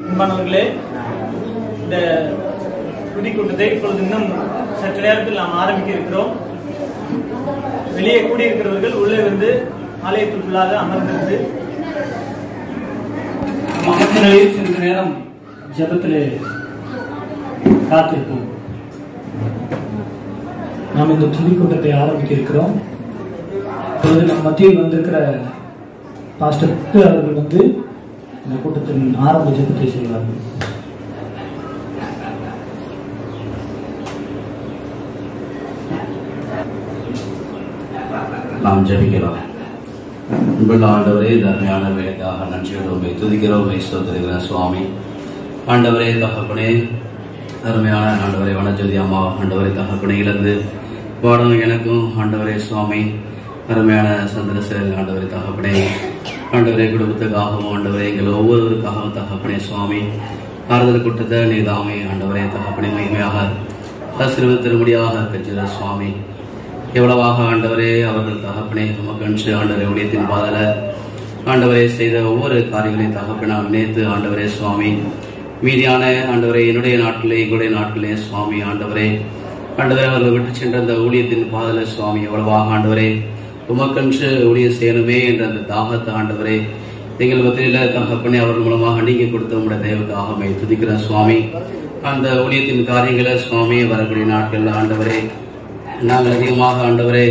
அன்பானவர்களே, இந்த துதி கூட்டத்தை இப்பொழுது இன்னும் சற்று நேரத்தில் நாம் ஆரம்பிக்க இருக்கிறோம். வெளியே கூடியிருக்கிறவர்கள் உள்ளே வந்து ஆலயத்திற்குள்ளாக அமர்ந்திருந்து சிறிது நேரம் ஜெபத்திலே காத்திருப்போம். நாம் இந்த துதி கூட்டத்தை ஆரம்பிக்க இருக்கிறோம். இப்பொழுது நம் மத்தியில் வந்திருக்கிற பாஸ்டர் அவர்கள் வந்து இந்த கூட்டத்தின் ஆரம்ப ஜெபத்தை செய்வார்கள். நாம் ஜெபிக்கலாம். அன்புள்ள ஆண்டவரே, தர்மையான வேலைக்காக நன்றியோடு துதிக்கிறோம், ஸ்தோத்திரிக்கிறோம் சுவாமி. ஆண்டவரே தகப்பனே, அருமையான ஆண்டவரே வனஜோதி அம்மா, ஆண்டவரே தகப்பனே இழந்து பாடம் எனக்கும் ஆண்டவரே சுவாமி, அருமையான சந்திரசேகர் ஆண்டவரே தகப்பனே, ஆண்டவரே குடும்பத்துக்காகவும் ஆண்டவரே எங்கள் ஒவ்வொருவருக்காகவும் தகப்பனே சுவாமி, ஆறுதல் கூட்டத்தை நீதாமே ஆண்டவரே தகப்பனே மகிமையாக ஆசீர்வதித்திரும்படியாக கெஞ்சுகிற சுவாமி. எவ்வளவாக ஆண்டவரே அவர்கள் தகப்பனே நமக்கு ஆண்டவரே உடையத்தின் பாதல ஆண்டவரே செய்த ஒவ்வொரு காரியங்களையும் தகப்பனா நினைத்து ஆண்டவரே சுவாமி, மீதியான ஆண்டவரே என்னுடைய நாட்டிலே எங்களுடைய நாட்டிலே சுவாமி ஆண்டவரே அவர்கள் விட்டு சென்ற அந்த ஊழியத்தின் பாதல சுவாமி, எவ்வளவாக ஆண்டவரே உமக்கன்று ஊழியம் செய்யணுமே என்ற அந்த தாகத்தை ஆண்டவரே எங்கள் மத்தியில தகப்பனே அவர்கள் மூலமாக நீங்க கொடுத்த உங்களுடைய தெய்வக்காக துதிக்கிற சுவாமி. அந்த ஊழியத்தின் காரியங்களை சுவாமி வரக்கூடிய நாட்கள்ல ஆண்டவரே நாங்கள் அதிகமாக ஆண்டவரே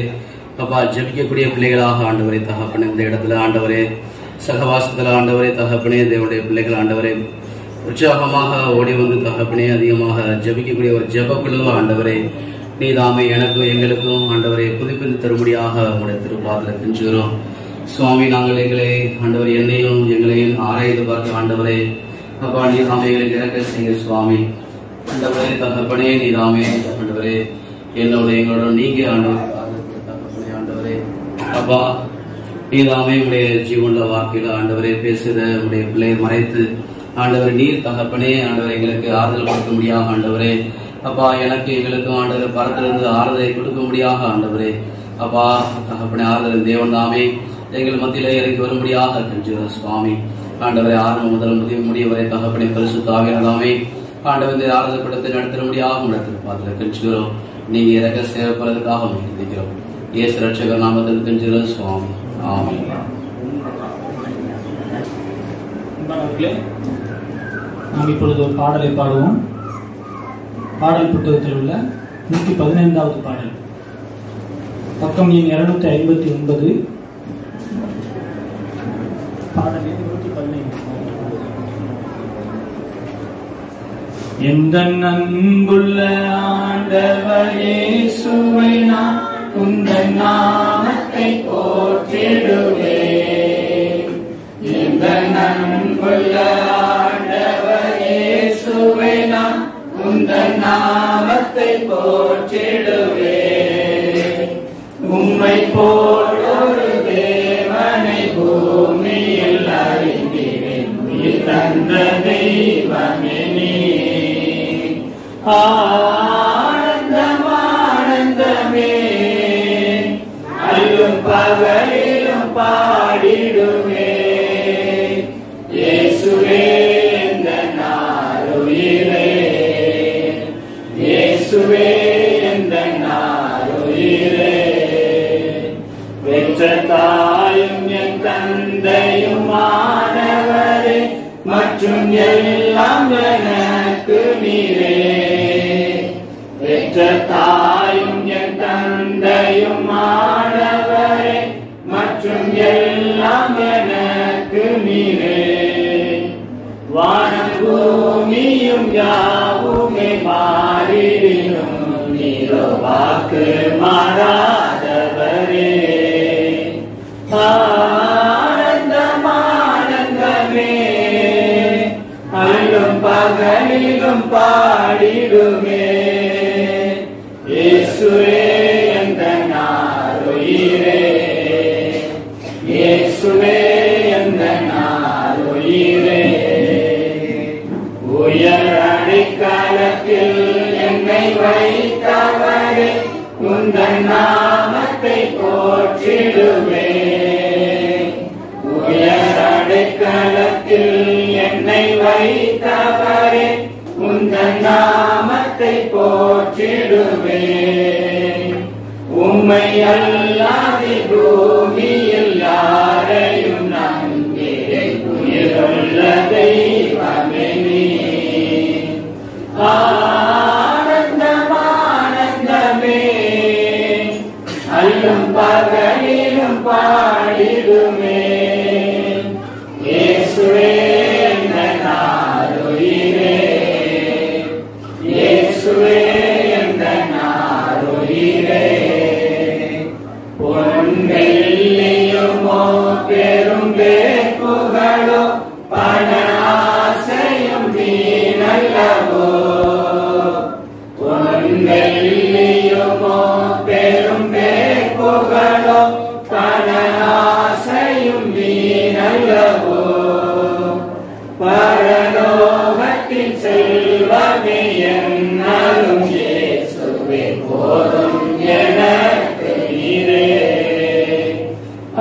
அப்பா ஜெபிக்கக்கூடிய பிள்ளைகளாக ஆண்டவரே தகப்பனே இந்த இடத்துல ஆண்டவரே சகவாசத்துல ஆண்டவரே தகப்பனே தேவனுடைய பிள்ளைகள் ஆண்டவரே உற்சாகமாக ஓடி வந்து தகப்பனே அதிகமாக ஜெபிக்கக்கூடிய ஒரு ஜெப குழு ஆண்டவரே நீதாமே எனக்கும் எங்களுக்கும் ஆண்டவரை புதுப்பித்து தரும்படியாக உங்களுடைய திருப்பாதல கெஞ்சுகிறோம் சுவாமி. நாங்கள் எங்களை ஆண்டவர் என்னையும் எங்களையும் ஆராய்ந்து பார்க்க ஆண்டவரே அப்பா நீதாமே எங்களுக்கு இறக்க செய்ய சுவாமி. ஆண்டவரே தகப்பனே நீதாமே ஆண்டவரே என்னோட எங்களோட நீங்க ஆண்டவரே அப்பா நீதாமே உடைய ஜீவன்ல வாழ்க்கையில ஆண்டவரே பேசுற உடைய பிள்ளையை மறைத்து ஆண்டவரை நீர் தகப்பனே ஆண்டவரை எங்களுக்கு ஆறுதல் கொடுக்க முடியாத ஆண்டவரே அப்பா எனக்கு எங்களுக்கும் ஆண்டவர் பரத்திலிருந்து ஆறுதலை கொடுக்க முடியாத ஆண்டவரே அப்பா தகப்பனே ஆறுதல் தேவன் தாமே எங்கள் மத்தியில இறங்கி வரும்படியாக கெஞ்சுகிறோம் சுவாமி. ஆண்டவரை ஆரம்பம் முதல் முடியவரை தகப்பனே பரிசுத்த ஆவியானவரே ஆண்டவரை ஆறுதல் படுத்த நடத்த முடியாத நடத்திருப்பார்கள் கெஞ்சுகிறோம். நீங்க இறக்க சேரப்படுறதுக்காக நினைக்கிறோம். இயேசு ரட்சகர் நாமத்தில் கெஞ்சுகிறோம் சுவாமி. ஆமென். நாம் இப்பொழுது ஒரு பாடலை பாடுவோம். பாடல் புத்தகத்தில் உள்ள 115வது பாடல், பக்கம் எண் 259, பாடல் 115. எந்த அன்புள்ள ஆண்டவர் இயேசுவை நான் உந்தன் நாமத்தை போற்றிடுவேன். எந்த அன்புள்ள ஆண்டவர் இயேசுவை நான் உந்தன் நாமத்தை போற்றிடுவேன். உம்மை போல் ஒரு தேவனை பூமியில் அறிந்திடுவேன். உயிர் தந்த தெய்வமே நீ. ஆனந்தம் ஆனந்தமே அல்லும் பகலிலும் பாடிடுவே. இயேசுவே எந்தன் ஆருயிரே, இயேசுவே எந்தன் ஆருயிரே. பெற்ற தாயும் என் தந்தையுமானவரே மற்றும் எல்லாம் எனக்கு நீரே. பெற்ற தாயும் என் தந்தையுமானவரே மற்றும் எல்லாம் எனக்கு நீரே. வானம் பூமியும் யாவுமே மாறிடினும் நீரோ வாக்கு மாறாதவரே. ஆனந்தம் ஆனந்தமே அல்லும் பகலிலும் பாடிடுமே. இயேசுவே எந்தன் ஆருயிரே, இயேசுவே எந்தன் ஆருயிரே. உயர் அடிக்காலத்தில் என்னை வைத்தவரே உந்தன் நாமத்தை போற்றிடுவே. உயர் அடைக்கலத்தில் என்னை வைத்த நாமத்தை போற்றிடுவேன். உம்மை அல்லாது பூமியில் யாரையும் நம்பினேன். உயிருள்ள தெய்வமே நீர். ஆனந்தம் ஆனந்தமே அல்லும் பகலிலும் பாடிடுமே. இயேசுவே என் ஆருயிரே, இயேசுவே என் ஆருயிரே. பொன் வெள்ளியுமோ பெரும் புகழோ பண ஆசையும் வீணல்லவோ. பொன் வெள்ளியுமோ பெரும் புகழோ பண ஆசையும் வீணல்லவோ. பரலோகத்தின் செல்வமே என்னும் இயேசுவே போதும் எனக்கு நீரே.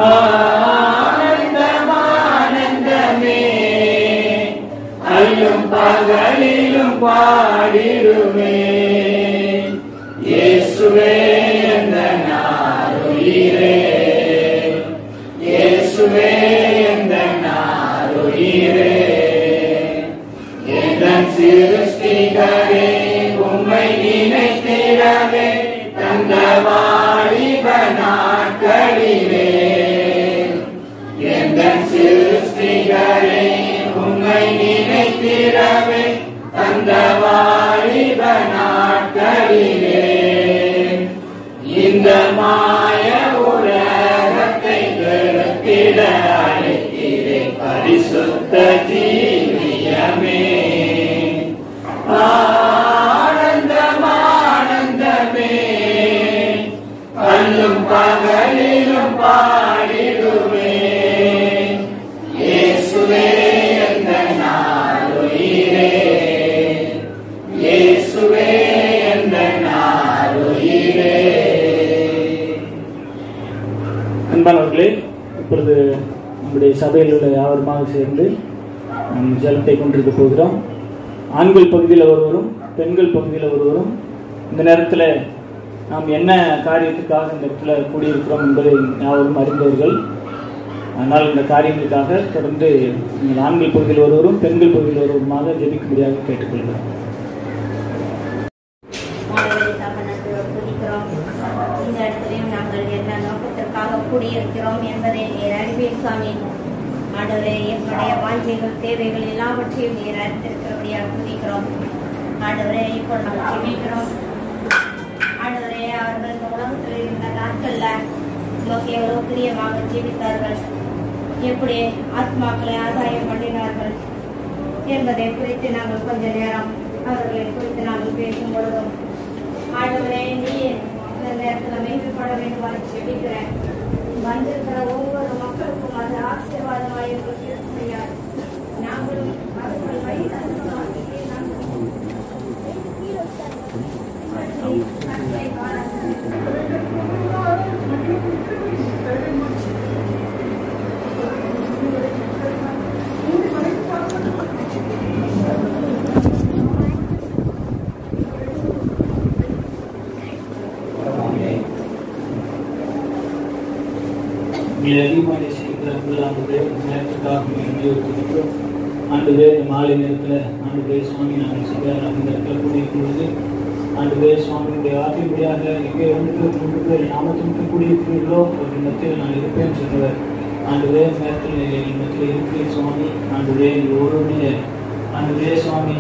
ஆனந்தம் ஆனந்தமே அல்லும் பகலிலும் பாடிடுமே. இயேசுவே என் ஆருயிரே, இயேசுவே என் ஆருயிரே. என் சிருஷ்டிகரே உம்மை நினைத்திடவே தந்த வாலிப நாட்களிலே. என் சிருஷ்டிகரே உம்மை நினைத்திடவே தந்த வாலிப நாட்களிலே. இந்த மாய உலகத்தை வெறுத்திட அழைக்கிறே பரிசுத்த ஜீவியமே. ஆனந்தம் ஆனந்தமே அல்லும் பகலிலும் பாடிடுவே. இயேசுவே என் ஆருயிரே, இயேசுவே என் ஆருயிரே. அன்பானவர்களே, இப்பொழுது நம்முடைய சபையில் உள்ள யாவருமாக சேர்ந்து நாம் ஜலத்தை கொண்டிருக்க போகிறோம். ஆண்கள் பகுதியில் ஒருவரும் பெண்கள் பகுதியில் ஒருவரும் இந்த நேரத்தில் நாம் என்ன காரியத்துக்காக இந்த இடத்துல கூடியிருக்கிறோம் என்பதை யாவரும் அறிந்தவர்கள். ஆனால் இந்த காரியங்களுக்காக தொடர்ந்து நீங்கள் ஆண்கள் பகுதியில் ஒருவரும் பெண்கள் பகுதியில் ஒருவருமாக ஜெபிக்கும்படியாக கேட்டுக்கொள்கிறோம். இந்த இடத்திலையும் நாங்கள் என்ன நோக்கத்திற்காக கூடியிருக்கிறோம் என்பதை நீர் அறிவீர் சுவாமி. ஆண்டவரே, என்னுடைய வாழ்க்கைகள் தேவைகள் எல்லாவற்றையும் நீர் அறிந்திருக்கிறபடியாக துதிக்கிறோம். ஆண்டவரே, இப்போ நாங்கள் ஜெபிக்கிறோம். ஆண்டவரே, அவர்கள் இந்த உலகத்தில் இருந்த நாட்கள்ல நமக்கு எவ்வளவு பிரியமாக ஜீவித்தார்கள், எப்படி ஆத்மாக்களை ஆதாயம் பண்ணினார்கள் என்பதை குறித்து நாங்கள் கொஞ்ச நேரம் அவர்களை குறித்து நாங்கள் பேசும் பொழுதும் ஆண்டவரே, நீ இந்த நேரத்தில் மெய்ப்பட வேண்டும் ஜெபிக்கிறேன். வந்திருக்கிற ஒவ்வொரு மக்களுக்கும் அது ஆசீர்வாதமாக எங்களுக்கு செய்யாது. நாங்களும் அவர்கள் வழியில் அதிகமாக நேசிக்கிறார்கள். ஆண்டு நேரத்துக்காக துதிக்கிறோம். ஆண்டு மாலை நேரத்தில் ஆண்டு சுவாமி நாங்கள் செய்யார் அந்த இடத்துல கூடியிருக்கும் பொழுது ஆண்டு சுவாமியுடைய ஆதிபடியாக எங்கே 2 பேர் நாமத்திற்கு கூடியிருக்கிறீர்களோ அவர்கள் மத்தியில் நான் இருப்பேன் சொன்னவர். ஆண்டு நேரத்தில் எங்கள் மத்தியில் இருக்கிறேன் சுவாமி. ஆண்டு ஒருவருடைய ஆண்டு சுவாமி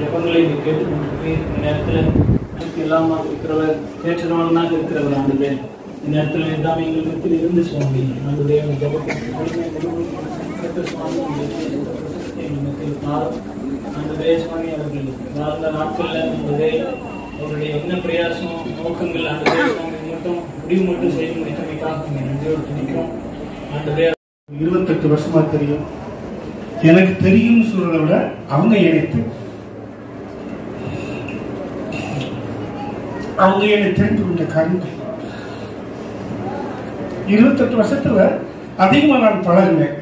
ஜபங்களை கேட்டுக்கொண்டிருக்கிறேன். இந்த நேரத்தில் இல்லாமல் இருக்கிறவர், கேட்டவனாக இருக்கிறவர். ஆண்டு இந்த நேரத்தில் எல்லாமே எங்கள் மத்தியில் இருந்து சுவாமி ஆண்டு ஜபத்தை சுவாமி மத்தியில் காலம் ஆண்டு சுவாமி அவர்கள் வாழ்ந்த நாட்களில் அவருடைய என்ன பிரயாசம் நோக்கங்கள் ஆண்டு சுவாமி மட்டும் முடிவு மட்டும் செய்து முடித்தமைக்காக நன்றியோடு துணிக்கிறோம். ஆண்டு 28 வருஷமா தெரியும். எனக்கு தெரியும் சொல்றதை விட அவங்க எனக்கு தெரிந்து கொண்ட காரியங்கள் 28 வருஷத்துல அதிகமா நான் பழகினேன்.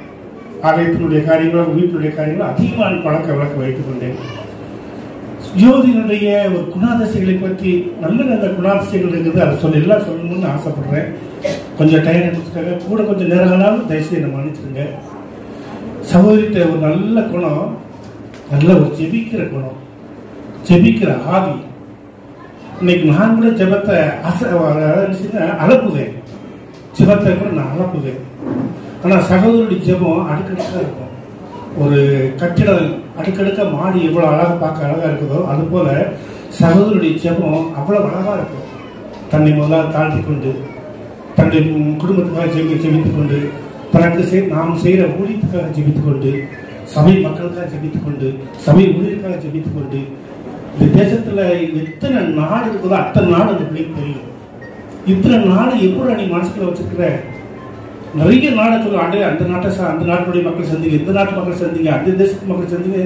ஆலயத்தினுடைய காரியங்களும் வீட்டினுடைய காரியங்களும் அதிகமாக நான் பழக்க வைத்துக் கொண்டேன். ஜோதியினுடைய ஒரு குணாதிசைகளை பற்றி நல்ல நல்ல குணாதிசைகள் இருக்குது. அதை எல்லாம் சொல்லணும்னு ஆசைப்படுறேன். கொஞ்சம் டைம் எடுத்துக்காக கூட கொஞ்சம் நேரம் ஆனாலும் தயவுசெய்து நம்ம மன்னிச்சிருங்க. சகோதரிட்ட ஒரு நல்ல குணம், நல்ல ஒரு ஜெபிக்கிற குணம், ஜெபிக்கிற ஆவி. இன்னைக்கு நான் கூட ஜெபத்தை அலப்புவேன், ஜெபத்தை கூட நான் அலப்புவேன். ஆனால் சகோதரருடைய ஜெபம் அடுக்கடுக்கா இருக்கும். ஒரு கட்டிடம் அடுக்கடுக்க மாடி எவ்வளோ அழகாக பார்க்க அழகாக இருக்குதோ அது போல சகோதரருடைய ஜெபம் அவ்வளோ அழகாக இருக்கும். தன்னை முதலாக தாழ்த்தி கொண்டு, தன்னுடைய குடும்பத்துக்காக ஜெபித்துக் கொண்டு, தனக்கு நாம் செய்கிற ஊழியத்துக்காக ஜெபித்துக் கொண்டு, சபை மக்களுக்காக ஜெபித்துக் கொண்டு, சபை ஊழியருக்காக ஜெபித்துக் கொண்டு, இந்த தேசத்துல எத்தனை நாடு இருக்குதோ அத்தனை நாடு அந்த பிள்ளைக்கு தெரியும். இத்தனை நாடு எப்படி நீ மனசுக்குள்ள வச்சிருக்கிற? நிறைய நாடை சொல்லுவாங்க. அந்த நாட்டை அந்த நாட்டுடைய மக்கள் சந்திங்க, இந்த நாட்டு மக்கள் சந்திங்க, அந்த தேசத்து மக்கள் சந்திங்க.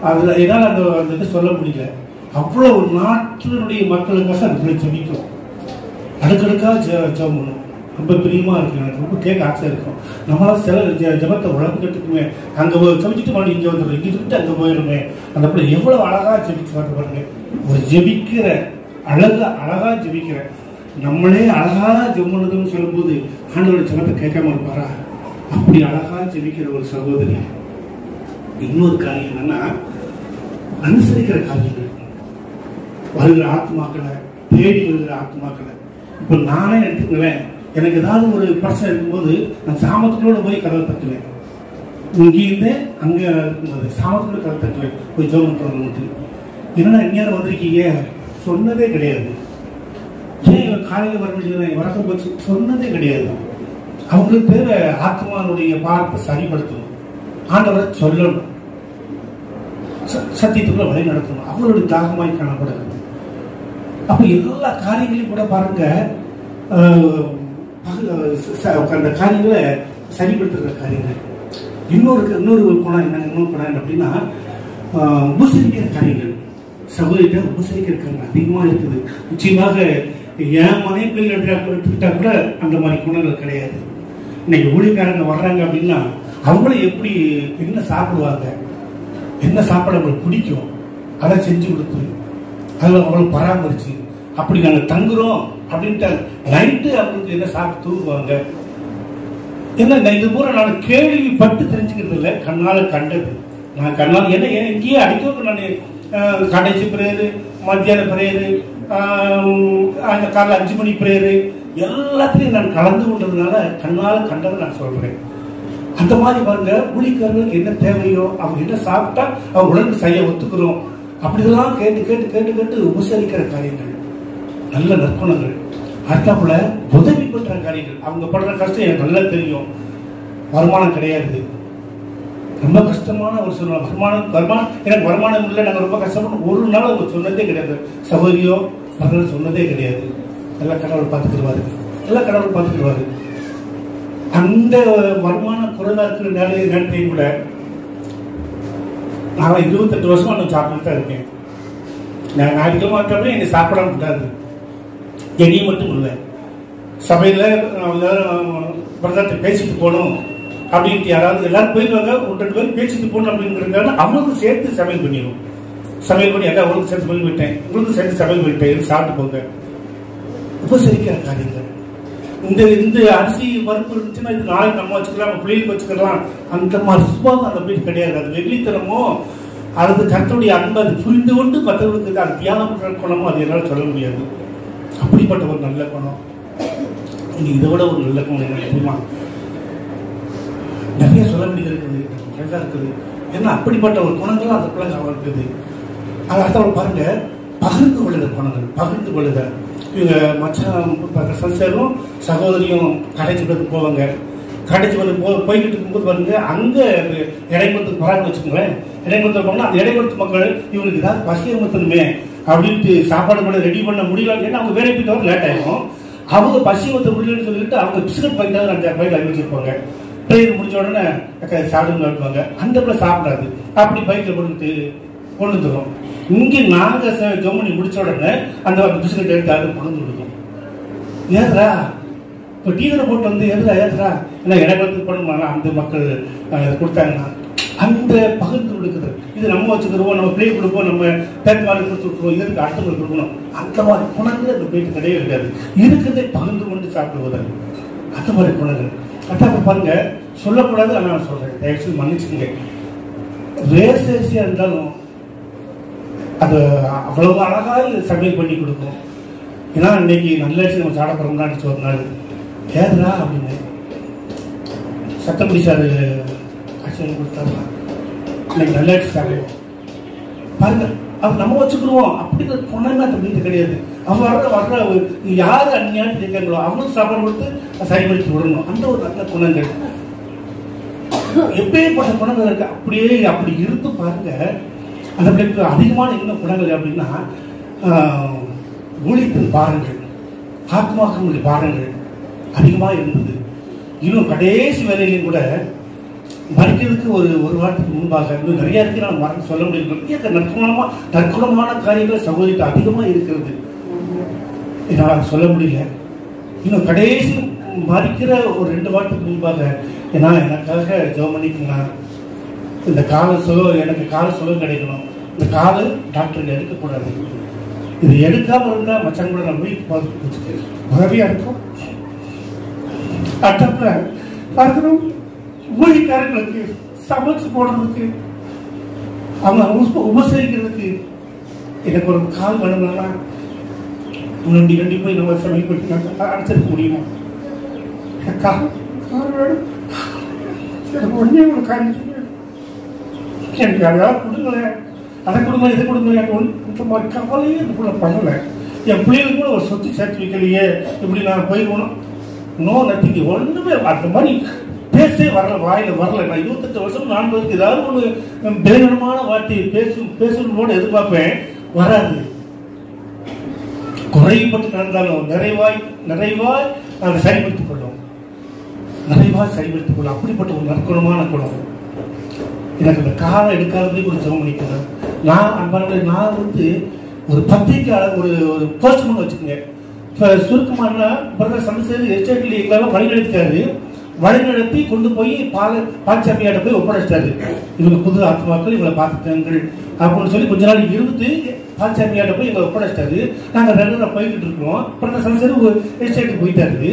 அதுல என்னால் அந்த இதை சொல்ல முடியல. அவ்வளவு நாட்டினுடைய மக்களுக்காக அந்த பிள்ளை ஜெபிக்கும். அடுக்கடுக்காக ஜெபம் பண்ணும். ரொம்ப பிரியமா இருக்கு. எனக்கு ரொம்ப கேட்க ஆசை இருக்கும். நம்மளால சில ஜபத்தை உழந்துட்டுக்குமே, அங்க ஜபிச்சுட்டு மறுபடியும் இங்கே வந்துடும், இங்கே சொல்லிட்டு அங்கே போயிடுமே. அந்த பிள்ளை எவ்வளவு அழகா ஜெபிச்சு பார்த்து பாருங்க. ஒரு ஜெபிக்கிற அழகா ஜெபிக்கிற, நம்மளே அழகா ஜெபம்னு சொல்லும்போது ஆண்டவருடைய ஜபத்தை கேட்காம இருப்பாரா? அப்படி அழகா ஜெபிக்கிற ஒரு சகோதரி. இன்னொரு காரியம் என்னன்னா, அனுசரிக்கிற காரியங்கள், வருகிற ஆத்மாக்களை, தேடி வருகிற ஆத்மாக்களை. இப்ப நானே எடுத்துக்குவேன், எனக்கு ஏதாவது ஒரு பிரச்சனை இருக்கும்போது நான் சாமத்துக்களோட போய் கதவை தட்டுவேன். இங்கேருந்து அங்க இருக்கும்போது சாமத்துக்களோட கதவை தட்டுவேன், போய் ஜெபம் பண்ணணும். என்னன்னா இந்நேரம் வந்திருக்கீங்க சொன்னதே கிடையாது. ஏன் காலையில் வர வேண்டியது வழக்கம் போச்சு சொன்னதே கிடையாது. அவங்களுக்கு தேவை ஆத்மானுடைய பார்ப்பை சரிப்படுத்தணும், ஆண்டவரை சொல்லணும், சத்தியத்துக்குள்ள வழி நடத்தணும். அவங்களுடைய தாகமாய் காணப்படுது. அப்ப எல்லா காரியங்களையும் கூட பாருங்க, அந்த காரியங்களை சரிப்படுத்துற காரியங்கள். இன்னொரு குணம் என்ன, இன்னொரு குணம் அப்படின்னா உபசரிக்கிற காரியங்கள். சகோதரிட்ட உபசரிக்கிற காரியங்கள் அதிகமா இருக்குது. நிச்சயமாக என் மனை பிள்ளைகள் எடுத்துக்கிட்டா கூட அந்த மாதிரி குணங்கள் கிடையாது. இன்னைக்கு ஊழியக்காரங்க வர்றாங்க அப்படின்னா அவங்களும் எப்படி என்ன சாப்பிடுவாங்க, என்ன சாப்பாடு அவங்களுக்கு பிடிக்கும், அதை செஞ்சு கொடுத்து அதில் அவங்களுக்கு பராமரிச்சு, அப்படி நாங்கள் தங்குறோம் அப்படின்ட்டு நைட்டு அவங்களுக்கு என்ன சாப்பிட்டு தூங்குவாங்க. என்ன இது பூரா நான் கேள்விப்பட்டு தெரிஞ்சுக்கிறது இல்லை, கண்ணால் கண்டது. நான் கண்ணால் என்ன இங்கேயே அடிக்க நான் கடைசி பிரேயரு, மத்தியான பிரேயரு, அந்த காலைல 5 மணி பிரேயரு எல்லாத்தையும் நான் கலந்து கொண்டதுனால கண்ணால் கண்டதை நான் சொல்றேன். அந்த மாதிரி பாருங்க, ஊழியக்காரர்களுக்கு என்ன தேவையோ அவங்க என்ன சாப்பிட்டா அவங்க உடம்பு செய்ய ஒத்துக்கிறோம், அப்படிதான் கேட்டு கேட்டு கேட்டு கேட்டு உபசரிக்கிற காரியங்கள், நல்ல நற்குணங்கள். அடுத்தாப்புல உதவி பண்ற காரியங்கள். அவங்க படுற கஷ்டம் எனக்கு நல்லா தெரியும். வருமானம் கிடையாது, ரொம்ப கஷ்டமான ஒரு சூழ்நிலை. வருமானம் எனக்கு வருமானம் இல்லை, நாங்கள் ரொம்ப கஷ்டப்பட்டு ஒரு நாள் அவங்க சொன்னதே கிடையாது. சகோதரியோ மகள் சொன்னதே கிடையாது. எல்லாம் கடவுள் பார்த்துக்கிடுவாரு, எல்லாம் கடவுள் பார்த்துக்கிடுவாரு. அந்த வருமானம் குறைவா இருக்கிற நேரத்தையும் கூட நான் 28 வருஷமா நான் சாப்பிட்டு தான் இருக்கேன். நான் ஞாயிற்றுக்கிழமை மாற்றமே என்னை சாப்பிட முடியாது. என்னையும் மட்டும் இல்லை, சபையில பிரதத்தை பேசிட்டு போகணும் அப்படின்ட்டு யாராவது எல்லாரும் போயிடுவாங்க, 1-2 பேர் பேசிட்டு போகணும் அப்படிங்கிறதுனால அவங்களுக்கும் சேர்த்து சமையல் பண்ணிடுவோம். சமையல் பண்ணி எல்லாம் உங்களுக்கு சேர்த்து பண்ணி விட்டேன், உங்களுக்கு சேர்த்து சமையல் பண்ணிட்டேன், சாப்பிட்டு போங்க. உபசரிக்கிற காரியங்கள். இந்த அரிசி பருப்பு இருந்துச்சுன்னா இது நாளைக்கு நம்ம வச்சுக்கலாம், நம்ம பிள்ளைகளுக்கு வச்சுக்கலாம். அந்த மாதிரி சுபாவம் அந்த வீட்டு கிடையாது. அது வெகுளித்தனமோ அது கர்த்தருடைய அன்பு, அது புரிந்து கொண்டு மற்றவர்களுக்கு அது தியானம் குணமோ அது என்னால் சொல்ல முடியாது. அப்படிப்பட்ட ஒரு நல்ல குணம். இதை விட ஒரு நல்ல குணம் என்ன தெரியுமா? நிறைய சொல்ல வேண்டியது இருக்குது. ஏன்னா அப்படிப்பட்ட ஒரு குணங்கள் அந்த பிள்ளை இருக்குது. அது அடுத்தவங்க பாருங்க, பகிர்ந்து கொள்ளுகிற குணங்கள், பகிர்ந்து கொள்ளுதல். இவங்க மச்சான் சேரும் சகோதரியும் கடைச்சி போவாங்க. கடைச்சி போய்கிட்டு இருக்கும்போது பாருங்க, அங்க இடைமரத்துக்கு போறாங்கன்னு வச்சுக்கோங்களேன். இடைமரத்தில் போனா அந்த இடைமரத்து மக்கள் இவங்களுக்கு ஏதாவது பசியமத்தனுமே அப்படின்ட்டு சாப்பாடு பண்ண ரெடி பண்ண முடியல. ஏன்னா அவங்க வேலை போயிட்டு வர லேட் ஆகும். அவங்க பசியமத்த முடியலன்னு சொல்லிட்டு அவங்க பிஸ்கட் பைக்காக அந்த பைக் அங்கே வச்சிருப்பாங்க. ட்ரெயின் முடிச்ச உடனே சாப்பிட்டு காட்டுவாங்க. அந்த பிள்ளை சாப்பிடாது, அப்படி பைக்கில் போட்டு கொண்டு வந்துடும். இங்கே நாங்க ஜம்மனி முடிச்ச உடனே அந்த பிஸ்கட் எடுத்து அது கொண்டு கொடுக்கும். ஏதுரா இப்போ டீவரை போட்டு வந்து ஏதுரா ஏதுரா ஏன்னா இடங்களுக்கு போடணுமா அந்த மக்கள் கொடுத்தாங்கன்னா அந்த பகிர்ந்து கொடுக்குறது. இது நம்ம வச்சுக்கிறோம், நம்ம பிள்ளை கொடுப்போம், நம்ம பேர்மாரி கொடுத்து விட்டுருவோம், இதற்கு அடுத்தவங்க கொடுக்கணும். அந்த மாதிரி குணங்கள் அந்த போயிட்டு கிடையவே இருக்காது. இருக்கிறதை பகிர்ந்து கொண்டு சாப்பிடுவதற்கு அந்த மாதிரி குணங்கள். அதான் பாருங்க, சொல்லக்கூடாது, நான் சொல்றேன், தயவுசெய்து மன்னிச்சுக்கங்க. ரேசேசியா இருந்தாலும் அது அவ்வளவு அழகா சமையல் பண்ணி கொடுக்கும். ஏன்னா இன்னைக்கு நல்ல நம்ம சாட போறோம்னு ஒரு நாள் ஏதுரா அப்படின்னு சத்தம் சார் ஆச்சரியம் கொடுத்தாருனா இன்னைக்கு நல்ல சாப்பிடுவோம் பாருங்க. அது நம்ம வச்சுக்கிடுவோம் அப்படிங்கிற குணமே அந்த வீட்டு கிடையாது. அவன் வர்ற யாரு அந்நியான்னு கேட்கறோ அவங்களும் சாப்பாடு கொடுத்து சரிபடுத்தி விடணும். அந்த ஒரு நல்ல குணங்கள் எப்பேற்பட்ட குணங்கள் இருக்கு. அப்படியே அப்படி இருந்து பாருங்க. அந்த பிள்ளைக்கு அதிகமான என்ன குணங்கள் அப்படின்னா ஊழியத்தின் பாரங்கள், ஆத்மாக்களுடைய பாரங்கள் அதிகமாக இருந்தது. இன்னும் கடைசி வேலையிலையும் கூட மறிக்கிறதுக்கு ஒரு வாரத்துக்கு முன்பாக இன்னும் நிறைய இருக்கு, நான் மறந்து சொல்ல முடியும். நற்குணமான காரியங்கள் சகோதரிக்கு அதிகமாக இருக்கிறது, என்னால் சொல்ல முடியல. இன்னும் கடைசி மறிக்கிற ஒரு 2 வாரத்துக்கு முன்பாக ஏன்னா எனக்காக ஜெபம் பண்ணிக்கணும்னா இந்த எனக்கு கால சுகம் கிடைக்கணும், இந்த காலை டாக்டர் எடுக்கக்கூடாது, இது எடுக்காம இருந்தா மச்சான் கூட நம்ம வீட்டுக்கு பார்த்து உதவியா இருக்கும். அட்டப்ப பார்க்கிறோம் ஊழியக்காரர்களுக்கு சமைச்சு போடுறதுக்கு, அவங்க உபசரிக்கிறதுக்கு எனக்கு ஒரு கால் வேணும்னா முன்னாடி போய் நம்ம சமைக்க அனுசரிக்க முடியுமா? எனக்கு ஒன்னே ஒரு காரியம் எனக்கு அதாவது கொடுங்களேன், அதை கொடுங்க, இதை கொடுங்க. இந்த மாதிரி கவலையே இதுக்குள்ள பண்ணல. என் பிள்ளைகளுக்கு கூட ஒரு சொத்து சேர்த்து வைக்கலையே, இப்படி நான் போயிருக்கணும். நோ நத்திங்க ஒண்ணுமே அந்த மாதிரி பேசவே வரல, வாயில வரல. நான் 28 வருஷம் 4 வருஷத்துக்கு ஏதாவது ஒரு பேரமான வார்த்தை பேசணும்னு எதிர்பார்ப்பேன், வராது. குறைப்பட்டு நடந்தாலும் நிறைவாய் அதை சரிபடுத்திக் கொள்ளும், நிறைவாய் சரிபடுத்திக் கொள்ளும். அப்படிப்பட்ட ஒரு நற்குணமான குணம். எனக்கு இந்த காலம் எடுக்காதே ஒரு ஜெபம் பண்ணிக்கிறேன். நான் ஒரு பத்திரிக்கை ஒரு போஸ்ட் பண்ண வச்சுக்கோங்க. இப்போ சுருக்கமானா பிரதர் சந்திரசேகர் எஸ்டேட்ல எங்களால் வழிநடத்தி கொண்டு போய் பால்சாமியாட்ட போய் ஒப்படைச்சிட்டாரு. இவங்க புது ஆத்மாக்கள் இவங்களை பார்த்துட்டாங்கள் அப்படின்னு சொல்லி கொஞ்ச நாள் இருந்துட்டு பால்சாமியாட்ட போய் இவங்களை ஒப்படைச்சிட்டாரு. நாங்கள் ரெகுலராக போய்கிட்டு இருக்கோம். பிரதர் சந்திரசேகர் ஒரு எஸ்டேட்டுக்கு போயிட்டாரு.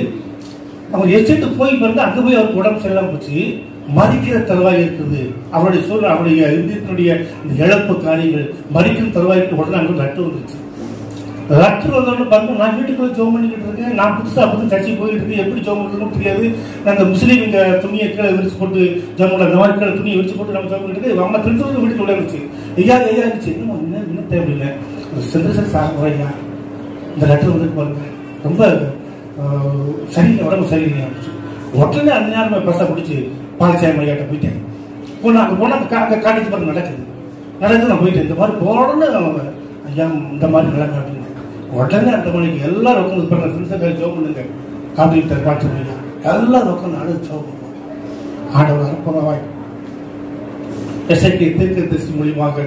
அவங்க எஸ்டேட்டுக்கு போய் பிறகு அங்கே போய் அவருக்கு உடம்பு சரியில்லாம போச்சு. மறிக்கிற தருவாய் இருக்குது. அவருடைய சூழல், அவருடைய இந்தியத்தினுடைய இழப்பு காரியங்கள் மறிக்கிற தருவாய்க்கு உடனே அங்கே லெட்டர் வந்துருச்சு. லெட்டர் வந்தோன்னு பாருங்க, நான் வீட்டுக்குள்ள ஜோம் பண்ணிக்கிட்டு இருக்கேன். நான் புதுசாக சர்ச்சைக்கு போயிட்டு இருக்கேன். எப்படி ஜோம் பண்ணுறதுன்னு தெரியாது. நாங்கள் முஸ்லீம் இங்கே துணியை கீழே விரிச்சு போட்டு ஜோம் பண்ண, அந்த மாதிரி கீழே துணியை விரிச்சு போட்டு நம்ம ஜோம் பண்ணிட்டு இருக்கேன். அம்மா திருட்டு வீட்டுக்கு உள்ள இருந்துச்சு. ஐயா இருந்துச்சு, என்ன தேவை இல்லை, சந்திரசேகர் சாக போறையா, இந்த லெட்டர் வந்து பாருங்க ரொம்ப சரியில்லை, உடம்பு சரியில்லை ஆச்சு. உடனே அந்த நேரம் பசா பிடிச்சி பால்சாமி ஐயாட்ட போயிட்டேன். அங்கே போனால் அங்கே காலேஜ் பாருங்க நடக்குது. நான் போயிட்டேன். இந்த மாதிரி போடன்னு ஐயா இந்த மாதிரி நடக்க அப்படின்னு உடனே அந்த மணிக்கு எல்லாரும் உட்காந்து பண்ணுற ஃப்ரெண்ட்ஸை ஜோம் பண்ணுங்க அப்படின்னு பால்சாமி ஐயா எல்லாரும் உட்காந்து அழுது ஜோம் பண்ணுவோம். ஆண்டவர் அற்புதமாய் எஸ்ஐகே தெற்கு தரிசி மூலியமாக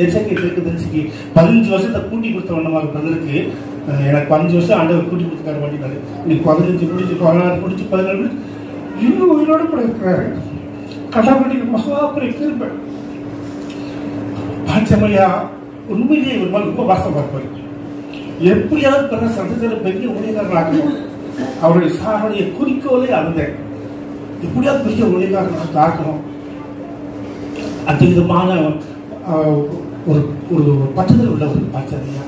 எஸ்ஐகே தெற்கு தரிசிக்கு 15 வருஷத்தை கூட்டி கொடுத்த வண்ணமாக பிரதருக்கு எனக்கு 15 வருஷம் ஆண்டவர் கூட்டி கொடுத்துக்கார மாட்டேங்கிறாரு. இன்னைக்கு 15 முடிச்சு 16 முடிச்சு 17 முடிச்சு இன்னும் உயிரோடு கூட இருக்கிறாரு. கடவுளுடைய மகாபுரிய கிருபை. பால்சாமியா உண்மையிலேயே ஒரு மாதிரி ரொம்ப வாசம் பார்ப்பார். எப்படியாவது பிறந்த சந்தத்தில் பெரிய ஊழியக்காரன் ஆகணும். அவருடைய குறிக்கோளே அதுதான். எப்படியாவது பெரிய ஊழியக்காரன் ஆகணும். அந்த விதமான ஒரு பற்றுதல் உள்ள ஒரு பால்சாமியா.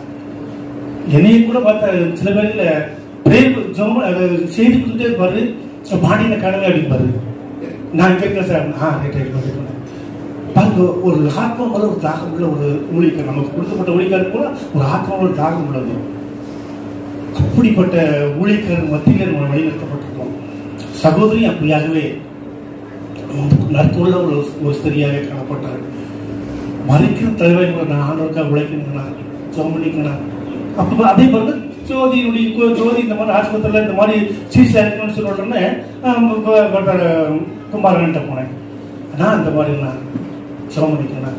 என்னையும் கூட பார்த்த சில பேரில் செய்தி கொடுத்துட்டே இருப்பாரு. பாண்டியனை கடமை அப்படின்பாரு. நான் கேட்கிறேன் சார், ரைட் பாருங்க, ஒரு ஆத்மா போல ஒரு தாகம் உள்ள ஒரு ஊழியர், நமக்கு கொடுக்கப்பட்ட ஊழியர் போல ஒரு ஆத்மா ஒரு தாகம் உள்ளது. அப்படிப்பட்ட ஊழியர்கள் மத்தியில் நம்ம வழிநடத்தப்பட்டிருக்கோம். சகோதரி அப்படியாகவே நற்குள்ள ஒரு ஸ்திரியாக காணப்பட்டார். மறிக்கிற தலைவரை நான் ஆண்டவருக்காக உழைக்கணும், ஜெபம் பண்ணிக்கணும். அப்போ அதே பிறகு ஜோதி இந்த மாதிரி ஆஸ்பத்திரியில் இந்த மாதிரி சிகிச்சை இருக்கணும்னு சொல்ல உடனே குமாரன்ட்ட போனேன். நான் இந்த மாதிரி நான் ஜெபம் பண்ணிக்கிறேன்,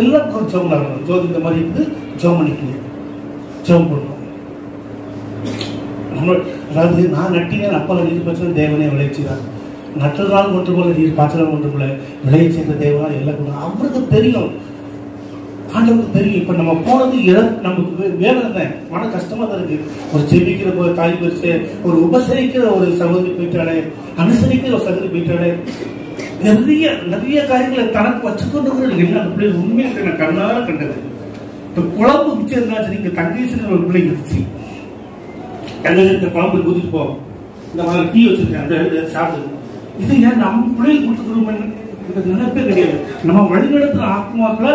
எல்லாம் ஜெபம் பண்ணணும். ஜோதி இந்த மாதிரி இருக்குது, ஜெபம் பண்ணிக்கணும், ஜெபம் பண்ணணும். அதாவது நான் நட்டினேன் அப்பா நீதி பற்றி தேவனே விளைச்சிதான். நட்டதால் ஒன்று போல நீர் பாய்ச்சலாம் ஒன்று போல விளைய செய்த தேவனா எல்லாம் கூட அவருக்கு தெரியும், ஆண்டவருக்கு தெரியும். இப்ப நம்ம போனது நமக்கு வேலை தான், மன கஷ்டமா தான் இருக்கு. ஒரு செபிக்கிற ஒரு தாய் பரிசு, ஒரு உபசரிக்கிற ஒரு சகோதரி போயிட்டாலே, அனுசரிக்கிற ஒரு சகோதரி போயிட்டாலே, நிறைய நிறைய காரியங்களை தனக்கு வச்சுக்கொண்டு என்ன அந்த பிள்ளை உண்மையை நான் கண்ணார கண்டது. இப்ப குழம்பு மிச்சம் இருந்தாச்சு, நீங்க தங்கேசன் ஒரு பிள்ளை இருந்துச்சு, தங்கேசன் குழம்பு ஊதிட்டு போவோம், இந்த மாதிரி டீ வச்சிருக்கேன் அந்த சாப்பிடுது. இது ஏன் நம்ம பிள்ளைகள் கொடுத்துக்கணும் நினைப்பே கிடையாது. நம்ம வழிநடத்துற ஆத்மாக்களை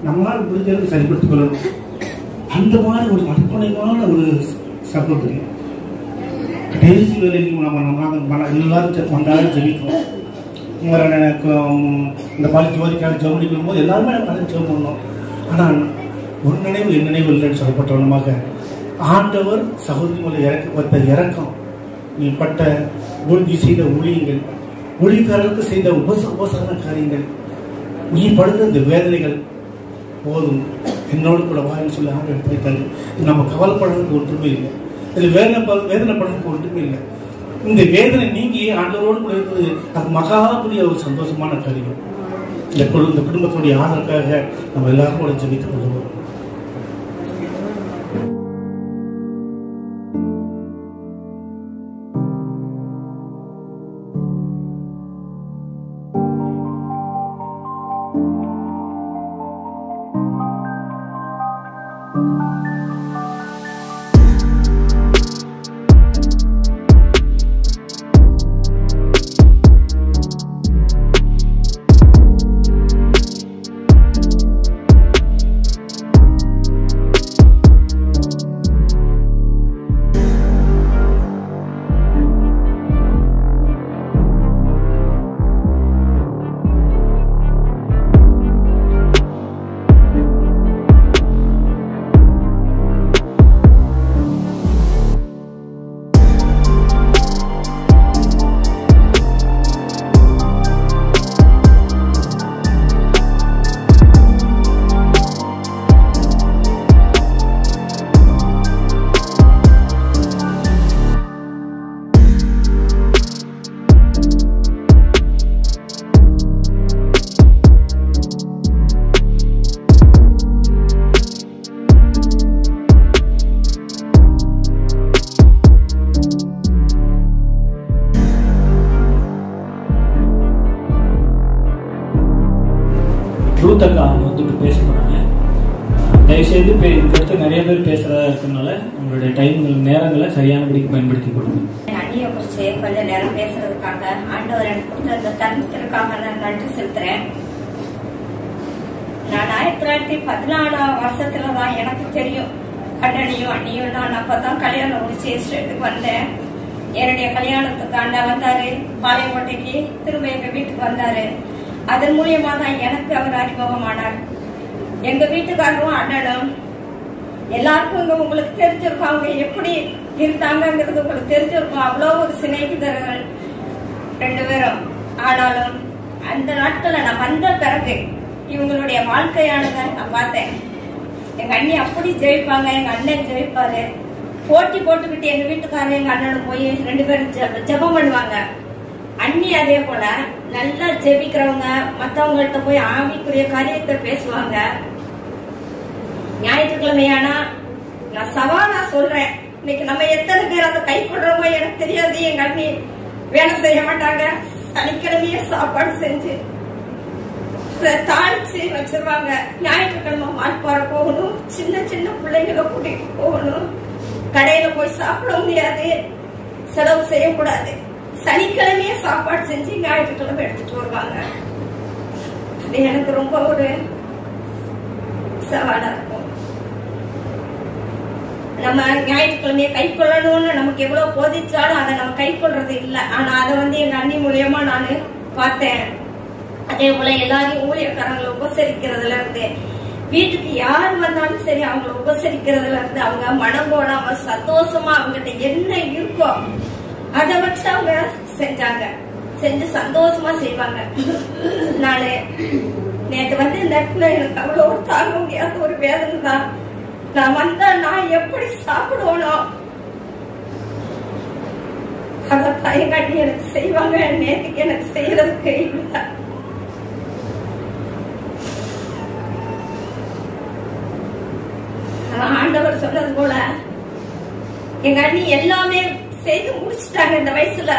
நம்மளால முடிஞ்சதுக்கு சரிப்படுத்திக் கொள்ளணும். அந்த மாதிரி ஒரு அர்ப்பணிமான ஒரு சகோதரி. கடைசி வேலையில் நம்ம எல்லாரும் கொண்டாடி ஜெபிக்கிறோம். இந்த மாதிரி ஜோதிக்காக ஜெபம் பண்ணிக்கும் போது எல்லாருமே நம்ம ஜெபம் பண்ணோம். ஆனால் ஒரு நினைவு என் நினைவு இல்லைன்னு சொல்லப்பட்டவனமாக ஆண்டவர் சகோதரி மூலம் இறக்க இறக்கம், நீ பட்ட நீ செய்த ஊழியங்கள், ஊழியக்காரர்களுக்கு செய்த உபசரண காரியங்கள், நீ படுகிற இந்த வேதனைகள் போதும், என்னோடு கூட வாயின்னு சொல்லி ஆண்டு எடுத்துக்கிட்டாரு. நம்ம கவலைப்படுறதுக்கு ஒன்றுமே இல்லை, இது வேதனைப்படுறதுக்கு ஒன்றுமே இல்லை. இந்த வேதனை நீங்கி ஆண்டவரோடு கூட இருக்கிறது அது மகாபுரிய ஒரு சந்தோஷமான காரியம். இந்த குடும்பத்துடைய ஆதரவுக்காக நம்ம எல்லாரும் கூட ஜெபித்துக் கொள்வோம். ரூத்தக்கா வந்துட்டு பேச போகிறாங்க. தயவுசெய்து இதுக்கடுத்து நிறைய பேர் பேசுகிறதா இருக்கிறதுனால உங்களுடைய டைம்கள் நேரங்களை சரியானபடிக்கு பயன்படுத்தி கொடுங்க. அண்ணியை குறித்து கொஞ்சம் நேரம் பேசுறதுக்காக ஆண்டவர் எனக்கு கொடுத்த தருணத்திற்காக நான் நன்றி செலுத்துறேன். நான் 1914 வருஷத்துல தான் எனக்கு தெரியும் அண்ணனையும் அண்ணியும். நான் அப்பதான் கல்யாணம் முடிச்சு எஸ்டேட்டுக்கு வந்தேன். என்னுடைய கல்யாணத்துக்கு அண்ணன் வந்தாரு, பாளையங்கோட்டைக்கு திரும்ப எங்க வீட்டுக்கு வந்தாரு. அதன் மூலியமா தான் எனக்கு அவர் அறிமுகமானார். எங்க வீட்டுக்காரரும் அண்ணனும் எல்லாருக்கும் இங்க உங்களுக்கு தெரிஞ்சிருக்கும், அவங்க எப்படி இருந்தாங்கிறது உங்களுக்கு தெரிஞ்சிருக்கும். அவ்வளோ ஒரு சிநேகிதர்கள் 2 பேரும். ஆனாலும் அந்த நாட்கள்ல நான் வந்த பிறகு இவங்களுடைய வாழ்க்கையானதை நான் பார்த்தேன். எங்க அண்ணி அப்படி ஜெயிப்பாங்க, எங்க அண்ணன் ஜெயிப்பாரு. போட்டி போட்டுக்கிட்டு எங்க வீட்டுக்காரர் எங்க அண்ணனும் போய் 2 பேரும் ஜெபம் பண்ணுவாங்க. அண்ணி அதே போல நல்லா ஜெபிக்கிறவங்க, மற்றவங்கள்ட்ட போய் ஆவிக்குரிய காரியத்தை பேசுவாங்க. ஞாயிற்றுக்கிழமையானா நான் சவாலா சொல்றேன், இன்னைக்கு நம்ம எத்தனை பேர் அதை கை கொள்றோமோ எனக்கு தெரியாது. எங்க அண்ணி வேலை செய்ய மாட்டாங்க, சனிக்கிழமையே சாப்பாடு செஞ்சு தாளிச்சு வச்சிருவாங்க. ஞாயிற்றுக்கிழமை மாட்பாறை போகணும், சின்ன சின்ன பிள்ளைங்களை கூட்டிட்டு போகணும். கடையில போய் சாப்பிட முடியாது, செலவு செய்யக்கூடாது. சனிக்கிழமையே சாப்பாடு செஞ்சு ஞாயிற்றுக்கிழமை எடுத்துட்டு வருவாங்க. அது எனக்கு ரொம்ப ஒரு சவாலா இருக்கும். நம்ம ஞாயிற்றுக்கிழமையை கை கொள்ளணும்னு நமக்கு எவ்வளவு போதிச்சாலும் அதை நம்ம கை கொள்றது இல்லை. ஆனா அதை எங்க அண்ணி மூலியமா நான் பார்த்தேன். அதே போல எல்லாரையும் ஊழியக்காரங்களை உபசரிக்கிறதுல இருந்து, வீட்டுக்கு யார் வந்தாலும் சரி அவங்களை உபசரிக்கிறதுல இருந்து, அவங்க மனம் போடாம சந்தோஷமா அவங்ககிட்ட என்ன இருக்கோ அதை வச்சு அவங்க செஞ்சாங்க, செஞ்சு சந்தோஷமா செய்வாங்க. நானு நேற்று இந்த இடத்துல எனக்கு அவ்வளவு தாங்க முடியாத ஒரு வேதனை தான். நான் வந்தா நான் எப்படி சாப்பிடுவனோ அதை காட்டி எனக்கு செய்வாங்க. நேற்றுக்கு எனக்கு செய்யறதுக்கு இல்லை. ஆண்டவர் சொன்னது போல எங்க அண்ணி எல்லாமே செய்து முடிச்சுட்டாங்க. இந்த வயசுல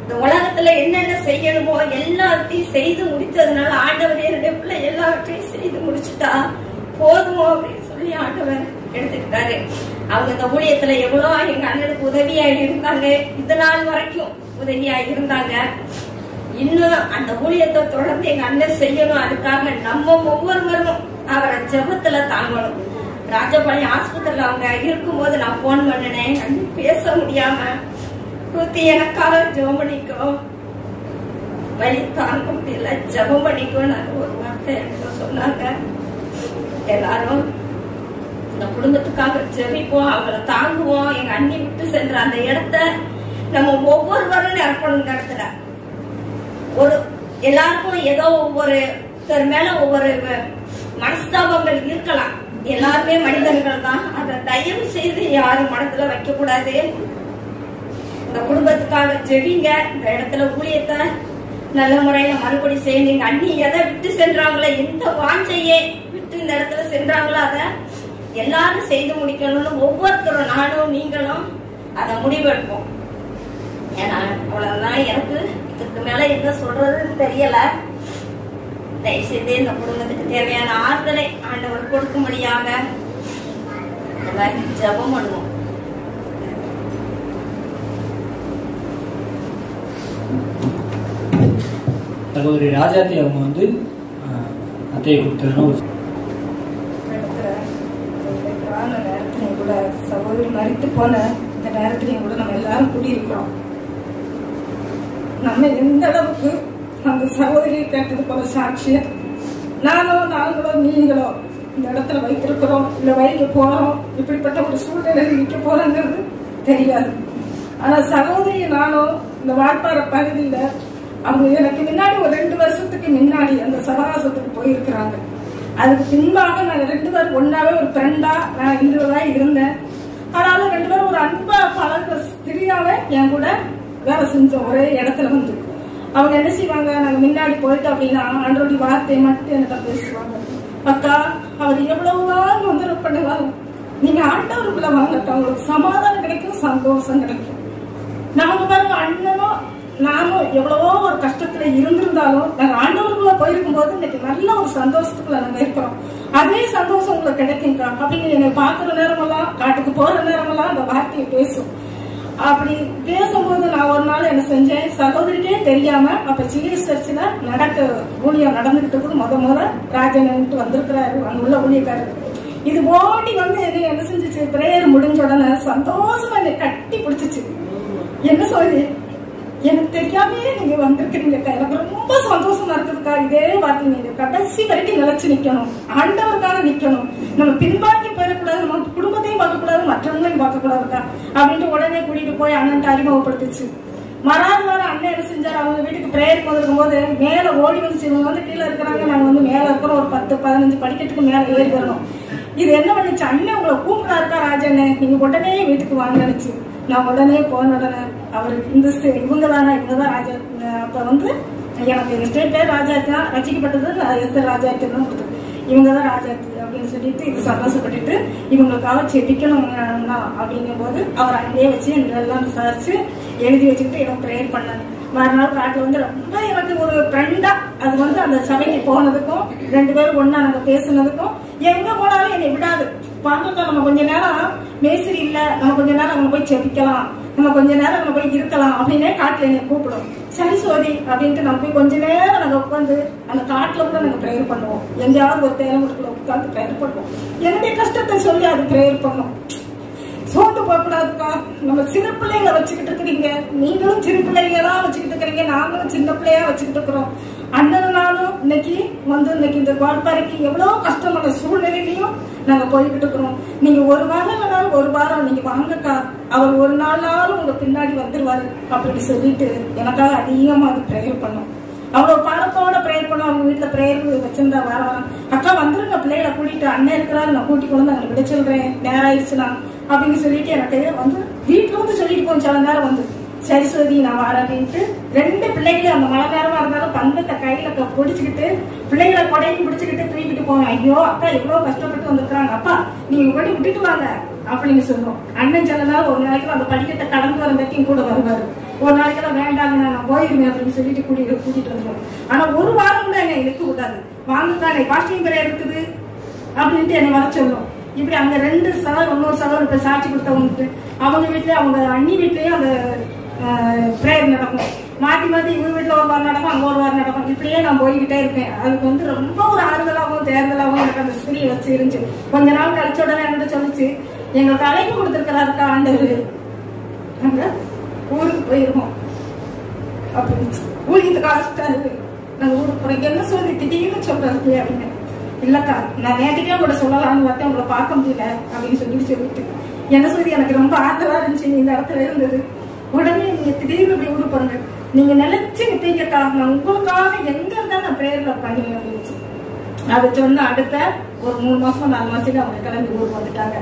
இந்த உலகத்துல என்னென்ன செய்யணுமோ எல்லாத்தையும் செய்து முடித்ததுனால ஆண்டவர் என்னுடைய பிள்ளை எல்லாவற்றையும் செய்து முடிச்சுட்டா போதுமோ அப்படின்னு சொல்லி ஆண்டவர் எடுத்துக்கிட்டாரு. அவங்க இந்த ஊழியத்துல எவ்வளவு எங்க அண்ணனுக்கு உதவியா இருந்தாங்க. இது நாள் வரைக்கும் உதவியா இருந்தாங்க. இன்னும் அந்த ஊழியத்தை தொடர்ந்து எங்க அண்ணன் செய்யணும். அதுக்காக நம்ம ஒவ்வொருவரும் அவரை ஜெபத்துல தாங்கணும். ராஜபாளையம் ஆஸ்பத்திரியில அவங்க இருக்கும்போது நான் போன் பண்ணினேன். பேச முடியாம குத்தி எனக்காக ஜெபம் பண்ணிக்கோ, வழி தாங்க முடியல, ஜெபம் பண்ணிக்கோ ஒரு வார்த்தை எனக்கு சொன்னாங்க. எல்லாரும் இந்த குடும்பத்துக்காக ஜெபிப்போம், அவங்களை தாங்குவோம். எங்க அண்ணி விட்டு சென்ற அந்த இடத்த நம்ம ஒவ்வொருவரும் நிரப்பணும். இந்த இடத்துல ஒரு எல்லாருக்கும் ஏதோ ஒவ்வொரு மேல ஒவ்வொரு மனஸ்தாபங்கள் இருக்கலாம். எல்லாருமே மனிதர்கள் தான். அதை தயவு செய்து யாரும் மனத்துல வைக்க கூடாது. இந்த குடும்பத்துக்காக ஜெபிங்க. இந்த இடத்துல ஊழியத்தை நல்ல முறையில மறுபடி செய்யுங்க. அண்ணி எதை விட்டு சென்றாங்களோ, எந்த வாஞ்சையே விட்டு இந்த இடத்துல சென்றாங்களோ அதை எல்லாரும் செய்து முடிக்கணும்னு ஒவ்வொருத்தரும், நானும் நீங்களும் அதை முடிவெடுப்போம். ஏன்னா அவ்வளவுதான். எனக்கு இதுக்கு மேல என்ன சொல்றதுன்னு தெரியல. தயவுசெய்து இந்த குடும்பத்துக்கு தேவையான ஆறுதலை ஆண்டவர் கொடுக்கும்படியாக ஜெபம் பண்ணுவோம். சகோதரி ராஜாத்தி அவங்க அத்தையை கொடுத்ததுன்னு நேரத்திலையும் கூட சகோதரி மறித்து போன இந்த நேரத்திலையும் கூட நம்ம எல்லாரும் கூடியிருக்கிறோம். நம்ம எந்த அளவுக்கு அந்த சகோதரியை கேட்டது போல சாட்சியம் நாங்களோ நீங்களோ இந்த இடத்துல வைத்திருக்கிறோம், இல்ல வைக்க போறோம், இப்படிப்பட்ட ஒரு சூழ்நிலையில் நிற்க போறோங்கிறது தெரியாது. ஆனா சகோதரி நானும் இந்த வால்பாறை பகுதியில அவங்க எனக்கு முன்னாடி ஒரு 2 வருஷத்துக்கு முன்னாடி அந்த சவகாசத்துக்கு போயிருக்கிறாங்க. அதுக்கு பின்பாக நாங்க 2 பேரும் ஒன்னாவே ஒரு ஃப்ரெண்டா நான் இன்றுதான் இருந்தேன். ஆனாலும் 2 பேரும் ஒரு அன்பா பழகிற ஸ்திரியாவே என் கூட வேலை செஞ்சோம். ஒரே இடத்துல வந்து அவங்க என்ன செய்வாங்க, நாங்க முன்னாடி போயிட்டோம் அப்படின்னா ஆண்டோடைய வார்த்தையை மட்டும் என்கிட்ட பேசுவாங்க. அக்கா அவர் எவ்வளவுதான் தொந்தரவு பண்ணுவாங்க, நீங்க ஆண்டவருக்குள்ள வாங்கக்கா, உங்களுக்கு சமாதானம் கிடைக்கும், சந்தோஷம் கிடைக்கும். நாங்க பாருங்க அண்ணனும் நானும் எவ்வளவோ ஒரு கஷ்டத்துல இருந்திருந்தாலும் நாங்க ஆண்டவருக்குள்ள போயிருக்கும் போது இன்னைக்கு நல்ல ஒரு சந்தோஷத்துக்குள்ள நாங்க இருக்கிறோம். அதே சந்தோஷம் உங்களுக்கு கிடைக்கும்க்கா அப்படின்னு என்னை பாக்குற நேரமெல்லாம், காட்டுக்கு போற நேரமெல்லாம் அந்த வார்த்தையை பேசும். அப்படி பேசும்போது நான் ஒரு நாள் என்ன செஞ்சேன், சகோதரிக்கே தெரியாம அப்ப சிஎஸ் சர்ச்சில் ஊழியம் நடந்துகிட்டு முத ராஜன் வந்திருக்கிறாரு, அங்க உள்ள ஊழியக்காரர். இது ஓடி வந்து என்ன செஞ்சிச்சு, பிரேயர் முடிஞ்ச உடனே சந்தோஷமா என்னை கட்டி பிடிச்சிச்சு. என்ன சொல்லி, எனக்கு தெரியாமே நீங்க வந்திருக்கிறீங்கக்கா, எனக்கு ரொம்ப சந்தோஷமா இருக்குதுக்கா. இதே வார்த்தை நீங்க கடைசி வரைக்கும் நிலைச்சு நிக்கணும், ஆண்டவருக்காக நிக்கணும், நம்ம பின்வாங்கி போயிடக்கூடாது, நம்ம குடும்பத்தையும் பார்க்கக்கூடாது, மற்றவங்களையும் பார்க்கக்கூடாதுக்கா அப்படின்ட்டு உடனே கூட்டிட்டு போய் அண்ணன் அறிமுகப்படுத்துச்சு. மறாது வாரம் அண்ணன் என்ன செஞ்சாரு, அவங்க வீட்டுக்கு பிரேயர் போதிருக்கும் போது மேல ஓடி வந்துச்சு. இவங்க வந்து கீழே இருக்கிறாங்க, நாங்க வந்து மேல இருக்கிறோம், ஒரு 10-15 படிக்கட்டுக்கு மேல ஏறி வரணும். இது என்ன பண்ணுச்சு, அண்ணன் உங்களை கூப்பிடாருக்கா ராஜண்ணே, நீங்க உடனே வீட்டுக்கு வாங்க நினைச்சு. நான் உடனே போன உடனே அவர் இவங்கதான் ராஜா. அப்ப வந்து எனக்கு எஸ்டேட் பேர் ராஜாத்தி தான், ரசிக்கப்பட்டது எஸ்தர் ராஜாத்தி தான் கொடுத்தது. இவங்கதான் ராஜாத்தி அப்படின்னு சொல்லிட்டு இது சந்தோஷப்பட்டுட்டு இவங்களுக்காக செபிக்கணும் அப்படிங்கும் போது அவர் அங்கேயே வச்சு எல்லாம் விசாரிச்சு எழுதி வச்சுக்கிட்டு எனக்கு ப்ரேயர் பண்ணாங்க. மறுநாள் காட்டில் வந்து ரொம்ப எனக்கு ஒரு ஃப்ரெண்டா அது வந்து அந்த சபைக்கு போனதுக்கும் 2 பேரும் ஒன்னா நாங்க பேசுனதுக்கும், எங்க போனாலும் என்னை விடாது. பாங்கக்கா நம்ம கொஞ்ச நேரம் மேஸ்திரி இல்ல, நம்ம கொஞ்ச நேரம் அங்க போய் செபிக்கலாம், நம்ம கொஞ்ச நேரம் அங்க போய் இருக்கலாம் அப்படின்னே காட்டுல என்னை கூப்பிடும். சரி சோதி அப்படின்ட்டு நம்ம போய் கொஞ்ச நேரம் நாங்க உட்காந்து அந்த காட்டுல கூட நாங்க ப்ரேயர் பண்ணுவோம். எங்கேயாவது ஒரு தேவைக்குள்ள உட்காந்து ப்ரேயர் பண்ணுவோம். என்னுடைய கஷ்டத்தை சொல்லி அது ப்ரேயர் பண்ணும். சோர்ந்து போகக்கூடாதுக்கா, நம்ம சின்ன பிள்ளைகளை வச்சுக்கிட்டு இருக்கிறீங்க, நீங்களும் சின்ன பிள்ளைங்களா வச்சுக்கிட்டு இருக்கிறீங்க, நாங்களும் சின்ன பிள்ளையா வச்சுக்கிட்டு இருக்கிறோம். அண்ணன் நானும் இன்னைக்கு இந்த வால்பாறைக்கு எவ்வளவு கஷ்டமான சூழ்நிலையிலையும் நாங்க போய்கிட்டு இருக்கிறோம். நீங்க ஒரு வாரம் இல்லைனாலும் ஒரு வாரம் நீங்க வாங்கக்கா, அவர் ஒரு நாளும் உங்க பின்னாடி வந்துருவாரு அப்படின்னு சொல்லிட்டு எனக்காக அதிகமா அது ப்ரேயர் பண்ணோம். அவ்வளவு பாலத்தோட ப்ரேயர் பண்ணோம். அவங்க வீட்டுல ப்ரேயர் வச்சிருந்தா வாரம் அக்கா வந்துருங்க, பிள்ளைகளை கூட்டிட்டு அண்ணன் இருக்கிறாரு, நான் கூட்டி கொண்டு வந்து விட சொல்றேன், நேரம் ஆயிடுச்சுனா அப்படின்னு சொல்லிட்டு எனக்கு வந்து வீட்டுல வந்து சொல்லிட்டு போன சில நேரம் வந்து சரி சோதி நான் வரேன் அப்படின்ட்டு 2 பிள்ளைகளும் அந்த மழை நேரமா இருந்தாலும் பந்தத்தை கையில பிடிச்சிக்கிட்டு பிள்ளைகளை கொடையும் பிடிச்சிக்கிட்டு தூக்கிட்டு போவேன். ஐயோ அக்கா எவ்வளவு கஷ்டப்பட்டு வந்திருக்காங்க, அப்பா நீங்க கொண்டு விட்டுட்டு வாங்க அப்படின்னு சொல்லுவோம். அண்ணன் சொன்னதால ஒரு நாளைக்கு அந்த படிக்கட்டை கடந்து வரந்தாட்டியும் கூட வருவாரு. ஒரு நாளைக்கெல்லாம் வேண்டாங்க நான் போயிருவேன் அப்படின்னு சொல்லிட்டு கூட்டிட்டு வந்துடுவோம். ஆனா ஒரு வாரம் கூட என்னை இழுத்து விடாது. வாங்கக்கா பாஸ்டிங் பிரேயர் இருக்குது அப்படின்ட்டு என்னை வர சொல்லும். இப்படி அங்க 2 சகோதரர் இன்னொரு சகோதரர் இப்ப சாட்சி கொடுத்தவங்க அவங்க வீட்லயே அவங்க அண்ணி வீட்லயும் அந்த பிரேயர் நடக்கும். மாத்தி மாத்தி இவங்க வீட்டுல ஒரு வாரம் நடக்கும், அங்க ஒரு வாரம் நடக்கும். இப்படியே நான் போய்கிட்டே இருப்பேன். அதுக்கு ரொம்ப ஒரு ஆறுதலாகவும் தேர்தலாகவும் எனக்கு அந்த ஸ்திரியை வச்சு இருந்துச்சு. கொஞ்ச நாள் கழிச்ச உடனே என்ன சொல்லிச்சு, எங்களுக்கு அழைப்பு கொடுத்திருக்கிறாருக்கா ஆண்டவர், நாங்க ஊருக்கு போயிருக்கோம் அப்படின்னு ஊழியத்துக்கு அழைச்சிட்டாரு, நாங்க ஊருக்கு போறோம். என்ன சொல்லி திடீர்னு சொல்றது அப்படின்னு. இல்லக்கா நான் நேற்றுக்கே கூட சொல்லலாம்னு பார்த்தேன், உங்களை பார்க்க முடியல அப்படின்னு சொல்லிட்டு என்ன சொல்லி எனக்கு ரொம்ப ஆறுதலா இருந்துச்சு. இந்த இடத்துல இருந்தது உடனே நீங்க திடீர்னு போய் ஊருக்கு போறீங்க, நீங்க நினைச்சு நிப்பீங்கக்கா, நான் உங்களுக்காக எங்க இருந்தா நான் பிரேயர்ல உட்காந்துங்க அப்படின்னு. அதை சொன்ன அடுத்த ஒரு 3 மாசம் 4 மாசத்துல அவங்க கிளம்பி ஊருக்கு வந்துட்டாங்க.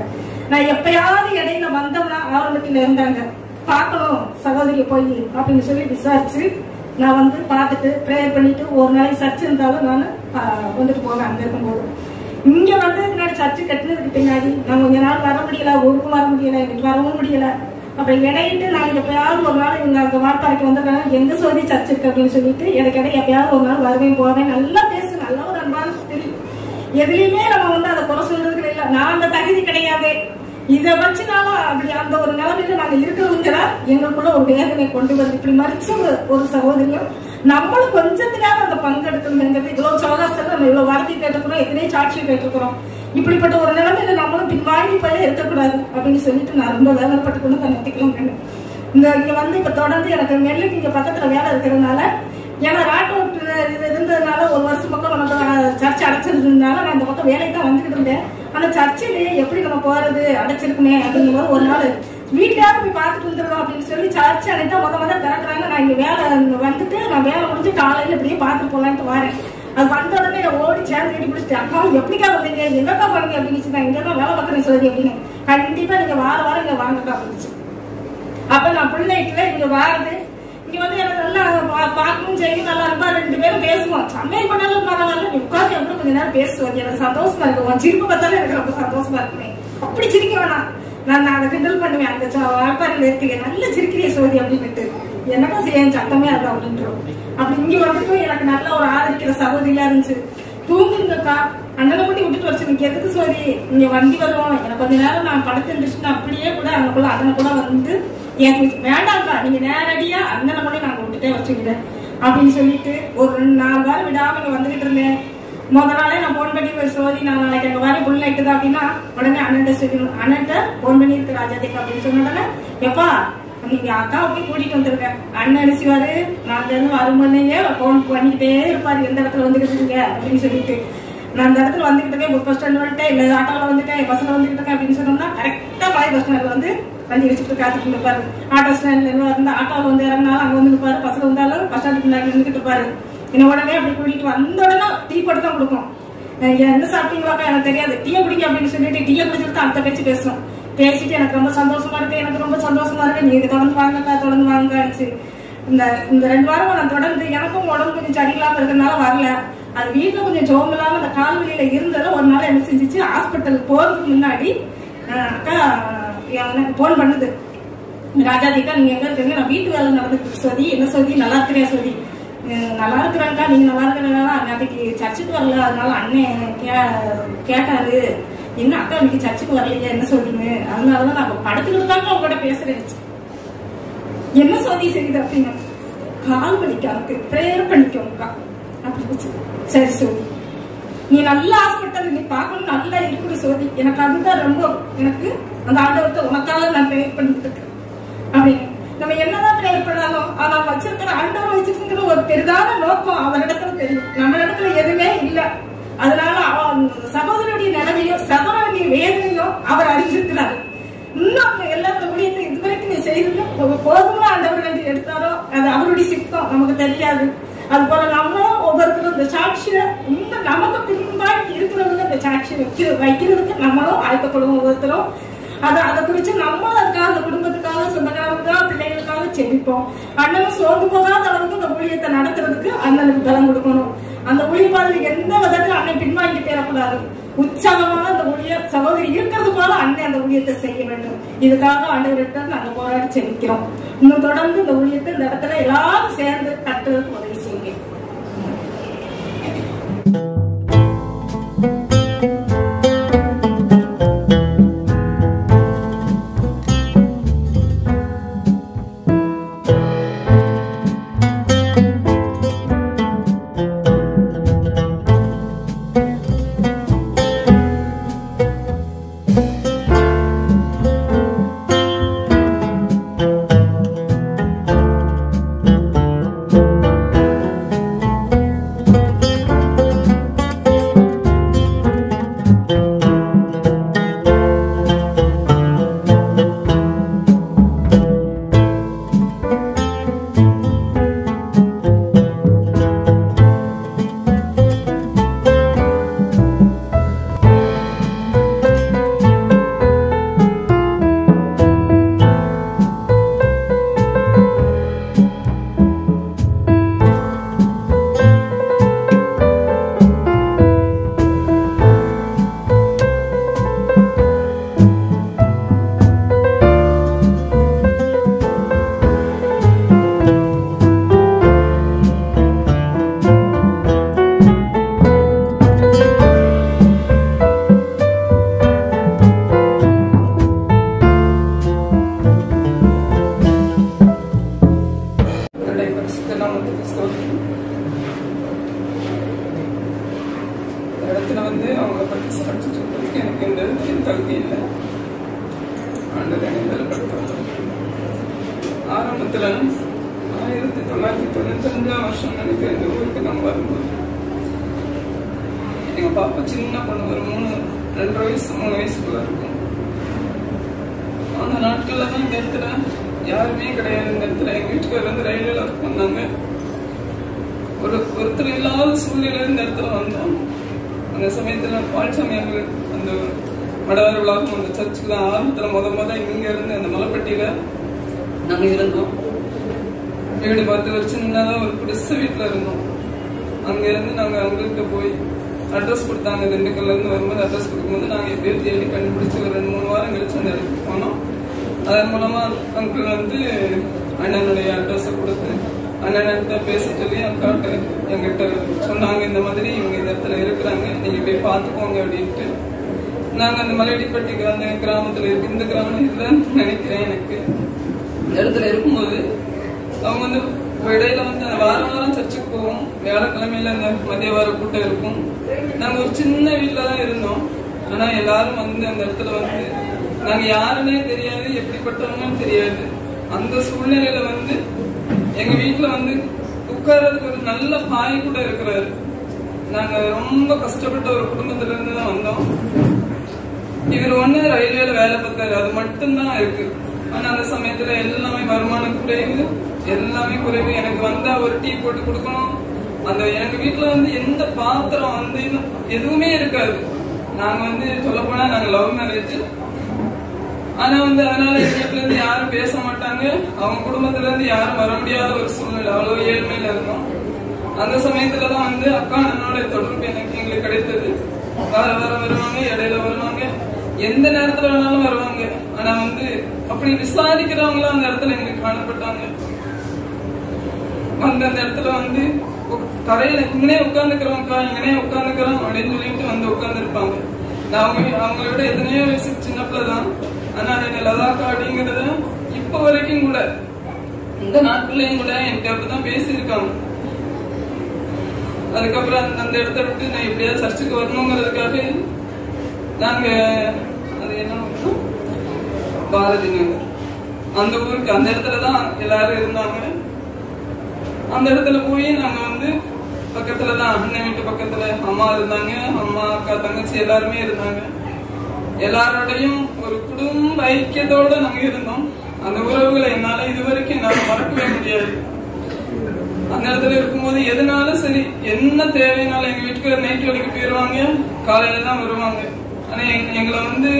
நான் எப்பயாவது இடையில வந்தோம்னா ஆரம்பத்துல இருந்தாங்க, பார்க்கணும் சகோதரிய போய் அப்படின்னு சொல்லி விசாரிச்சு நான் வந்து பார்த்துட்டு ப்ரேயர் பண்ணிட்டு ஒரு நாளைக்கு சர்ச் இருந்தாலும் நான் வந்துட்டு போவேன். அங்க இருக்கும்போது இங்க வந்து முன்னாடி சர்ச்சு கட்டினதுக்கு பின்னாடி நான் கொஞ்ச நாள் வர முடியல, ஊருக்கும் வர முடியல, எனக்கு வரவும் முடியல. அப்புறம் இடையிட்டு நான் எப்பயாவது ஒரு நாள் இவங்க அங்க வார்த்தைக்கு வந்துடுறாங்க, எங்க சோதி சர்ச் இருக்கு அப்படின்னு சொல்லிட்டு எனக்கு இடையே எப்பயாவது ஒரு நாள் வருவேன் போவேன். நல்லா பேசு, நல்ல ஒரு அன்பான ஸ்திரி. எதுலையுமே நம்ம வந்து அதை குறை சொல்றதுக்கு இல்லை, நான் அந்த தகுதி கிடையாது. இதை வச்சுனாலும் அப்படி அந்த ஒரு நிலைமையில நாங்க இருக்கிறவங்க எங்களுக்குள்ள ஒரு வேதனை கொண்டு வந்து இப்படி மறிச்ச ஒரு சகோதரியும் நம்மளும் கொஞ்சத்திலாவது அந்த பங்கெடுக்கணுங்கிறது. இவ்வளவு சகோதரத்தை நம்ம இவ்வளவு வார்த்தை கேட்டுக்கிறோம், எத்தனையோ சாட்சியை கேட்டுக்கிறோம். இப்படிப்பட்ட ஒரு நிலைமையில நம்மளும் பின்வாங்கி போய் இருக்கக்கூடாது அப்படின்னு சொல்லிட்டு நான் ரொம்ப வேதனைப்பட்டு கொண்டு தான் நினைக்கலாம். இங்க வந்து இப்ப தொடர்ந்து எனக்கு நெல்லுக்கு இங்க பக்கத்துல வேலை இருக்கிறதுனால, ஏன்னா ராட்டோட்டு இருந்ததுனால ஒரு வருஷம் பக்கம் நமக்கு சர்ச்சை அடைச்சிருந்ததுனால நான் இந்த பக்கம் வேலைக்கு தான் வந்துகிட்டு இருந்தேன். ஆனா சர்ச்சிலேயே எப்படி நம்ம போறது, அடைச்சிருக்குமே அப்படிங்கும்போது ஒரு நாள் வீட்லயாவது போய் பார்த்துட்டு வந்துடுறோம் அப்படின்னு சொல்லி சர்ச்சை அனைத்தா முத திறக்கிறாங்க. நான் இங்க வேலை வந்துட்டு நான் வேலை முடிஞ்சு காலையில இப்படியே பார்த்துட்டு போலான்ட்டு வரேன். அது வந்த உடனே நான் ஓடி சேர்ந்து கட்டி பிடிச்சிட்டு, அக்கா எப்படிக்கா வந்தீங்க, எங்கக்கா பண்ணுங்க அப்படின்னு. நான் இங்கதான் வேலை பார்க்குறேன் சொல்லி அப்படின்னு. கண்டிப்பா நீங்க வாரம் இங்க வாங்கக்கா அப்படிச்சு. அப்ப நான் பிள்ளைக்குல இங்க வாரது இங்க வந்து எனக்கு நல்லா பார்க்கணும் செய்யும், நல்லா இருப்பா. 2 பேரும் பேசுவோம், சமையல் பண்ணாலும் பரவாயில்ல, நீ உட்காந்து எப்படி கொஞ்ச நேரம் பேசுவோம். எனக்கு சந்தோஷமா இருக்கும், சிரிப்பு பார்த்தாலும் எனக்கு ரொம்ப சந்தோஷமா இருக்குமே. அப்படி சிரிக்க வேணாம், நான் அதை கிண்டல் பண்ணுவேன். அந்த வாய்ப்பாடுல இருக்கீங்க நல்ல சிரிக்கிறிய சோதி அப்படின்ட்டு எனக்கும் செய்ய சட்டமே அது அப்படின்றோம். அப்படி இங்க வந்துட்டு எனக்கு நல்ல ஒரு ஆதரிக்கிற சகோதரியா இருந்துச்சு. தூங்குங்கக்கா, அண்ணனை கூட்டி விட்டுட்டு வச்சு நீங்க எதுக்கு சோதி இங்க வண்டி வருவோம், எனக்கு கொஞ்ச நேரம் நான் படுத்து இருந்துச்சுன்னா அப்படியே கூட அங்கக்குள்ள அண்ணனை கூட வந்து எனக்கு வேண்டாம்க்கா, நீங்க நேரடியா அண்ணனை கூட நாங்க விட்டுட்டே வச்சுக்கிட்டேன் அப்படின்னு சொல்லிட்டு ஒரு 4 வாரம் விடாம இங்க வந்துகிட்டு இருந்தேன். முதல் நாளே நான் போன் பண்ணி போய் சோதி நான் நாளைக்கு எங்க வாரி புள்ள இட்டுதா அப்படின்னா உடனே அண்ணன்ட்ட சொல்லணும், அண்ணன்ட்ட போன் பண்ணி இருக்கு ராஜாதேக்கா அப்படின்னு சொன்ன உடனே எப்பா நீங்க அக்காவை போய் கூட்டிட்டு வந்துருங்க. அண்ணன் அனுசிவாரு 4 வருமனையே போன் பண்ணிக்கிட்டே இருப்பாரு, எந்த இடத்துல வந்துகிட்டு இருக்கீங்க அப்படின்னு சொல்லிட்டு. நான் அந்த இடத்துல வந்துகிட்டு இருக்கேன், பஸ் ஸ்டாண்ட் வந்துட்டேன், இல்ல ஆட்டோல வந்துட்டேன், பஸ்ல வந்துகிட்டு இருக்கேன் அப்படின்னு சொன்னோம்னா கரெக்டா பழைய பஸ் ஸ்டாண்ட்ல வந்து வண்டி வச்சுட்டு காத்துட்டு இருப்பாரு. ஆட்டோ ஸ்டாண்ட்ல இருந்தா ஆட்டோல வந்து இறங்கினாலும் அங்க வந்து இருப்பாரு, பஸ்ல வந்தாலும் பஸ் ஸ்டாண்டுக்கு முன்னாடி இருந்துகிட்டு இருப்பாரு. என்ன உடனே அப்படி கூட்டிட்டு வந்த உடனே டீ போட்டு தான் கொடுக்கும். என்ன சாப்பிட்டீங்களாக்கா எனக்கு தெரியாது, டீயை குடிக்க அப்படின்னு சொல்லிட்டு டீயை குடிச்சுட்டு அந்த பேச்சு பேசும். பேசிட்டு எனக்கு ரொம்ப சந்தோஷமா இருக்கு, எனக்கு ரொம்ப சந்தோஷமா இருக்கு, நீங்க தொடர்ந்து வாங்கக்கா தொடர்ந்து வாங்க. இந்த 2 வாரம் நான் தொடர்ந்து எனக்கும் உடம்பு கொஞ்சம் சரியில்லாம இருக்கிறதுனால வரல. அது வீட்டுல கொஞ்சம் ஜோம் இல்லாம அந்த கால் வலியில இருந்தது. ஒரு நாள் என்ன செஞ்சிச்சு, ஹாஸ்பிட்டல் போறதுக்கு முன்னாடி அக்கா எனக்கு போன் பண்ணுது, ராஜாதிக்கா நீங்க எங்க இருக்கீங்க, நான் வீட்டு வேலை நடந்துட்டு சோதி, என்ன சோதி நல்லா இருக்கிறியா சோதி, நல்லா இருக்கிறாங்கக்கா, நீங்க நல்லா இருக்கிறனால அன்னைக்கு சர்ச்சுக்கு வரல, அதனால அண்ணன் கேட்டாரு என்ன அக்கா இன்னைக்கு சர்ச்சுக்கு வரலையா என்ன சொல்றீங்க, அதனாலதான் நான் படுத்துக்கிட்டு தாங்க உங்ககிட்ட பேசுறேன். என்ன சோதி செய்யுது அப்படின்னா கால் வலிக்காருக்கு ப்ரேயர் பண்ணிக்கோங்கக்கா அப்படி. சரி சோதி நீ நல்ல ஹாஸ்பிட்டல் நீ பார்க்கணும், நல்லா இருக்குது சோதி, எனக்கு அதுதான் ரொம்ப எனக்கு அந்த ஆண்டவர்கிட்ட உனக்காக நான் ப்ரேயர் பண்ணிட்டு இருக்கேன் அப்படின்னு. நம்ம என்னதான் ப்ரேயர் பண்ணாலும் ஆனா வச்சிருக்கிற ஆண்டவர் வச்சிருக்கிற ஒரு பெரிதான நோக்கம் அவரிடத்துல தெரியும், நம்ம இடத்துல எதுவுமே இல்லை. அதனால சகோதரனுடைய நிலைமையும் சகோதரனுடைய வேதனையும் அவர் அறிஞ்சிருக்கிறாரு. இன்னும் எல்லாத்த ஊழியத்தை இதுவரைக்கும் நீ செய்து போதும்னா ஆண்டவர்கள் எடுத்தாரோ அது அவருடைய சித்தம் நமக்கு தெரியாது. அது போல நம்மளும் ஒவ்வொருத்தரும் இந்த சாட்சிய இன்னும் நமக்கு பின்பாடி இருக்கிறவங்க இந்த சாட்சி வைக்கிறதுக்கு நம்மளும் ஆயத்தப்படுவோம் ஒவ்வொருத்தரும். அதை குறிச்சு நம்மளும் அதுக்காக அந்த குடும்பத்துக்காக, சொந்தக்காரங்களுக்காக, பிள்ளைகளுக்காக செபிப்போம். அண்ணனும் சோர்ந்து போகாத அளவுக்கு அந்த ஊழியத்தை நடத்துறதுக்கு அண்ணனுக்கு பலம் கொடுக்கணும். அந்த ஊழியப்பாதையில் எந்த விதத்துல அண்ணன் பின்வாங்கி தேரக்கூடாது. உற்சாகமான அந்த ஊழிய சகோதரி இருக்கிறது போல அண்ணன் அந்த ஊழியத்தை செய்ய வேண்டும். இதுக்காக ஆண்டவர்கிட்ட நாங்க போராடி செபிக்கிறோம். இன்னும் தொடர்ந்து இந்த ஊழியத்தை இந்த இடத்துல எல்லாரும் சேர்ந்து கட்டுறதுக்கு உதவி செய்யுங்க. ஆரம்பத்துல 1995 வருஷம் நினைக்கிறேன் இந்த ஊருக்கு நம்ம வரும்போது எங்க பாப்பா சின்ன பொண்ணு ஒரு 2 வயசு 3 வயசுக்குள்ள இருக்கும். அந்த நாட்கள்ல தான் இந்த இடத்துல யாருமே கிடையாது. இந்த இடத்துல எங்க வீட்டுக்காரர் வந்து ரயில்ல ஒர்க் பண்ணாங்க. ஒருத்தர் இல்லாத சூழ்நிலை இந்த இடத்துல வந்தோம். அந்த சமயத்துல பால்சாமி அந்த மடவாறு விழாக்கும் அந்த சர்ச்சுக்கு தான் ஆரம்பத்துல முத இங்க இருந்து அந்த மலைப்பட்டியில நாங்க இருந்தோம். வீடு பார்த்து ஒரு சின்னதா ஒரு குடிசை வீட்டுல இருந்தோம். அங்க இருந்து நாங்க அவங்களுக்கு போய் அட்ரஸ் கொடுத்தாங்க. திண்டுக்கல்ல இருந்து வரும்போது அட்ரஸ் கொடுக்கும்போது நாங்க எப்படியோ தேடி கண்டுபிடிச்சு ஒரு 2-3 வாரம் கழிச்சு அந்த இடத்துக்கு போனோம். அதன் மூலமா அங்கிள் வந்து அண்ணனுடைய அட்ரஸை கொடுத்து அண்ணன்கிட்ட பேச சொல்லி அக்காட்ட எங்கிட்ட சொன்னாங்க, இந்த மாதிரி இவங்க இந்த இடத்துல இருக்கிறாங்க, நீங்க போய் பார்த்துக்கோங்க அப்படின்ட்டு. நாங்க அந்த மலையடிப்பட்டி அந்த கிராமத்துல இருக்கு, இந்த கிராமம் இதுதான் நினைக்கிறேன். எனக்கு இந்த இடத்துல இருக்கும்போது அவங்க வந்து இடையில வந்து அந்த வாரம் சர்ச்சுக்கு போவோம். வியாழக்கிழமையில அந்த மதிய வார கூட்டம் இருக்கும். நாங்க ஒரு சின்ன வீட்டுலதான் இருந்தோம். ஆனா எல்லாரும் வந்து அந்த இடத்துல வந்து நாங்க யாருன்னே தெரியாது, எப்படிப்பட்டவங்கன்னு தெரியாது. அந்த சூழ்நிலையில வந்து எங்க வீட்டுல வந்து உட்கார்றதுக்கு ஒரு நல்ல பாய் கூட இருக்கிறாரு. நாங்க ரொம்ப கஷ்டப்பட்ட ஒரு குடும்பத்துல இருந்து தான் வந்தோம். இவர் ஒண்ணு ரயில்வேல வேலை பார்த்தாரு, அது மட்டும்தான் இருக்கு. ஆனா அந்த சமயத்துல எல்லாமே வருமானம் குறைவு, எல்லாமே குறைவு. எனக்கு வந்தா ஒரு டீ போட்டு கொடுக்கணும். அந்த எங்க வீட்டுல வந்து எந்த பாத்திரம் வந்து எதுவுமே இருக்காது. நாங்க வந்து சொல்ல போனா நாங்க லவ் மேரேஜ். ஆனா வந்து அதனால எங்க வீட்டுல இருந்து யாரும் பேச மாட்டாங்க. அவங்க குடும்பத்துல இருந்து யாரும் வர முடியாத ஒரு சூழ்நிலை, அவ்வளவு ஏழ்மையில இருந்தோம். அந்த சமயத்துலதான் வந்து அக்கா அண்ணனோட தொடர்பு எங்களுக்கு கிடைத்தது. வார வருவாங்க, இடையில வருவாங்க, எந்த நேரத்துல வேணாலும் வருவாங்க. ஆனா வந்து அப்படி விசாரிக்கிறவங்களும் அந்த இடத்துல எங்களுக்கு காணப்பட்டாங்க. வந்து அந்த இடத்துல வந்து கரையில இங்கனே உட்கார்ந்துக்கிறோம்க்கா, இங்கனே உட்கார்ந்துக்கிறோம் அப்படின்னு சொல்லிட்டு வந்து உட்கார்ந்து இருப்பாங்க. அவங்களை விட எத்தனையோ வயசு சின்ன பிள்ளைதான். ஆனா என்ன லதாக்கா அப்படிங்கறத இப்ப வரைக்கும் கூட இந்த நாட்கள்லயும் கூட என்கிட்ட அப்படிதான் பேசியிருக்காங்க. அதுக்கப்புறம் அந்த இடத்த விட்டு நான் எப்படியாவது சர்ச்சுக்கு வரணுங்கிறதுக்காக நாங்க அது என்ன பாரதி நகர் அந்த ஊருக்கு அந்த இடத்துலதான் எல்லாரும் இருந்தாங்க. அந்த இடத்துல போய் நாங்க வந்து பக்கத்துலதான் அண்ணன் வீட்டு பக்கத்துல அம்மா இருந்தாங்க, அம்மா அக்கா தங்கச்சி எல்லாருமே இருந்தாங்க. எல்லாரோடையும் ஒரு குடும்ப ஐக்கியத்தோட நாங்க இருந்தோம். அந்த உறவுகளை என்னால இதுவரைக்கும் என்னால மறக்கவே முடியாது. அந்த இடத்துல இருக்கும்போது எதுனாலும் சரி, என்ன தேவைனாலும் எங்க வீட்டுக்கு நைட் வேலைக்கு போயிருவாங்க, காலையில தான் வருவாங்க. ஆனா எங்களை வந்து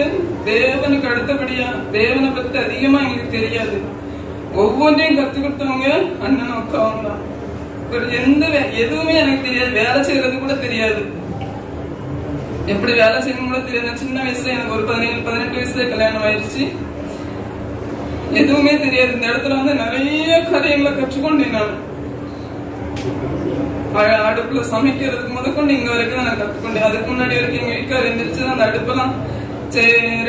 தேவனுக்கு அடுத்தபடியா தேவனை பத்தி அதிகமா எங்களுக்கு தெரியாது. ஒவ்வொன்றையும் கத்து கொடுத்தவங்க அண்ணன் அக்காவும் தான். எதுவுமே எனக்கு தெரியாது. வேலை செய்யறது கூட தெரியாது. எப்படி வேலை செய்யணும் கூட தெரியாது. சின்ன வயசுல எனக்கு ஒரு 17-18 வயசுல கல்யாணம் ஆயிடுச்சு. எதுவுமே தெரியாது. இந்த இடத்துல வந்து நிறைய காரியங்களை கற்றுக்கொண்டேன். நான் அடுப்புல சமைக்கிறதுக்கு முதற்கொண்டு இங்க வரைக்கும் நான் கற்றுக்கொண்டேன். அதுக்கு முன்னாடி வரைக்கும் எங்க வீட்டுக்காரர் எந்திரிச்சு அந்த அடுப்பெல்லாம்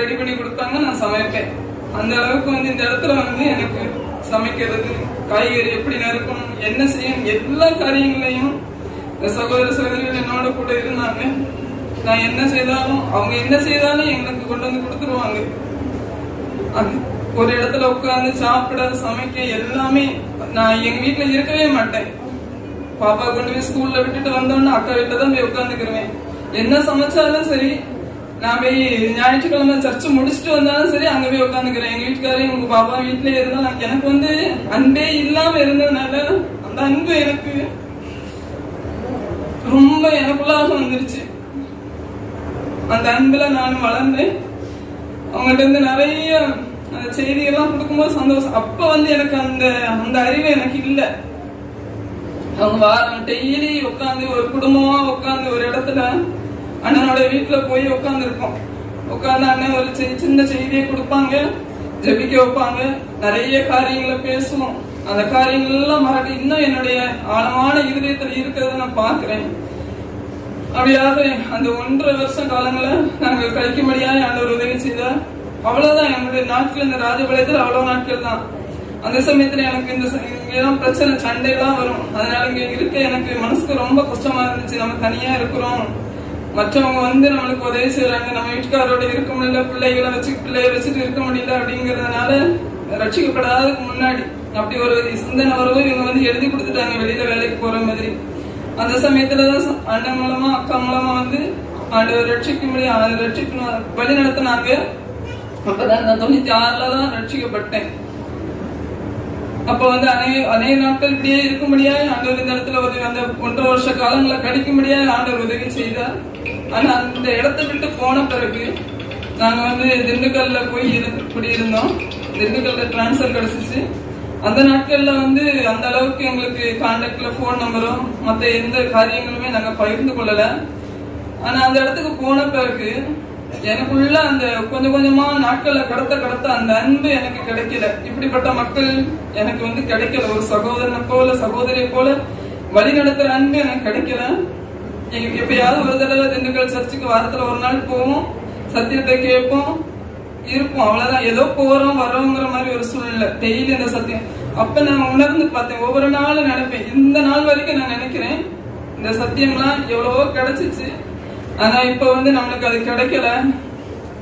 ரெடி பண்ணி கொடுத்தாங்க, நான் சமைப்பேன். அந்த அளவுக்கு வந்து இந்த இடத்துல வந்து எனக்கு சமைக்கிறது, காய்கறி எப்படி நறுக்கணும், என்ன செய்யணும், எல்லா காரியங்களையும் சகோதர சகோதரிகள் என்னோட கூட இருந்தாங்க. நான் என்ன செய்தாலும் அவங்க என்ன செய்தாலும் எங்களுக்கு கொண்டு வந்து கொடுத்துருவாங்க. அது ஒரு இடத்துல உட்காந்து சாப்பிட சமைக்க எல்லாமே. நான் எங்க வீட்டுல இருக்கவே மாட்டேன். பாப்பா கொண்டு போய் ஸ்கூல்ல விட்டுட்டு வந்தோம்னா அக்கா வீட்டுல தான் போய் உட்காந்துக்கிருவேன். என்ன சமைச்சாலும் சரி, நான் போய் ஞாயிற்றுக்கிழமை சர்ச்சு முடிச்சுட்டு வந்தாலும் சரி அங்க போய் உட்காந்துக்கிறேன். எங்க வீட்டுக்காரையும் உங்க பாப்பா வீட்டுலயே இருந்தாலும் எனக்கு வந்து அன்பே இல்லாம இருந்ததுனால அந்த அன்பு எனக்கு ரொம்ப எனக்குள்ளாக வந்துருச்சு. அந்த அன்புல நானும் வளர்ந்தேன். அவங்கள்ட்ட இருந்து நிறைய அந்த செய்தியெல்லாம் கொடுக்கும்போது சந்தோஷம். அப்ப வந்து எனக்கு அந்த அறிவு எனக்கு இல்லை. அவங்க வாரம் டெய்லி உட்காந்து ஒரு குடும்பமா உட்காந்து ஒரு இடத்துல அண்ணனோட வீட்டுல போய் உட்காந்து இருப்போம். உட்காந்து அண்ணன் ஒரு சின்ன செய்தியை கொடுப்பாங்க, ஜெபிக்க வைப்பாங்க, நிறைய காரியங்களை பேசுவோம். அந்த காரியங்கள் எல்லாம் மறக்க இன்னும் என்னுடைய ஆழமான இருதயத்தில் இருக்கிறத நான் பாக்குறேன். அப்படியாக அந்த 1.5 வருஷ காலங்களை நாங்கள் கழிக்கும்படியாக ஆண்டவர் உதவி செய்தார். அவ்வளவுதான் என்னுடைய நாட்கள். இந்த ராஜபாளையத்தில் அவ்வளவு நாட்கள் தான். அந்த சமயத்துல எனக்கு இந்த பிரச்சனை சண்டைலாம் வரும். அதனால இங்க இருக்க எனக்கு மனசுக்கு ரொம்ப கஷ்டமா இருந்துச்சு. நம்ம தனியா இருக்கிறோம், மற்றவங்க வந்து நம்மளுக்கு உதவி செய்யறாங்க, நம்ம வீட்டுக்காரோட இருக்க முடியல, பிள்ளைய வச்சுட்டு இருக்க முடியல. அப்படிங்கறதுனால ரட்சிக்கப்படாததுக்கு முன்னாடி அப்படி ஒரு சிந்தனை வரவும் இவங்க வந்து எழுதி கொடுத்துட்டாங்க வெளியில வேலைக்கு போற மாதிரி. அந்த சமயத்துலதான் அண்ணன் மூலமா அக்கா மூலமா வந்து ஆண்டவர் ரட்சிக்கணும் வழி நடத்தினாங்க. அப்பதான் நான் 96ல தான் ரட்சிக்கப்பட்டேன். அப்ப வந்து அநேக நாட்கள் இப்படியே இருக்கும்படியா ஆண்டவர் இந்த இடத்துல அந்த 1.5 வருஷ காலங்களை கடிக்கும்படியா ஆண்டவர் உதவி செய்தார். ஆனா அந்த இடத்தை விட்டு போன பிறகு நாங்க வந்து திண்டுக்கல்ல போய் குடியிருந்தோம். திண்டுக்கல்ல டிரான்ஸ்பர் கிடைச்சிச்சு. அந்த நாட்கள்ல வந்து அந்த அளவுக்கு எங்களுக்கு கான்டாக்ட்ல போன் நம்பரும் மத்த எந்த காரியங்களுமே நாங்க பகிர்ந்து கொள்ளல. ஆனா அந்த இடத்துக்கு போன பிறகு எனக்குள்ள அந்த கொஞ்சம் கொஞ்சமா நாட்கள்ல கடத்த அந்த அன்பு எனக்கு கிடைக்கல. இப்படிப்பட்ட மக்கள் எனக்கு வந்து கிடைக்கல. ஒரு சகோதரனை போல சகோதரியை போல வழி நடத்துற அன்பு எனக்கு கிடைக்கல. எப்பயாவது ஒரு தடவை திண்டுக்கல் சர்ச்சுக்கு வாரத்துல ஒரு நாள் போவோம், சத்தியத்தை கேட்போம், இருப்போம், அவ்வளவுதான். ஏதோ போறோம் வரோங்கிற மாதிரி ஒரு சூழ்நிலை. டெய்லி இந்த சத்தியம் அப்ப நான் உணர்ந்து பார்த்தேன். ஒவ்வொரு நாளும் நினைப்பேன், இந்த நாள் வரைக்கும் நான் நினைக்கிறேன் இந்த சத்தியம்லாம் எவ்வளவோ கிடைச்சிச்சு, ஆனா இப்ப வந்து நம்மளுக்கு அது கிடைக்கல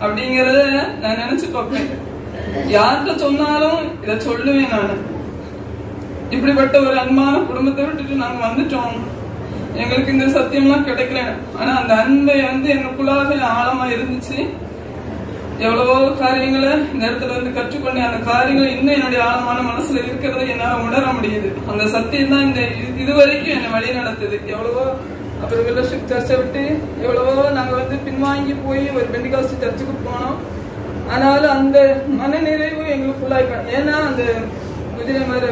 அப்படிங்கறத நான் நினைச்சு பார்ப்பேன். யார்கிட்ட சொன்னாலும் இத சொல்லுவேன் நான். இப்படிப்பட்ட ஒரு அன்பான குடும்பத்தை விட்டுட்டு நாங்க வந்துட்டோம், எங்களுக்கு இந்த சத்தியம்லாம் கிடைக்கல. ஆனா அந்த அன்பை வந்து எனக்குள்ளாக ஆழமா இருந்துச்சு. எவ்வளவோ காரியங்களை இந்த இடத்துல வந்து கற்றுக்கொண்டேன். அந்த காரியங்கள் இன்னும் என்னுடைய ஆழமான மனசுல இருக்கிறத என்னால உணர முடியுது. அந்த சத்தியம் தான் இந்த இதுவரைக்கும் என்னை வழி நடத்துது. எவ்வளவோ அப்புறம் ஃபெல்லோஷிப் சர்ச்சை விட்டு எவ்வளவோ நாங்க வந்து பின்வாங்கி போய் ஒரு பெண்டிகாஸ்ட் சர்ச்சுக்கு போனோம். ஆனாலும் அந்த மன நிறைவு எங்களுக்குள்ளாய். ஏன்னா அந்த குதிரைமர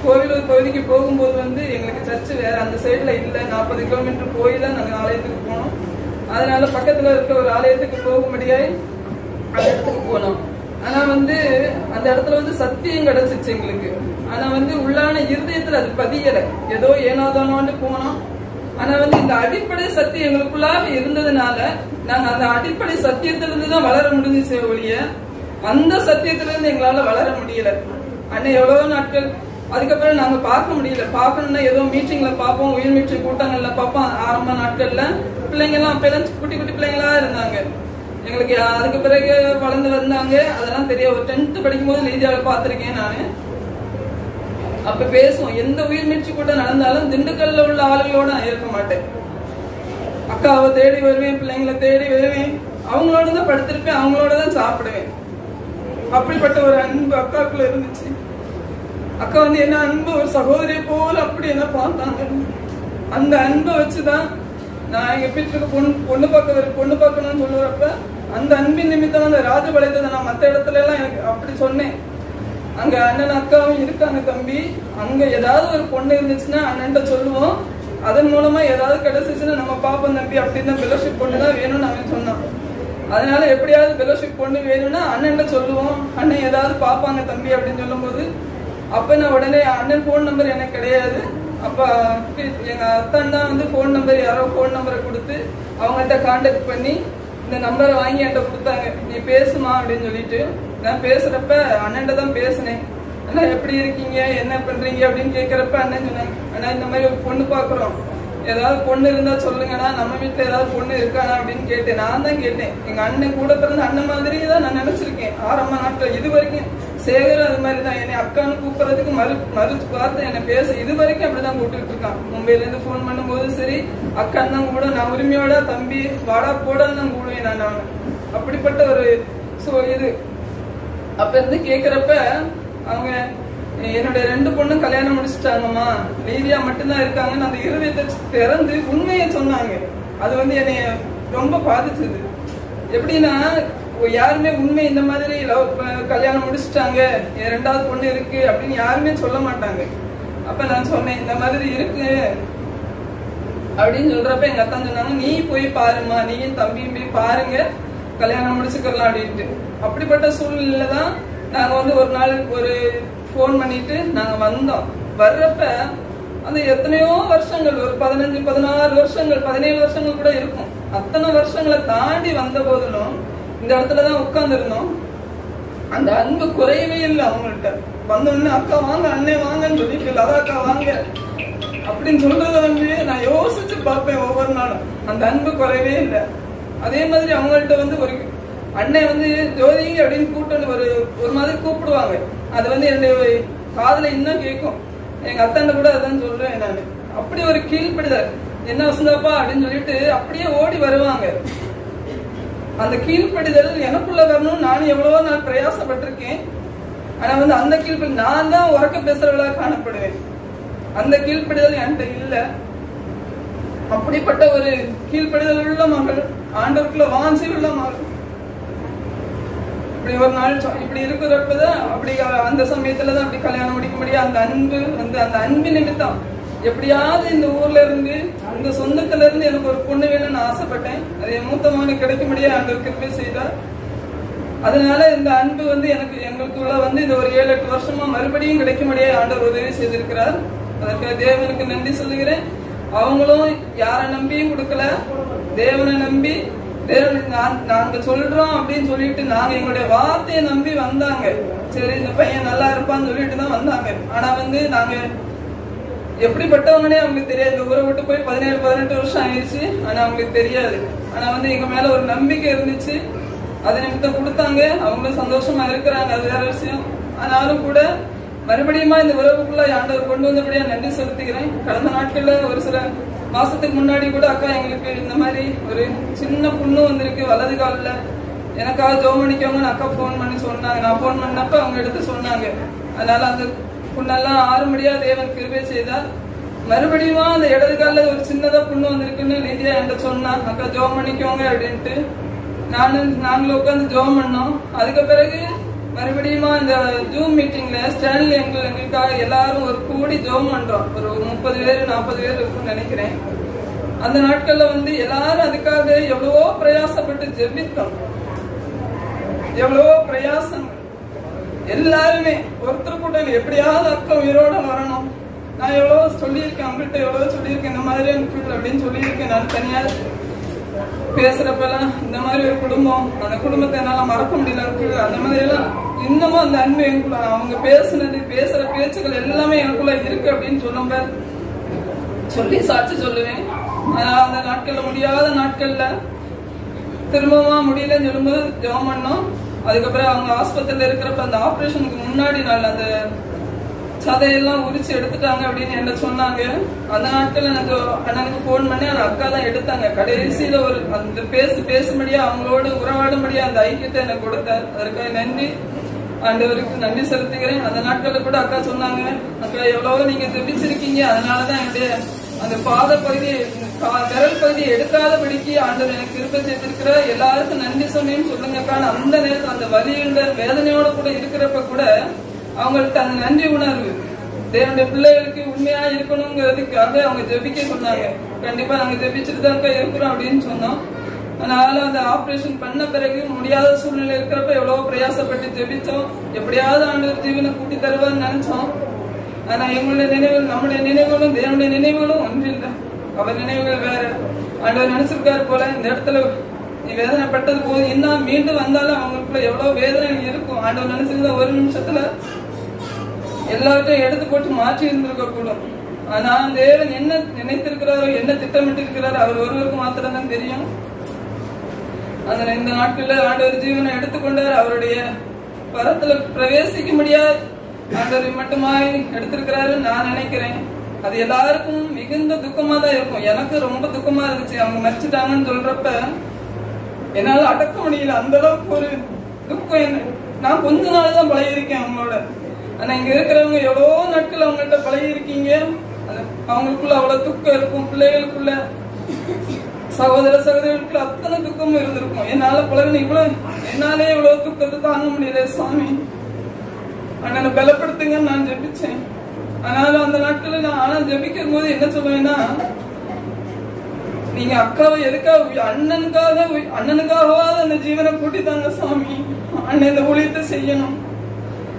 கோவிலூர் பகுதிக்கு போகும்போது வந்து எங்களுக்கு சர்ச்சு வேற அந்த சைட்ல இல்லை. 40 கிலோமீட்டர் போய் தான் நாங்க ஆலயத்துக்கு போனோம். அதனால பக்கத்துல இருக்க ஒரு ஆலயத்துக்கு போகும்படியாய் அந்த இடத்துக்கு போனோம். ஆனா வந்து அந்த இடத்துல வந்து சத்தியம் கிடைச்சிச்சு எங்களுக்கு. ஆனா வந்து உள்ளான இருதயத்துல அது பதியல. ஏதோ ஏனோதானோன்னு போனோம். ஆனா வந்து இந்த அடிப்படை சத்தியம் எங்களுக்குள்ளாக இருந்ததுனால நாங்க அந்த அடிப்படை சத்தியத்திலிருந்து தான் வளர முடிஞ்சிச்சு ஒழிய அந்த சத்தியத்திலிருந்து எங்களால வளர முடியல. அண்ணன் எவ்வளவோ நாட்கள் அதுக்கப்புறம் நாங்க பார்க்க முடியல. பார்க்கணும்னா ஏதோ மீட்டிங்ல பார்ப்போம், உயிர் மீட்டிங் கூட்டங்கள்ல பார்ப்போம். ஆரம்ப நாட்கள்ல பிள்ளைங்க எல்லாம் அப்பெல்லாம் குட்டி குட்டி பிள்ளைங்களா இருந்தாங்க எங்களுக்கு. அதுக்கு பிறகு வளர்ந்து வந்தாங்க, அதெல்லாம் தெரியும். ஒரு 10th படிக்கும் போது நீதியாள பாத்திருக்கேன் நானு. அப்ப பேசுவோம். எந்த உயிர் மீட்சி கூட்டம் நடந்தாலும் திண்டுக்கல்ல உள்ள ஆளுகளோட நான் இருக்க மாட்டேன். அக்காவை தேடி வருவேன், பிள்ளைங்களை தேடி வருவேன், அவங்களோட தான் படுத்திருப்பேன், அவங்களோட தான் சாப்பிடுவேன். அப்படிப்பட்ட ஒரு அன்பு அக்காக்குள்ள இருந்துச்சு. அக்கா வந்து என்ன அன்பு ஒரு சகோதரியை போல அப்படி என்ன பார்த்தாங்க. அந்த அன்பை வச்சுதான் நான் எங்க வீட்டுக்கு பொண்ணு பார்க்கணும்னு சொல்லுறப்ப அந்த அன்பின் நிமித்தம் அந்த ராஜபாளையத்தை நான் மற்ற இடத்துல எல்லாம் எனக்கு அப்படி சொன்னேன். அங்க அண்ணன் அக்காவும் இருக்காங்க தம்பி, அங்க ஏதாவது ஒரு பொண்ணு இருந்துச்சுன்னா அண்ணன்ட்ட சொல்லுவோம், அதன் மூலமா ஏதாவது கிடைச்சிச்சுன்னா நம்ம பாப்போம் தம்பி அப்படின்னு தான் ஃபெலோஷிப் பொண்ணு தான் வேணும்னு அவன் சொன்னான். அதனால எப்படியாவது ஃபெலோஷிப் பொண்ணு வேணும்னா அண்ணன்ட்ட சொல்லுவோம், அண்ணன் ஏதாவது பாப்பாங்க தம்பி அப்படின்னு சொல்லும் போது அப்ப நான் உடனே அண்ணன் போன் நம்பர் எனக்கு கிடையாது. அப்ப எங்க அத்தான் தான் வந்து போன் நம்பர் யாரோ போன் நம்பரை கொடுத்து அவங்கள்ட்ட கான்டாக்ட் பண்ணி இந்த நம்பரை வாங்கி என்கிட்ட கொடுத்தாங்க, நீ பேசுமா அப்படின்னு சொல்லிட்டு. நான் பேசுறப்ப அண்ணன்ட்ட தான் பேசினேன். அண்ணா எப்படி இருக்கீங்க, என்ன பண்றீங்க அப்படின்னு கேட்கறப்ப அண்ணன் சொன்னாங்க, அண்ணா இந்த மாதிரி ஒரு பொண்ணு பாக்குறோம், ஏதாவது பொண்ணு இருந்தா சொல்லுங்கண்ணா, நம்ம வீட்டுல ஏதாவது பொண்ணு இருக்கானா அப்படின்னு கேட்டேன். நான் தான் கேட்டேன். எங்க அண்ணன் கூட பிறந்த அண்ணன் மாதிரி தான் நான் நினைச்சிருக்கேன் ஆரம்ப நாட்கள். இது வரைக்கும் சேகர் அது மாதிரி தான் என்னை அக்கான்னு கூப்பிடுறதுக்கு மறுச்சு பார்த்து என்னை பேச இது வரைக்கும் அப்படிதான் கூப்பிட்டு இருக்கான். மும்பைல இருந்து போன் பண்ணும்போது சரி அக்கான்னு தான் கூட, நான் உரிமையோட தம்பி வாடா போடான்னு தான் கூடுவேன் நான். அப்படிப்பட்ட ஒரு இது அப்ப இருந்து கேக்குறப்ப அவங்க என்னுடைய 2 பொண்ணும் கல்யாணம் முடிச்சுட்டாங்கம்மா, லீதியா மட்டும்தான் இருக்காங்கன்னு அந்த இருதயத்தை திறந்து உண்மையை சொன்னாங்க. அது வந்து என்னைய ரொம்ப பாதிச்சது. எப்படின்னா யாருமே உண்மை இந்த மாதிரி கல்யாணம் முடிச்சுட்டாங்க, என் 2வது பொண்ணு இருக்கு அப்படின்னு யாருமே சொல்ல மாட்டாங்க. அப்ப நான் சொன்னேன் இந்த மாதிரி இருக்கு அப்படின்னு சொல்றப்ப எங்க அத்தான் சொன்னாங்க, நீ போய் பாருமா, நீயும் தம்பியும் போய் பாருங்க, கல்யாணம் முடிச்சுக்கலாம் அப்படின்ட்டு. அப்படிப்பட்ட சூழ்நிலை தான் நாங்க வந்து ஒரு நாள் ஒரு போன் பண்ணிட்டு நாங்க வந்தோம். வர்றப்ப அந்த எத்தனையோ வருஷங்கள், ஒரு 15 16 வருஷங்கள் 17 வருஷங்கள் கூட இருக்கும், அத்தனை வருஷங்களை தாண்டி வந்த போதிலும் இந்த இடத்துலதான் உட்கார்ந்து இருந்தோம். அந்த அன்பு குறையவே இல்லை அவங்கள்ட்ட. வந்தோடனே அக்கா வாங்க, அண்ணே வாங்கன்னு சொல்லிட்டு அக்கா வாங்க அப்படின்னு சொல்றத வந்து நான் யோசிச்சு பார்ப்பேன் ஒவ்வொரு நாளும். அந்த அன்பு குறையவே இல்லை. அதே மாதிரி அவங்கள்ட்ட வந்து ஒரு அண்ணன் வந்து ஜோதி அப்படின்னு கூப்பிட்டு ஒரு மாதிரி கூப்பிடுவாங்க. அது வந்து என்னுடைய காதுல இன்னும் கேட்கும். எங்க அத்தாண்ட கூட அதான் சொல்றேன் நான். அப்படி ஒரு கீழ்ப்படுதல், என்ன வசந்தாப்பா அப்படின்னு சொல்லிட்டு அப்படியே ஓடி வருவாங்க. அந்த கீழ்ப்படுதல் எனக்குள்ள வரணும். நானும் எவ்வளவோ நான் பிரயாசப்பட்டிருக்கேன். ஆனா வந்து அந்த கீழ்ப்படுதல் நான் தான் உறக்க பேசுறவளா காணப்படுவேன். அந்த கீழ்ப்படுதல் என்கிட்ட இல்ல. அப்படிப்பட்ட ஒரு கீழ்ப்படுதல் உள்ள மகள், ஆண்டவருக்குள்ள வாஞ்சி உள்ள மகள். இப்படி ஒரு நாள் இப்படி இருக்கிறப்பதான் அப்படி அந்த சமயத்துலதான் அப்படி கல்யாணம் முடிக்க முடியும். அந்த அன்பு வந்து அந்த அன்பு நிமித்தம் எப்படியாவது இந்த ஊர்ல இருந்து அந்த சொந்தத்துல இருந்து எனக்கு ஒரு பொண்ணு வேணும்னு ஆசைப்பட்டேன். அது என் மூத்த மகனுக்கு கிடைக்க முடியாது, ஆண்டவர் கிருபை செய்தார். அதனால இந்த அன்பு வந்து எங்களுக்குள்ள வந்து இந்த ஒரு 7-8 வருஷமா மறுபடியும் கிடைக்க முடியாது, ஆண்டவர் உதவி செய்திருக்கிறார். அதற்கு தேவனுக்கு நன்றி சொல்லுகிறேன். அவங்களும் யாரை நம்பியும் கொடுக்கல, தேவனை நம்பி நாங்க சொல்றோம் அப்படின்னு சொல்லிட்டு நாங்க எங்களுடைய வார்த்தையை நம்பி வந்தாங்க. சரி இந்த பையன் நல்லா இருப்பான்னு சொல்லிட்டு தான் வந்தாங்க. ஆனா வந்து நாங்க எப்படிப்பட்டவங்கன்னே அவங்களுக்கு தெரியாது. இந்த ஊரை விட்டு போய் 17-18 வருஷம் ஆயிடுச்சு. ஆனா அவங்களுக்கு தெரியாது. ஆனா வந்து எங்க மேல ஒரு நம்பிக்கை இருந்துச்சு. அது நிமித்தம் கொடுத்தாங்க. அவங்களும் சந்தோஷமா இருக்கிறாங்க, அது வேற விஷயம். ஆனாலும் கூட மறுபடியுமா இந்த உறவுக்குள்ள ஆண்டவர் கொண்டு வந்தபடியா நன்றி செலுத்துகிறேன். கடந்த நாட்கள்ல ஒரு சில மாசத்துக்கு முன்னாடி கூட அக்கா எங்களுக்கு இந்த மாதிரி ஒரு சின்ன புண்ணு வந்திருக்கு வலது காலில், எனக்காக ஜோம் பண்ணிக்கவங்கன்னு அக்கா போன் பண்ணி சொன்னாங்க. நான் போன் பண்ணப்ப அவங்க எடுத்து சொன்னாங்க. அதனால அந்த புண்ணெல்லாம் ஆறுபடியா தேவன் கிருபை செய்தார். மறுபடியும் அந்த இடது காலில் ஒரு சின்னதா புண்ணு வந்திருக்குன்னு லீதியா என்கிட்ட சொன்னாங்க, அக்கா ஜோம் பண்ணிக்கோங்க அப்படின்ட்டு. நாங்களும் உட்காந்து ஜோம் பண்ணோம். அதுக்கு பிறகு மறுபடியும் இந்த ஜூம் மீட்டிங்ல ஸ்டான்லி எங்களுக்காக எல்லாரும் ஒரு கூடி ஜோம் பண்றோம். ஒரு 30 பேர் 40 பேர் இருக்கும்னு நினைக்கிறேன். அந்த நாட்கள்ல வந்து எல்லாரும் அதுக்காக எவ்வளவோ பிரயாசப்பட்டு ஜெபித்தோம். எவ்வளவோ பிரயாசம். எல்லாருமே ஒருத்தர் கூட எப்படியாவது அக்கா உயிரோட வரணும். நான் எவ்வளவோ சொல்லியிருக்கேன், அவங்கள்ட்ட எவ்வளவோ சொல்லியிருக்கேன், இந்த மாதிரி அப்படின்னு சொல்லியிருக்கேன். நான் தனியா பேசுறப்பெல்லாம் இந்த மாதிரி ஒரு குடும்பம், அந்த குடும்பத்தை என்னால மறக்க முடியல. அந்த மாதிரி எல்லாம் இன்னமும் அந்த அன்பு எனக்குள்ள, அவங்க பேசுனது பேசுற பேச்சுக்கள் எல்லாமே எனக்குள்ள இருக்கு அப்படின்னு சொல்லும்ப சொல்லி சாட்சி சொல்லுவேன். ஆனா அந்த நாட்கள்ல முடியாத நாட்கள்ல திரும்பமா முடியலன்னு சொல்லும்போது ஜெபம் பண்ணோம். அதுக்கப்புறம் அவங்க ஆஸ்பத்திரியில இருக்கிறப்ப அந்த ஆபரேஷனுக்கு முன்னாடி நாள் அந்த சதையெல்லாம் உரிச்சு எடுத்துட்டாங்க அப்படின்னு என்ன சொன்னாங்க. அந்த நாட்கள் எனக்கு அண்ணனுக்கு போன் பண்ணி அந்த அக்கா தான் எடுத்தாங்க. கடைசியில ஒரு அந்த பேசும்படியா அவங்களோடு உறவாடும்படியா அந்த ஐக்கியத்தை எனக்கு கொடுத்தார். அதற்காக நன்றி, ஆண்டவருக்கு நன்றி செலுத்துகிறேன். அந்த நாட்கள்ல கூட அக்கா சொன்னாங்க, அக்கா எவ்வளவோ நீங்க ஜெபிச்சிருக்கீங்க, அதனாலதான் என்னுடைய அந்த பாத பகுதியை விரல் பகுதியை எடுக்காதபடிக்கு ஆண்டவர் எனக்கு கிருபை செய்திருக்கிற எல்லாருக்கும் நன்றி சொன்னேன்னு சொல்லுங்க. அந்த நேரத்தில் அந்த வலியுள்ள வேதனையோட கூட இருக்கிறப்ப கூட அவங்கள்ட்ட அந்த நன்றி உணர்வு தேவனுடைய பிள்ளைகளுக்கு உண்மையா இருக்கணுங்கிறதுக்காக அவங்க ஜெபிக்க சொன்னாங்க. கண்டிப்பா நாங்க ஜெபிச்சுட்டு தான் இருக்கிறோம் அப்படின்னு சொன்னோம். அதனால அந்த ஆபரேஷன் பண்ண பிறகு முடியாத சூழ்நிலை இருக்கிறப்ப எவ்வளவு பிரயாசப்பட்டு ஜெபிச்சோம். எப்படியாவது ஆண்டவர் ஜீவனை கூட்டி தருவான்னு நினைச்சோம். ஆனா எங்களுடைய நினைவுகள் நம்முடைய நினைவுகளும் தேவனுடைய நினைவுகளும் ஒன்றில்லை. அவர் நினைவுகள் வேற. ஆண்டவர் நினைச்சிருக்காரு போல இந்த இடத்துல நீ வேதனைப்பட்டது போது இன்னும் மீண்டும் வந்தாலும் அவங்களுக்குள்ள எவ்வளவு வேதனை இருக்கும். ஆண்டவர் நினைச்சிருந்தா ஒரு நிமிஷத்துல எல்லாத்தையும் எடுத்து போட்டு மாற்றி இருந்திருக்க கூடும். ஆனா தேவன் என்ன நினைத்திருக்கிறாரோ என்ன திட்டமிட்டு இருக்கிறாரோ அவர் ஒருவருக்கு மாத்திரம் தான் தெரியும். அதனால இந்த நாட்கள்ல ஆண்டவர் ஜீவனை எடுத்துக்கொண்டார். அவருடைய பரத்துல பிரவேசிக்க முடியாது ஆண்டவர் மட்டுமாய் எடுத்திருக்கிறாரு நான் நினைக்கிறேன். அது எல்லாருக்கும் மிகுந்த துக்கமா தான் இருக்கும். எனக்கு ரொம்ப துக்கமா இருந்துச்சு. அவங்க மறிச்சுட்டாங்கன்னு சொல்றப்ப என்னால அடக்க முடியல. அந்த அளவுக்கு ஒரு துக்கம். என்ன நான் கொஞ்ச நாள் தான் பழகிருக்கேன் அவங்களோட. ஆனா இங்க இருக்கிறவங்க எவ்வளவு நாட்கள் அவங்கள்ட்ட பழகி இருக்கீங்க. அவங்களுக்குள்ள அவ்வளவு துக்கம் இருக்கும். பிள்ளைகளுக்குள்ள சகோதர சகோதரிகளுக்குள்ள அத்தனை துக்கமும் இருந்திருக்கும். என்னால பழகின என்னாலே இவ்வளவு துக்கத்தை தாங்க முடியல சாமி. அண்ணனை பலப்படுத்துங்கன்னு நான் ஜெபிச்சேன். ஆனாலும் அந்த நாட்கள் நான் ஜெபிக்கும் போது என்ன சொல்லுவேன்னா, நீங்க அக்காவை எதுக்காக அண்ணனுக்காகவாது அந்த ஜீவனை கூட்டித்தாங்க சாமி. அண்ணன் இந்த ஊழியத்தை செய்யணும்.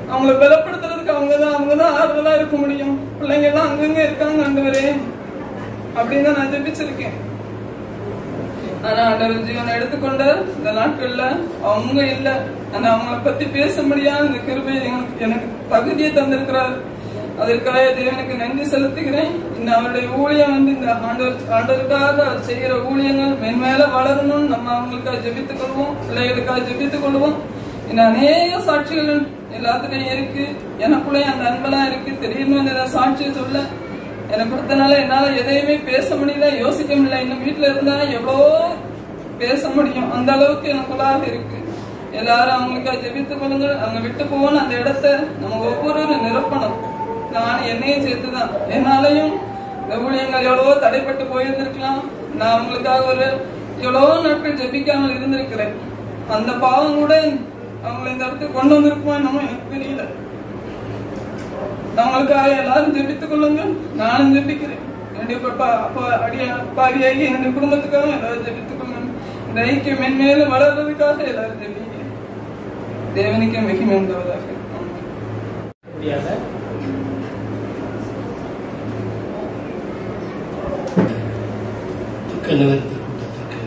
அவங்கள பலப்படுத்துறதுக்கு அவங்கதான் ஆறுதலா இருக்க முடியும். பிள்ளைங்க எல்லாம் அங்கங்க இருக்காங்க ஆண்டவரே அப்படின்னு நான் ஜெபிச்சிருக்கேன். ஆனா ஆண்டவர் ஜீவனை எடுத்துக்கொண்ட இந்த நாட்கள்ல அவங்க இல்ல. ஆனா அவங்களை பத்தி பேச முடியாத இந்த கிருபையை எனக்கு தகுதியை தந்திருக்கிறார். அதற்காக தேவனுக்கு நன்றி செலுத்துகிறேன். இந்த அவருடைய ஊழியம் இந்த ஆண்டவருக்காக செய்கிற ஊழியங்கள் மென்மேல வளரணும்னு நம்ம அவங்களுக்காக ஜெபித்துக் கொள்வோம். பிள்ளைகளுக்காக ஜெபித்துக் கொள்வோம். இன்னும் அநேக சாட்சிகள் எல்லாத்துலயும் இருக்கு. எனக்குள்ளேயும் அந்த அன்பெல்லாம் இருக்கு. திடீர்னு ஏதாவது சாட்சியை சொல்ல எனக்கு கொடுத்தனால என்னால எதையுமே பேச முடியல, யோசிக்க முடியல. இன்னும் வீட்டுல இருந்தா எவ்வளோ பேச முடியும். அந்த அளவுக்கு எனக்குள்ளாக இருக்கு. எல்லாரும் அவங்களுக்காக ஜெபித்துக் கொள்ளுங்கள். அவங்க விட்டு போகணும் அந்த இடத்த நம்ம ஒவ்வொருவரும் நிரப்பணும். நான் என்னையும் சேர்த்துதான். என்னாலையும் இந்த ஊழியங்கள் எவ்வளவோ தடைப்பட்டு போயிருந்திருக்கலாம். நான் அவங்களுக்காக எவ்வளவோ நாட்கள் ஜெபிக்காமல் இருந்திருக்கிறேன். அந்த பாவம் கூட அவங்களை இந்த இடத்துக்கு கொண்டு வந்திருக்குமா என்னமோ எனக்கு தெரியல. அவங்களுக்காக எல்லாரும் ஜெபித்துக் கொள்ளுங்க. நானும் ஜெபிக்கிறேன். என்னுடைய பாவியாகி என்னுடைய குடும்பத்துக்காக எல்லாரும் ஜெபித்துக் கொள்ளுங்க. இந்த ஐக்கியம் மென்மேலும் வளர்றதுக்காக எல்லாரும் ஜெபிக்கிறேன். தேவனுக்கு மகிமை உண்டாவதாக. நிவர்த்தி கூட்டத்திற்கு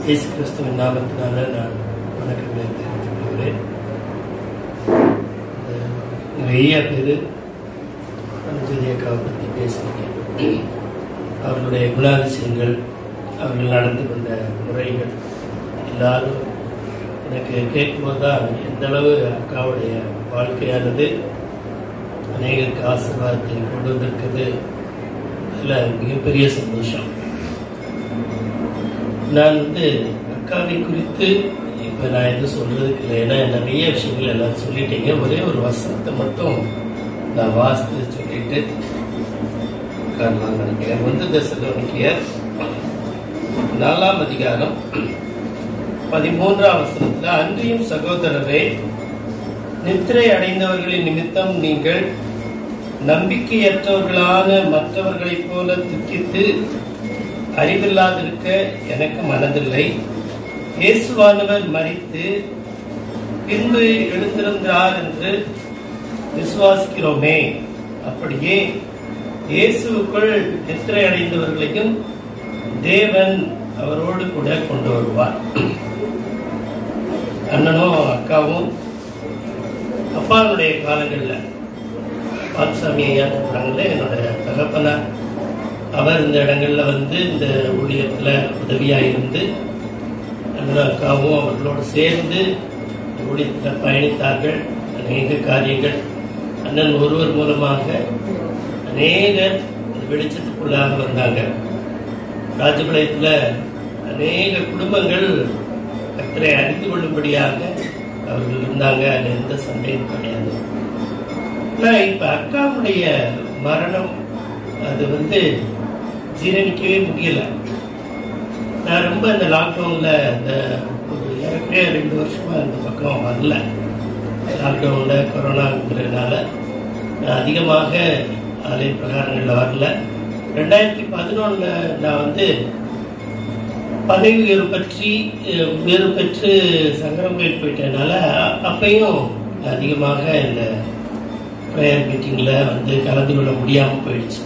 இயேசு கிறிஸ்துவின் நாமத்தினால நான் வணக்கங்களை தெரிவித்துக் கொள்கிறேன். நிறைய பேர் அனுஜதியக்காவை பற்றி பேசுனீங்க. அவர்களுடைய குணாதிசயங்கள், அவர்கள் நடந்து கொண்ட முறைகள் எல்லாரும் எனக்கு கேட்கும்போது தான் எந்த அளவு அக்காவுடைய வாழ்க்கையானது அநேகருக்கு ஆசீர்வாதத்தை கொண்டு வந்திருக்குது. அதில் மிகப்பெரிய சந்தோஷம். நான் அக்காவை குறித்து இப்போ நான் எதுவும் சொல்றதுக்கு இல்லை. ஏன்னா நிறைய விஷயங்கள் எல்லாரும் சொல்லிட்டீங்க. ஒரே ஒரு வசனத்தை மட்டும் நான் வாசித்து சொல்லிட்டு நினைக்கிறேன். 1 தெசலோனிக்கேயர் 4ஆம் அதிகாரம் 13ஆம் வசனத்தில், அன்றியும் சகோதரரே, நித்திரை அடைந்தவர்களின் நிமித்தம் நீங்கள் நம்பிக்கையற்றவர்களான மற்றவர்களைப் போல துக்கித்து அறிவில்லாதிருக்க எனக்கு மனதில்லை. இயேசுவானவர் மரித்து பின்பு எழுந்திருந்தார் என்று விசுவாசிக்கிறோமே. அப்படியே இயேசுக்குள் நித்திரை அடைந்தவர்களையும் தேவன் அவரோடு கூட கொண்டு வருவார். அண்ணனும் அக்காவும் அப்பாவுடைய காலங்களில் பால்சாமி ஐயா சொல்றாங்களே, என்னோட தகப்பனார் அவர் இந்த இடங்கள்ல இந்த ஊழியத்துல உதவியா இருந்து அண்ணன் அக்காவும் அவர்களோடு சேர்ந்து ஊழியத்தில் பயணித்தார்கள். அநேக காரியங்கள் அண்ணன் ஒருவர் மூலமாக அநேகர் வெளிச்சத்துக்குள்ளாக வந்தாங்க. ராஜபாளையத்தில் அநேக குடும்பங்கள் கர்த்தரை அறிந்து கொள்ளும்படியாக அவர்கள் இருந்தாங்க. அது எந்த சந்தேகம் கிடையாது. இப்ப அக்காவுடைய மரணம் அது ஜீரணிக்கவே முடியல. நான் ரொம்ப இந்த லாக்டவுன்ல இந்த ஒரு ஏற்கனவே 2 வருஷமா இந்த பக்கம் வரல. லாக்டவுன்ல கொரோனாங்கிறதுனால நான் அதிகமாக ஆலய பிரகாரங்களில் வரல. 2011 நான் பதவி உயர்வு பெற்று சங்கரம் கோயில் போயிட்டதுனால அப்பையும் அதிகமாக இந்த ப்ரேயர் மீட்டிங்கில் கலந்து கொள்ள முடியாமல் போயிடுச்சு.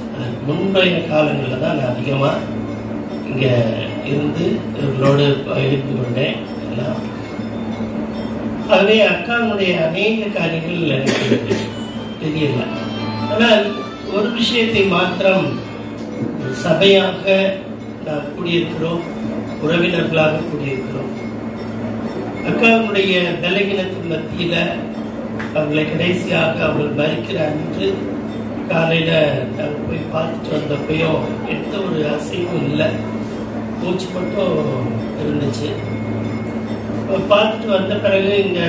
முந்தைய காலங்களில் தான் நான் அதிகமாக இங்கே இருந்து இவர்களோடு பகிர்ந்து கொண்டேன் எல்லாம். ஆகவே அக்காவுடைய அநேக காரியங்கள் எனக்கு தெரியல. ஆனால் ஒரு விஷயத்தை மாத்திரம், சபையாக நாம் கூடியிருக்கிறோம், உறவினர்களாக கூடியிருக்கிறோம். அக்காவுடைய பலகீனத்தின் மத்தியில அவங்களை கடைசியாக அவர்கள் மறிக்கிற அன்று காலையில நாங்கள் போய் பார்த்துட்டு வந்தப்பையும் எந்த ஒரு அசைவும் இல்லை, மூச்சு மட்டும் இருந்துச்சு. பார்த்துட்டு வந்த பிறகு இங்க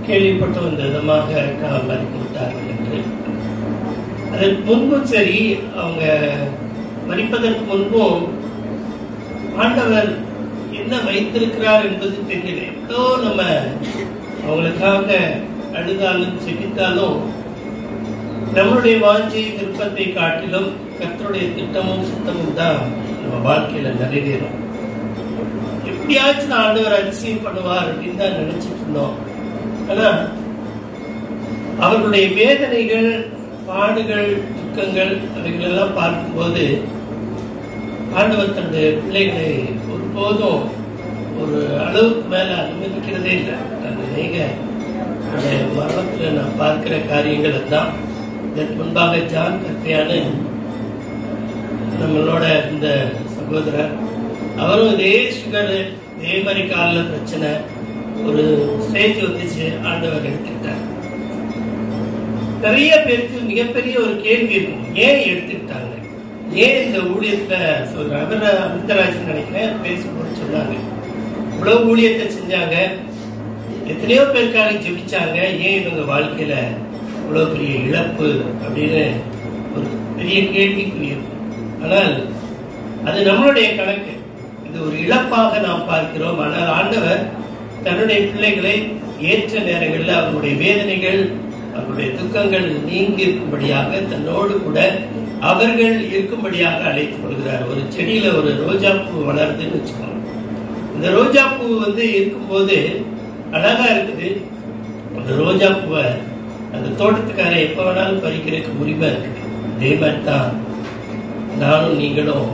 கேள்விப்பட்டு வந்த விதமாக அக்கா மறித்து விட்டார்கள் என்று. அதற்கு முன்பும் சரி, அவங்க மறிப்பதற்கு முன்பும் ஆண்டவர் என்ன வைத்திருக்கிறார் என்பது தெரியல. எவ்வளோ நம்ம அவங்களுக்காக அழுதாலும் செபித்தாலும் நம்மளுடைய வாஞ்சி விருப்பத்தை காட்டிலும் கர்த்தருடைய திட்டமும் சுத்தமும் தான் நம்ம வாழ்க்கையில நிறைவேறும். எப்படியாச்சும் ஆண்டவர் அதிசயம் பண்ணுவார் அப்படின்னு தான் நினைச்சிட்டு இருந்தோம். ஆனா அவர்களுடைய வேதனைகள், பாடுகள், துக்கங்கள் அவைகள் எல்லாம் பார்க்கும்போது ஆண்டவர் தன்னுடைய பிள்ளைகளை ஒருபோதும் ஒரு அளவுக்கு மேல அனுமதிக்கிறதே இல்லை. அநேக மரணத்துல நான் பார்க்கிற காரியங்கள் தான். இதற்கு முன்பாக ஜான் கற்கையான நம்மளோட இந்த சகோதரர், அவரும் இதே சுகர், இதே மாதிரி காலில் பிரச்சனை, ஒரு ஸ்டேஜ் வந்துச்சு, ஆண்டவர் எடுத்துக்கிட்டார். நிறைய பேருக்கு மிகப்பெரிய ஒரு கேள்வி இருக்கும், ஏன் எடுத்துக்கிட்டாங்க, ஏன் இந்த ஊழியத்துல சொல்றாங்க. அமிர்தராஜன் நினைக்கிறேன் பேசும்போது சொன்னாங்க, இவ்வளவு ஊழியத்தை செஞ்சாங்க, எத்தனையோ பேருக்காக ஜெபிச்சாங்க, ஏன் இவங்க வாழ்க்கையில இவ்வளவு பெரிய இழப்பு அப்படின்னு ஒரு பெரிய கேள்விக்குரிய. ஆனால் அது நம்மளுடைய கணக்கு, இது ஒரு இழப்பாக நாம் பார்க்கிறோம். ஆனால் ஆண்டவர் தன்னுடைய பிள்ளைகளை ஏற்ற நேரங்களில் அவருடைய வேதனைகள், அவருடைய துக்கங்கள் நீங்கி இருக்கும்படியாக, தன்னோடு கூட அவர்கள் இருக்கும்படியாக அழைத்துக் கொள்கிறார். ஒரு செடியில ஒரு ரோஜா பூ வளருதுன்னு வச்சுக்கோங்க. இந்த ரோஜா பூ இருக்கும்போது அழகா இருக்குது. அந்த ரோஜா பூவை அந்த தோட்டத்துக்கார எப்ப வேணாலும் பறிக்கிறதுக்கு உரிமை இருக்குது. அதே மாதிரி தான் நானும் நீங்களும்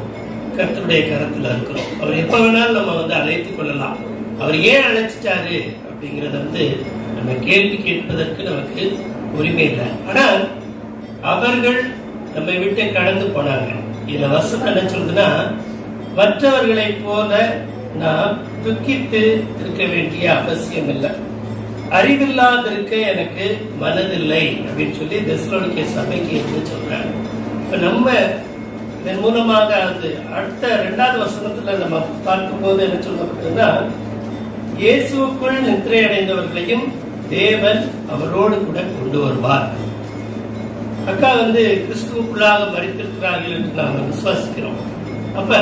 கர்த்தருடைய கரத்துல இருக்கிறோம். அவர் எப்ப வேணாலும் நம்ம அழைத்துக் கொள்ளலாம். அவர் ஏன் அழைச்சிட்டாரு அப்படிங்கறத நம்ம கேள்வி கேட்பதற்கு நமக்கு உரிமை இல்லை. ஆனால் அவர்கள் நம்மை விட்டு கடந்து போனாங்க. இதுல வசனம் என்ன சொல்றதுன்னா, மற்றவர்களை போல நான் துக்கித்து இருக்க வேண்டிய அவசியம் இல்லை, அறிவில்லாதிருக்க எனக்கு மனதில்லை அப்படின்னு சொல்லி தெசலோனிக்கே சபைக்கு சொல்றாங்க. இப்ப நம்ம இதன் மூலமாக அடுத்த 2வது வசனத்துல நம்ம பார்க்கும்போது என்ன சொல்லப்படுதுன்னா, இயேசுக்குள் நித்திரை அடைந்தவர்களையும் தேவன் அவரோடு கூட கொண்டு வருவார். அக்கா கிறிஸ்துவுக்குள்ளாக மரித்திருக்கிறார்கள் என்று நாம விசுவாசிக்கிறோம். அப்ப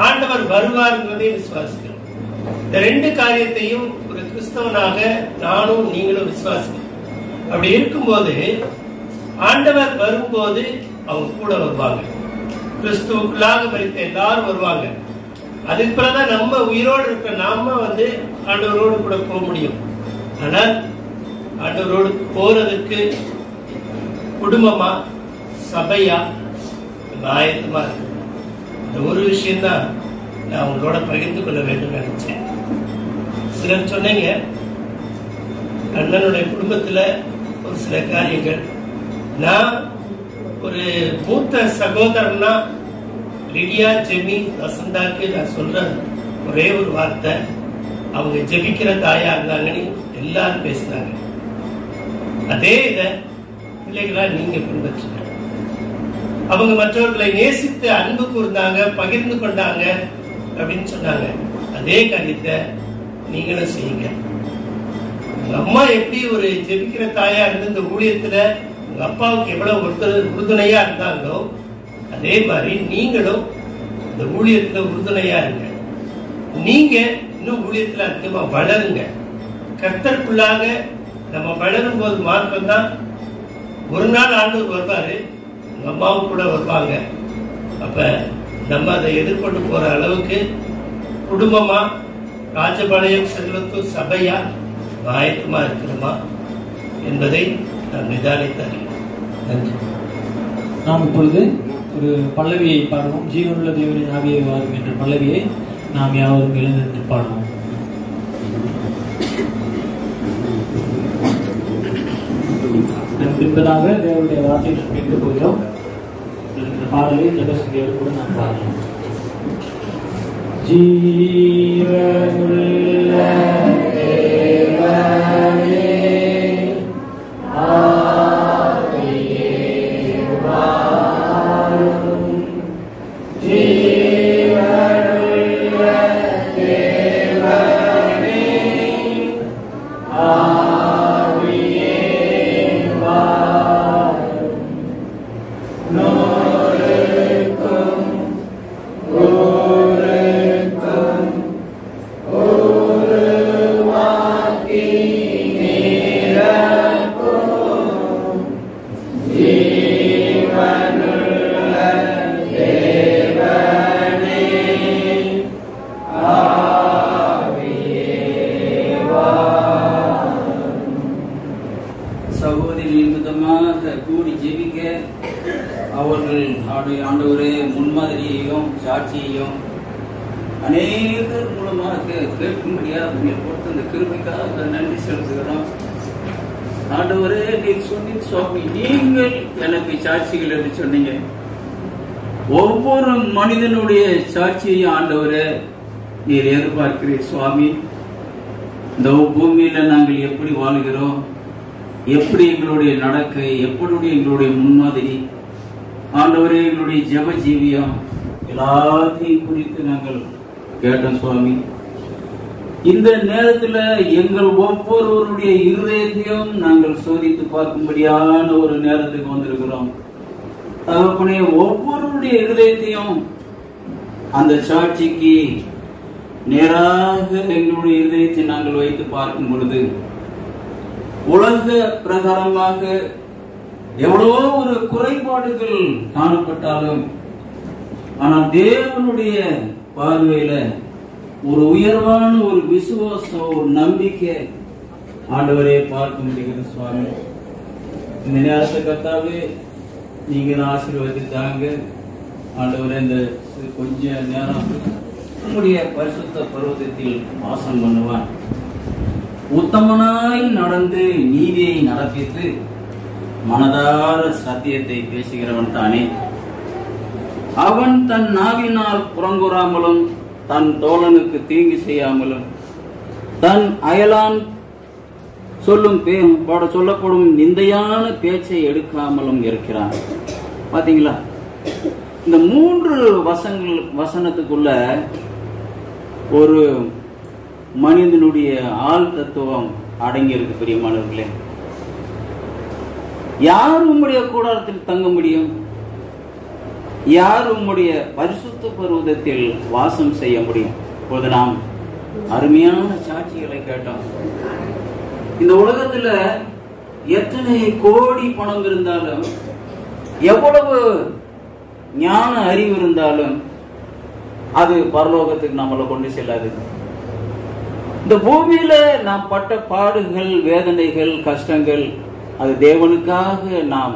ஆண்டவர் வருவார்ன்றதை விசுவாசிக்கிறோம். இந்த 2 காரியத்தையும் ஒரு கிறிஸ்தவனாக நானும் நீங்களும் விசுவாசிக்கிறோம். அப்படி இருக்கும்போது ஆண்டவர் வரும்போது அவங்க கூட வருவாங்க. கிறிஸ்துவுக்குள்ளாக மரித்த எல்லாரும் வருவாங்க. அதுக்கு பிறகுதான் நம்ம உயிரோடு இருக்க நாம ஆண்டவரோடு கூட போக முடியும். ஆனால் ஆண்டவரோடு போறதுக்கு குடும்பமா, சபையா ஆயத்தமா இருக்கு. இந்த ஒரு விஷயம்தான் நான் உங்களோட பகிர்ந்து கொள்ள வேண்டும் நினைச்சேன். சிலர் சொன்னீங்க, அண்ணனுடைய குடும்பத்துல ஒரு சில காரியங்கள். நான் ஒரு மூத்த சகோதரனா லிடியா, ஜெமி, வசந்தாக்கு நான் சொல்ற ஒரே ஒரு வார்த்தை, அவங்க ஜெபிக்கிற தாயா இருந்தாங்கன்னு எல்லாரும் பேசினாங்க. அதே இத பிள்ளைகளா நீங்க பின்பற்றுங்க. அவங்க மற்றவர்களை நேசித்து அன்பு கூர்ந்தாங்க, பகிர்ந்து கொண்டாங்க அப்படின்னு சொன்னாங்க. அதே காரியத்தை நீங்களும் செய்யுங்க. உங்க அம்மா எப்படி ஒரு ஜெபிக்கிற தாயா இருந்து இந்த ஊழியத்துல உங்க உங்க அப்பாவுக்கு எவ்வளவு உறுதுணையா இருந்தாங்களோ அதே மாதிரி நீங்களும் இந்த ஊழியத்துல உறுதுணையா இருங்க. நீங்க இன்னும் ஊழியத்துல அதிகமா வளருங்க. கர்த்தருக்குள்ளாக நம்ம வளரும் போது மாத்திரம்தான் ஒரு நாள் ஆண்டவர் வருவாரு, உங்க அம்மாவும் கூட வருவாங்க. அப்ப நம்ம அதை எதிர்கொண்டு போற அளவுக்கு குடும்பமா ராஜபாளையம் செல்வத்தூர் சபையா ஆயத்தமா இருக்கிறோமா என்பதை நாம் நிதானித்து அறிவோம். நன்றி. நாம் இப்பொழுது ஒரு பல்லவியை பாடுவோம். ஜீவனுள்ள தேவனின் ஆவியை வாரும் என்ற பல்லவியை நாம் யாவரும் எழுந்து பாடுவோம். பின்பதாக தேவனுடைய வார்த்தையை கேட்க போகிறோம். இந்த பாடலை ஜெபசங்கியோடு கூட நாம் பாடலாம். ஜீவனுள்ள தேவனே ஆவியே வாரும், ஜீவனுள்ள தேவனே ஆவியே வாரும், நோருக்கும் ஊருக்கும் உருவாக்கி நிரப்பும், ஜீவனுள்ள தேவனே ஆவியே வாரும். சகோதரி நிமித்தமாக கூடி ஜெபிக்க அவர்கள் ஆண்டவரே முன்மாதிரியையும் சாட்சியையும் அநேகர் மூலமாக கேட்கும்படியாக நீங்கள் கொடுத்த இந்த கிருபைக்காக நன்றி செலுத்துகிறோம். ஆண்டவரே நீர் சொன்னீர் சுவாமி, நீங்கள் எனக்கு சாட்சிகள் என்று சொன்னீங்க. ஒவ்வொரு மனிதனுடைய சாட்சியையும் ஆண்டவரே நீர் எதிர்பார்க்கிறீர் சுவாமி. இந்த பூமியில நாங்கள் எப்படி வாழ்கிறோம், எப்படி எங்களுடைய நடக்கை, எப்படி எங்களுடைய முன்மாதிரி, ஆண்டவரே எங்களுடைய ஜெப ஜீவியம் எல்லாத்தையும் குறித்து நாங்கள் கேட்டோம் சுவாமி. இந்த நேரத்துல எங்கள் ஒவ்வொருவருடைய இருதயத்தையும் நாங்கள் சோதித்து பார்க்கும்படியான ஒரு நேரத்துக்கு வந்திருக்கிறோம். தகப்பனே, ஒவ்வொருடைய இருதயத்தையும் அந்த சாட்சிக்கு நேராக எங்களுடைய இருதயத்தை நாங்கள் வைத்து பார்க்கும் பொழுது உலக பிரகாரமாக எவ்வளவோ ஒரு குறைபாடுகள் காணப்பட்டாலும், ஆனால் தேவனுடைய பார்வையில ஒரு உயர்வான ஒரு விசுவாசம், ஒரு நம்பிக்கை ஆண்டவரே பார்க்க முடிகிறது சுவாமி. இந்த நேரத்தை கர்த்தாவே நீங்க ஆசீர்வதித்தாங்க ஆண்டவரே. இந்த கொஞ்ச நேரம் உம்முடைய பரிசுத்த பர்வதத்தில் வாசம் பண்ணுவான். உத்தமனாய் நடந்து நீதியை நடப்பித்து மனதார சத்தியத்தை பேசுகிறவன் தானே. அவன் தன் நாவினால் புறங்கூறாமலும் தன் தோழனுக்கு தீங்கு செய்யாமலும் தன் அயலான் சொல்லப்படும் நிந்தையான பேச்சை எடுக்காமலும் இருக்கிறான். பாத்தீங்களா, இந்த 3 வசனத்துக்குள்ள ஒரு மனிதனுடைய ஆள் தத்துவம் அடங்கி இருக்கு. பிரியமானவர்களே, யார் உம்முடைய கூடாரத்தில் தங்க முடியும்? யார் உம்முடைய பரிசுத்த பர்வதத்தில் வாசம் செய்ய முடியும்? இப்போது நாம் அருமையான சாட்சிகளை கேட்டோம். இந்த உலகத்துல எத்தனை கோடி பணம் இருந்தாலும், எவ்வளவு ஞான அறிவு இருந்தாலும் அது பரலோகத்துக்கு நம்மளை கொண்டு செல்லாது. இந்த பூமியில நாம் பட்ட பாடுகள், வேதனைகள், கஷ்டங்கள், அது தேவனுக்காக நாம்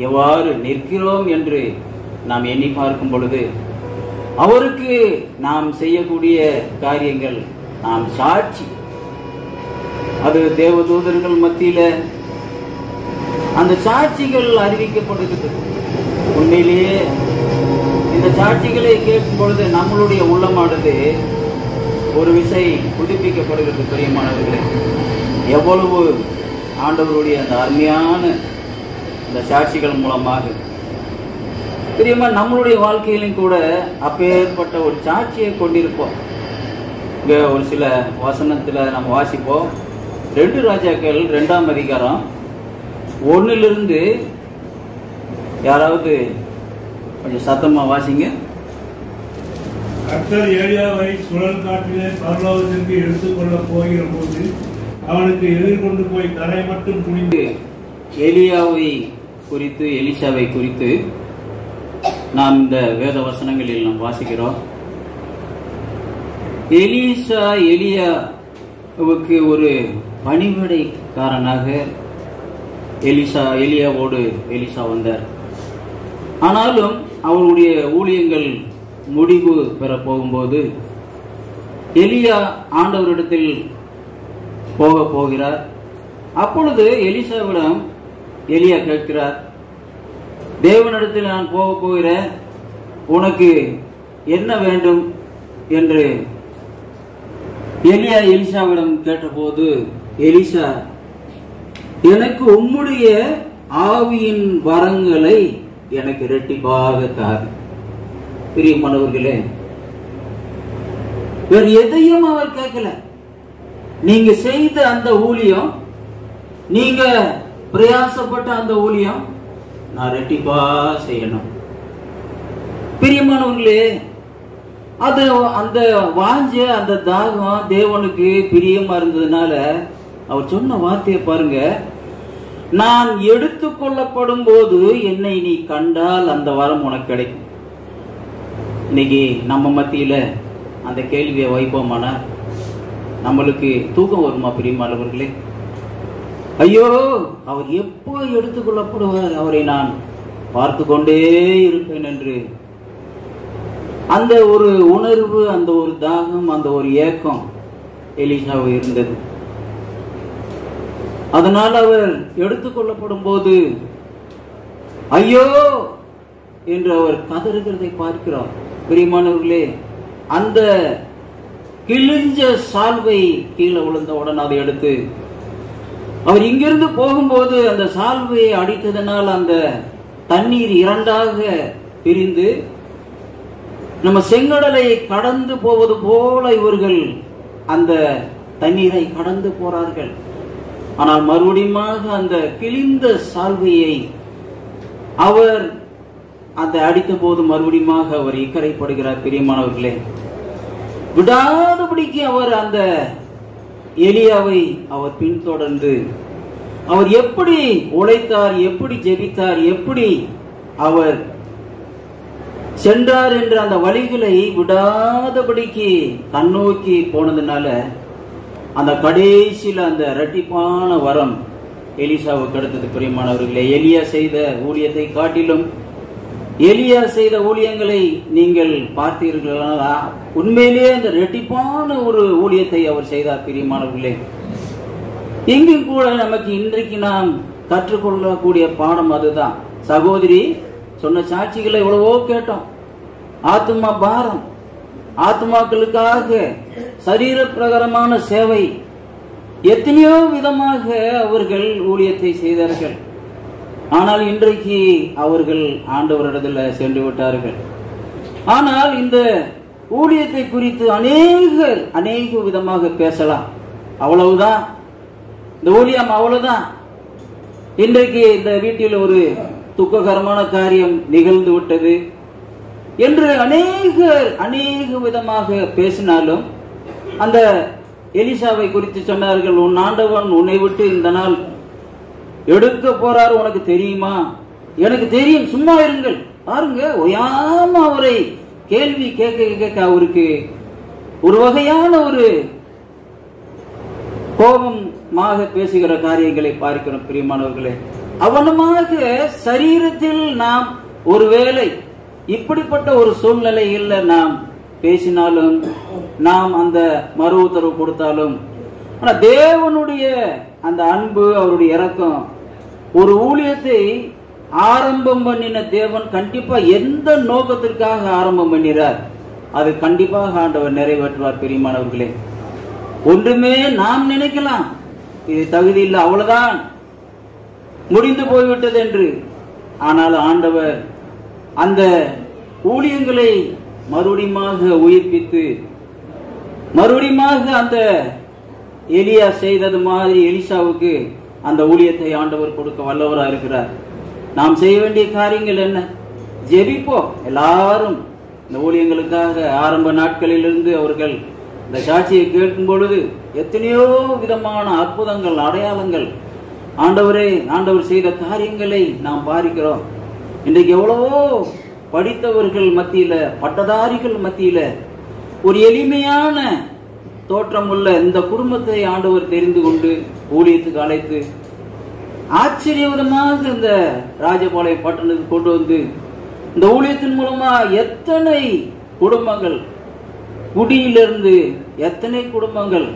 எவ்வாறு நிற்கிறோம் என்று நாம் எண்ணி பார்க்கும் பொழுது அவருக்கு நாம் செய்யக்கூடிய காரியங்கள், நாம் சாட்சி, அது தேவதூதர்கள் மத்தியில அந்த சாட்சிகள் அறிவிக்கப்படுகிறது. உண்மையிலேயே இந்த சாட்சிகளை கேட்கும் பொழுது நம்மளுடைய உள்ளமானது ஒரு விசை புதுப்பிக்கப்படுகிறது. பிரியமானவர்களே, எவ்வளவு ஆண்டவருடைய அந்த அருமையான இந்த சாட்சிகள் மூலமாக பிரியமா நம்மளுடைய வாழ்க்கையிலும் கூட அப்பேற்பட்ட ஒரு சாட்சியை கொண்டிருப்போம். இங்க ஒரு சில வசனத்துல நம்ம வாசிப்போம். 2 ராஜாக்கள் 2ஆம் அதிகாரம் 1 யாராவது கொஞ்சம் சத்தமா வாசிங்க. கர்த்தர் ஏலியாவை சுழல் காற்றிலே பரலோகத்திற்கு எடுத்துக்கொள்ள போகிற போது அவனுக்கு எதிர்கொண்டு போய் கரை மட்டும் குனிந்து. எலியாவை குறித்து எலிசாவை குறித்து நாம் இந்த வேத வசனங்களில் நாம் வாசிக்கிறோம். எலியாவுக்கு ஒரு பணிவிடைக்காரனாக எலியாவோடு எலிசா வந்தார். ஆனாலும் அவருடைய ஊழியங்கள் முடிவு பெற போகும்போது எலியா ஆண்டவரிடத்தில் போகிறார். அப்பொழுது எலிசாவிடம் எலியா கேட்கிறார், தேவனிடத்தில் நான் போகிறேன், உனக்கு என்ன வேண்டும் என்று எலியா எலிசாவிடம் கேட்டபோது எலிசா, எனக்கு உம்முடைய ஆவியின் வரங்களை எனக்கு இரட்டிப்பாக தார். பிரியமானவர்களே, வேறு எதையும் அவர் கேட்கல. நீங்க செய்த அந்த ஊழியம், நீங்க பிரயாசப்பட்ட அந்த ஊழியம் நான் இரட்டிப்பா செய்யணும். பிரியமானவர்களே, அது அந்த வாஞ்ச அந்த தாகம் தேவனுக்கு பிரியமா இருந்ததுனால அவர் சொன்ன வார்த்தையை பாருங்க, நான் எடுத்துக்கொள்ளப்படும் போது என்னை நீ கண்டால் அந்த வரம் உனக்கு கிடைக்கும். இன்னைக்கு நம்ம மத்தியில அந்த கேள்வியை வைப்போமானா நம்மளுக்கு தூக்கம் வருமா? பிரியமானவர்களே, ஐயோ அவர் எப்போ எடுத்துக்கொள்ளப்படுவார், அவரை நான் பார்த்து கொண்டே இருப்பேன் என்று அந்த ஒரு உணர்வு, அந்த ஒரு தாகம், அந்த ஒரு ஏக்கம் எலிசாவு இருந்தது. அதனால் அவர் எடுத்துக்கொள்ளப்படும் போது ஐயோ என்று அவர் கதறுகிறதை பார்க்கிறோம். பிரியமானவர்களே, அந்த கிழிஞ்ச சால்வை கீழே விழுந்தவுடன் அதை எடுத்து அவர் இங்கிருந்து போகும்போது அந்த சால்வையை அடித்ததனால் அந்த தண்ணீர் இரண்டாக பிரிந்து நம்ம செங்கடலை கடந்து போவது போல இவர்கள் அந்த தண்ணீரை கடந்து போறார்கள். ஆனால் மறுபடியும் அந்த கிழிந்த சால்வையை அவர் அந்த அடித்த போது மறுபடியும் அவர் இக்கரைப்படுகிறார். பிரியமானவர்களே, விடாதபடிக்கு அவர் அந்த எலியாவை அவர் பின்தொடர்ந்து அவர் எப்படி உழைத்தார், எப்படி ஜெபித்தார், எப்படி அவர் சென்றார் என்ற அந்த வழிகளை விடாதபடிக்கு கண்ணோக்கி போனதுனால அந்த கடைசியில் அந்த இரட்டிப்பான வரம் எலிசாவுக்கு கிடைத்தது. பிரியமானவர்களே, எலியா செய்த ஊழியத்தை காட்டிலும் எலியா செய்த ஊழியங்களை நீங்கள் பார்த்தீர்களா? உண்மையிலேயே அந்த இரட்டிப்பான ஒரு ஊழியத்தை அவர் செய்தார். பிரியமானவர்களே, எங்கும் கூட நமக்கு இன்றைக்கு நாம் கற்றுக்கொள்ளக்கூடிய பாடம் அதுதான். சகோதரி சொன்ன சாட்சிகளை எவ்வளவோ கேட்டோம். ஆத்மா பாரம், ஆத்மாக்களுக்காக சரீர பிரகாரமான சேவை, எத்தனையோ விதமாக அவர்கள் ஊழியத்தை செய்தார்கள். ஆனால் இன்றைக்கு அவர்கள் ஆண்டவரிடத்தில் சென்று விட்டார்கள். ஆனால் இந்த ஊழியத்தை குறித்து அநேக விதமாக பேசலாம். அவ்வளவுதான், இந்த ஊழியம் அவ்வளவுதான். இன்றைக்கு இந்த வீட்டில் ஒரு துக்ககரமான காரியம் நிகழ்ந்து விட்டது என்று அநேக விதமாக பேசினாலும் அந்த எலிசாவை குறித்து சொன்னார்கள், உன் ஆண்டவன் உன்னை விட்டு இந்த நாள் எடுக்க போறார், உனக்கு தெரியுமா? எனக்கு தெரியும், சும்மா இருங்கள். பாருங்க, ஓயாம அவரை கேள்வி கேட்க அவருக்கு ஒரு வகையான ஒரு கோபமாக பேசுகிற காரியங்களை பார்க்கிறோம். பிரியமானவர்களே, அவனமாக சரீரத்தில் நாம் ஒருவேளை இப்படிப்பட்ட ஒரு சூழ்நிலையில் நாம் பேசினாலும், நாம் அந்த மறு உத்தரவு கொடுத்தாலும், ஆனா தேவனுடைய அந்த அன்பு, அவருடைய இரக்கம், ஒரு ஊழியத்தை ஆரம்பம் பண்ணின தேவன் கண்டிப்பா எந்த நோக்கத்திற்காக ஆரம்பம் பண்ணினார் அது கண்டிப்பாக ஆண்டவர் நிறைவேற்றுவார். பிரியமானவர்களே, ஒன்றுமே நாம் நினைக்கலாம் இது தகுதி இல்லை, அவ்வளவுதான், முடிந்து போய்விட்டது என்று. ஆனால் ஆண்டவர் அந்த ஊழியங்களை மறுபடியும் உயிர்ப்பித்து மறுபடியும் அந்த எலியா செய்தது மாதிரி எலிசாவுக்கு அந்த ஊழியத்தை ஆண்டவர் கொடுக்க வல்லவராக இருக்கிறார். நாம் செய்ய வேண்டிய காரியங்கள் என்ன? ஜெபிப்போம். எல்லாரும் இந்த ஊழியங்களுக்காக ஆரம்ப நாட்களிலிருந்து அவர்கள் இந்த சாட்சியை கேட்கும் பொழுது எத்தனையோ விதமான அற்புதங்கள், அடையாளங்கள், ஆண்டவர் செய்த காரியங்களை நாம் பார்க்கிறோம். இன்றைக்கு எவ்வளவோ படித்தவர்கள் மத்தியில, பட்டதாரிகள் மத்தியில ஒரு எளிமையான தோற்றமுள்ள இந்த குடும்பத்தை ஆண்டவர் தெரிந்து கொண்டு ஊழியத்துக்கு அழைத்து ஆச்சரியவிதமாக இந்த ராஜபாளையம் பட்டணத்துக்கு கொண்டு வந்து இந்த ஊழியத்தின் மூலமா எத்தனை குடும்பங்கள், குடியிலிருந்து எத்தனை குடும்பங்கள்,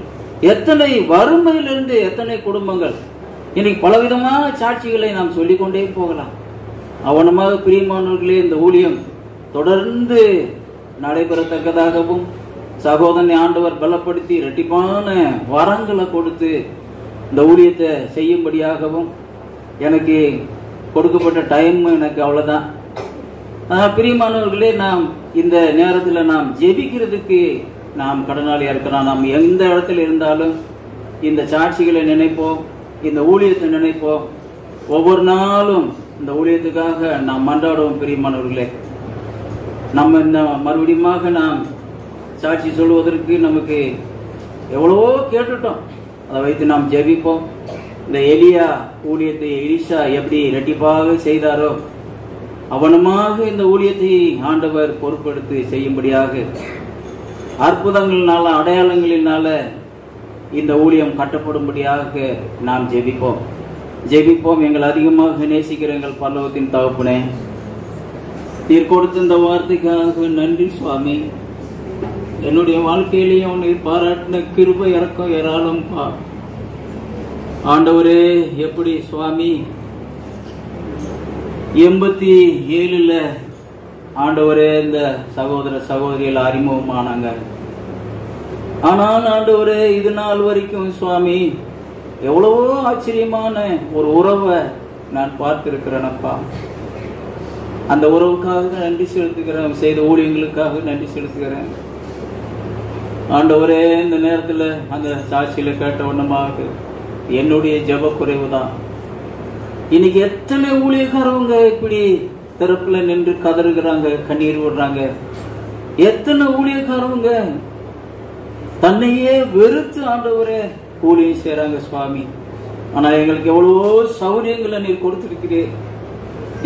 எத்தனை வறுமையிலிருந்து எத்தனை குடும்பங்கள், இன்னைக்கு பலவிதமான சாட்சிகளை நாம் சொல்லிக்கொண்டே போகலாம். அவனமாக பிரியமானவர்களே, இந்த ஊழியம் தொடர்ந்து நடைபெறத்தக்கதாகவும் சகோதரனை ஆண்டவர் பலப்படுத்தி இரட்டிப்பான வரங்களை கொடுத்து இந்த ஊழியத்தை செய்யும்படியாகவும் எனக்கு கொடுக்கப்பட்ட டைம் எனக்கு அவ்வளவுதான். பிரியமானவர்களே, நாம் இந்த நேரத்தில் நாம் ஜெபிக்கிறதுக்கு நாம் கடனாளியா இருக்கிறோம். நாம் எந்த இடத்துல இருந்தாலும் இந்த சாட்சிகளை நினைப்போம், இந்த ஊழியத்தை நினைப்போம். ஒவ்வொரு நாளும் இந்த ஊழியத்துக்காக நாம் மன்றாடுவோம். பிரியமானவர்களே, நம்ம இந்த மறுபடியும் நாம் சாட்சி சொல்வதற்கு நமக்கு எவ்வளவோ கேட்டுட்டோம். அதை வைத்து நாம் ஜெபிப்போம். இந்த எலியா ஊழியத்தை எலிசா எப்படி இரட்டிப்பாக செய்தாரோ அவனமாக இந்த ஊழியத்தை ஆண்டவர் பொறுப்பெடுத்து செய்யும்படியாக அற்புதங்களினால, அடையாளங்களினால இந்த ஊழியம் கட்டப்படும்படியாக நாம் ஜெபிப்போம். எங்கள் அதிகமாக நேசிக்கிற எங்கள் பரலோகத்தின் தகப்பனே, நீர் கொடுத்த இந்த வார்த்தைக்காக நன்றி சுவாமி. என்னுடைய வாழ்க்கையிலேயே உன்னை பாராட்டின கிருபை இறக்கம் ஏராளம்பா. ஆண்டவரே, எப்படி சுவாமி 87 ஆண்டவரே இந்த சகோதர சகோதரிகள் அறிமுகமானாங்க. ஆனால் ஆண்டவரே, இது நாள் வரைக்கும் சுவாமி எவ்வளவோ ஆச்சரியமான ஒரு உறவை நான் பார்த்திருக்கிறேனப்பா. அந்த உறவுக்காக நன்றி செலுத்துகிறேன், செய்த ஊழியங்களுக்காக நன்றி செலுத்துகிறேன். ஆண்டவரே, இந்த நேரத்தில் அந்த சாட்சியில கேட்ட வண்ணமாக என்னுடைய ஜெப குறைவுதான். இன்னைக்கு எத்தனை ஊழியக்காரவங்க இப்படி திறப்புல நின்று கதறுகிறாங்க, கண்ணீர் விடுறாங்க. எத்தனை ஊழியக்காரவங்க தன்னையே வெறுத்து ஆண்டவரே ஊழியம் செய்யறாங்க சுவாமி. ஆனா எங்களுக்கு எவ்வளவோ சௌரியங்களை நீர் கொடுத்திருக்கிறீர்,